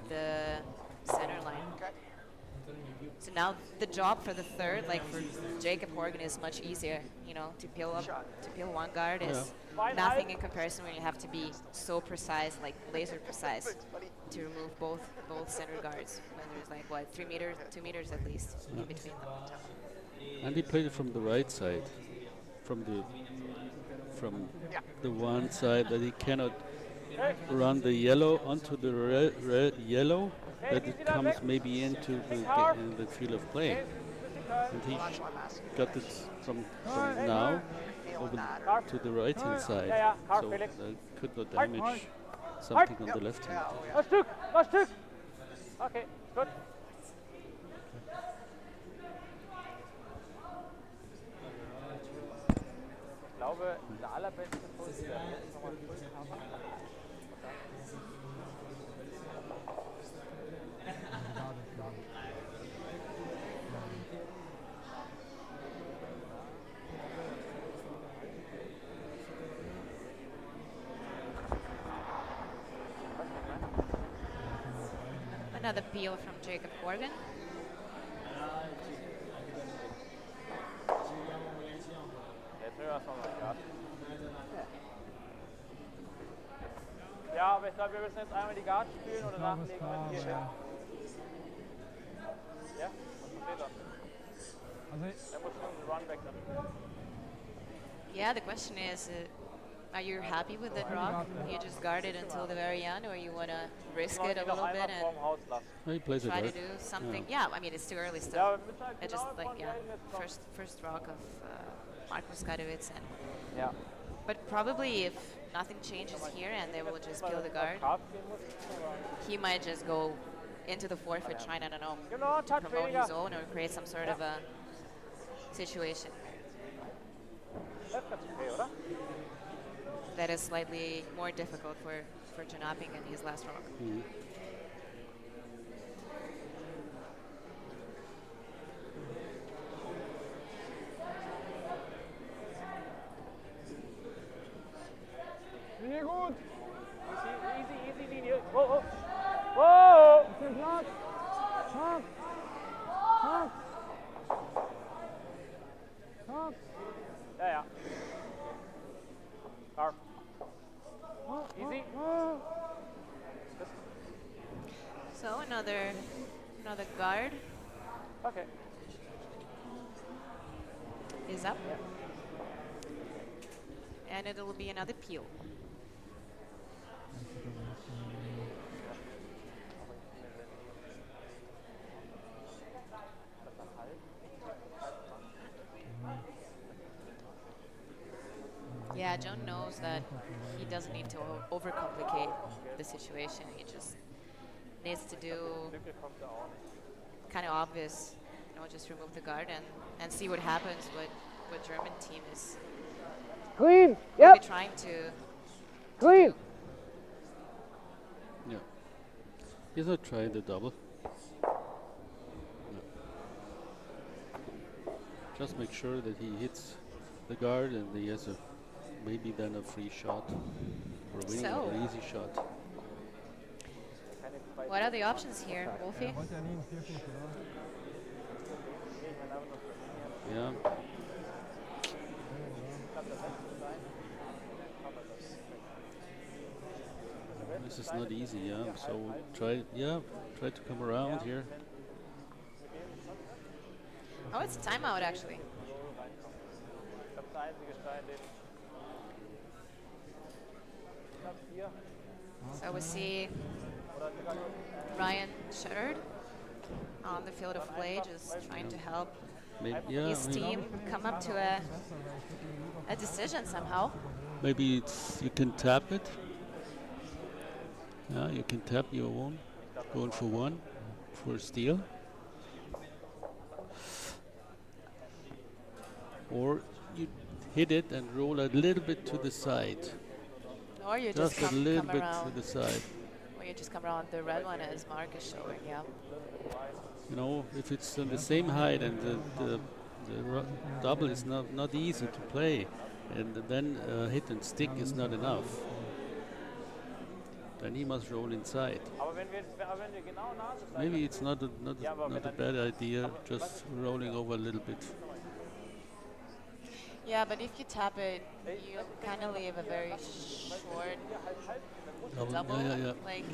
the center line. Okay. So now the job for the third, like for Jacob Horgan, is much easier. You know, to peel one guard is nothing in comparison when you have to be so precise, like laser precise, to remove both center guards when there's like what 3 meters, 2 meters at least in between them. And he played it from the right side, from the one side that he cannot run the yellow onto the red yellow, that it comes maybe into the field of play. And he got it from now over to the right hand side, so that could not damage something on the left hand. Noch Stück! Okay, gut. Ich glaube, der allerbeste Puls wäre jetzt nochmal Another peel from Jacob Horgan. Ja, aber ich glaube, wir müssen jetzt einmal die Guard spielen oder nachlegen mit hier. Ja? Was passiert dann? Er muss schon den Run wechseln. Yeah, the question is, are you happy with the drop? You just guard it until the very end, or you want to risk it a little bit and try to do something? Yeah, I mean, it's too early still. I just first rock of Marc Muskatewitz, and but probably if nothing changes here and they will just peel the guard, he might just go into the forfeit, trying, I don't know, to promote his own or create some sort of a situation that is slightly more difficult for John Epping in his last rock. Linie gut. Easy Linie. Whoa. Whoa. Platz. Scharf. Ja. Scharf. Easy. So another guard. Okay. Is up. And it'll be another peel. Yeah, John knows that he doesn't need to overcomplicate the situation. He just needs to do kind of obvious, just remove the guard and see what happens. What German team is Clean. will be trying to Clean. Yeah. He's not trying the double. No. Just make sure that he hits the guard and he has maybe then a free shot or an easy shot. What are the options here, Wolfie? Yeah. This is not easy, yeah. So try to come around here. Oh, it's a timeout actually. So we see Ryan Shuttard on the field of play, just trying to help his team come up to a decision somehow. Maybe you can tap it. Yeah, you can tap your own, going for one, for a steal. Or you hit it and roll a little bit to the side. Or you just come a little bit around to the side. Or you just come around the red one as Marc is showing, yeah. If it's on the same height and the double is not easy to play, and then hit and stick is not enough. then he must roll inside. Aber wenn wir genau Nase bleiben, Maybe it's not a Ja, aber wenn not a bad idea, just rolling over a little bit. Yeah, but if you tap it, you kind of leave a very short double, Yeah. like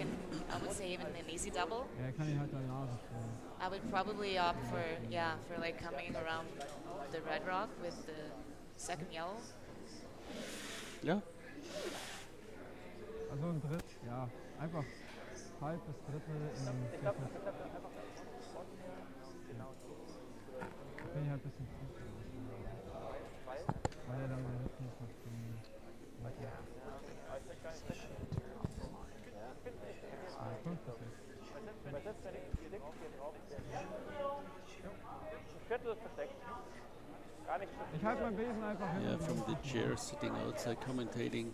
I would say even an easy double. Ja, er kann ihn halt an Nase spielen. I would probably opt for like coming around the red rock with the second yellow. Yeah. Also ein Dritt, ja. Einfach halb bis Drittel in einem Viertel. Da bin ich halt ein bisschen zu. Weil er dann den Rücken nicht macht. Viertel ist versteckt. Gar nicht Ich halte meinen Besen einfach hin. Yeah, from the chair sitting outside commentating,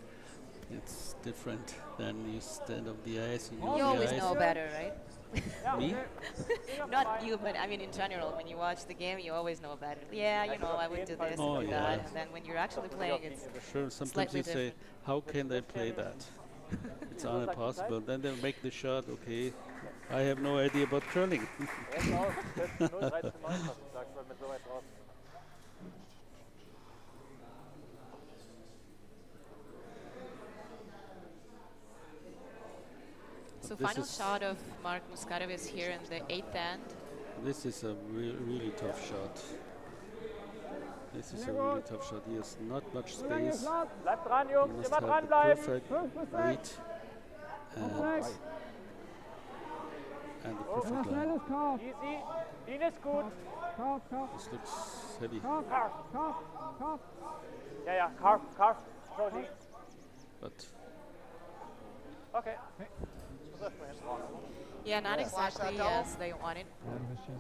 it's different than you stand on the ice and You always know better, right? Me? Not you, but I mean in general, when you watch the game, you always know better. Yeah, you know, I would do this Oh, and do yeah. that, and then when you're actually playing, it's Sure, sometimes slightly you say, different. how can they play that? It's impossible. Then they make the shot, okay. I have no idea about curling. Jetzt aus, 0, 13, 9, hast du gesagt, weil mit so weit draußen. So This final is- shot of Marc Muskatewitz here in the 8th end. This is a really tough shot. This is a really tough shot. He has not much space. Bleibt dran, He Jungs, must immer have the dranbleiben. perfect weight and the perfect line. Easy. Ihn ist gut. This looks heavy. Ja, Carf. Sorry. But Okay. Yeah, not Flash that exactly double? as they wanted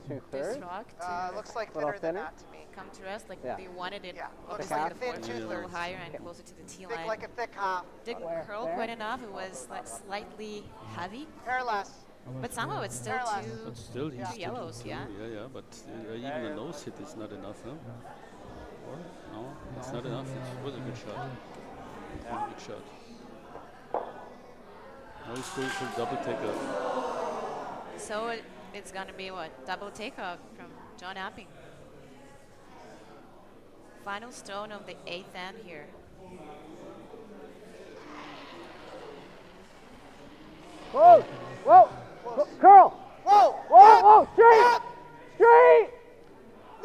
Two this thirds. rock to Looks like Little thinner than thinner? that to me. come to rest. Like Yeah. they wanted it Yeah, obviously looks like the a thin fourth a little two-thirds. higher and closer to the T Thick line. like a thick half. Didn't curl There. quite enough. It was like slightly heavy, Hair less. but somehow it's still Paralyzed. two. but still, he's Two still yellows, yeah. Yeah. But even a nose hit is not enough, huh? Or no, it's not enough. It was a good shot. It was a good shot. Now he's going for double takeoff. So it's gonna be what, double takeoff from John Epping. Final stone of the 8th end here. Whoa! Curl! Whoa! Straight!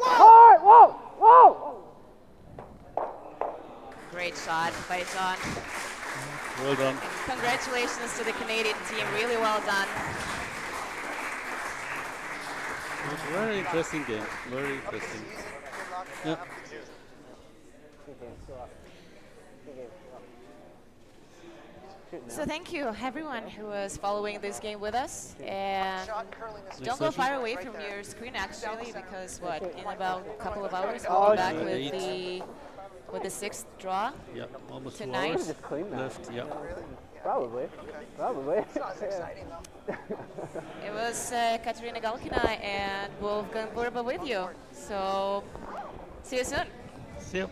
Hard! Whoa! Great shot by John. Well done. Congratulations to the Canadian team. Really well done. It was a very interesting game. Very interesting. Yeah. So thank you everyone who was following this game with us, and Shot and curling is don't go session. far away Right from there. your screen actually, because what, in about a couple of hours Oh, we'll be back yeah. with the 6th draw. Yeah, almost 2 Tonight? hours Just clean that. left. Yeah. Probably. It's not as exciting though. It was Katerina Galkina and Wolfgang Burba with you. So see you soon. See you.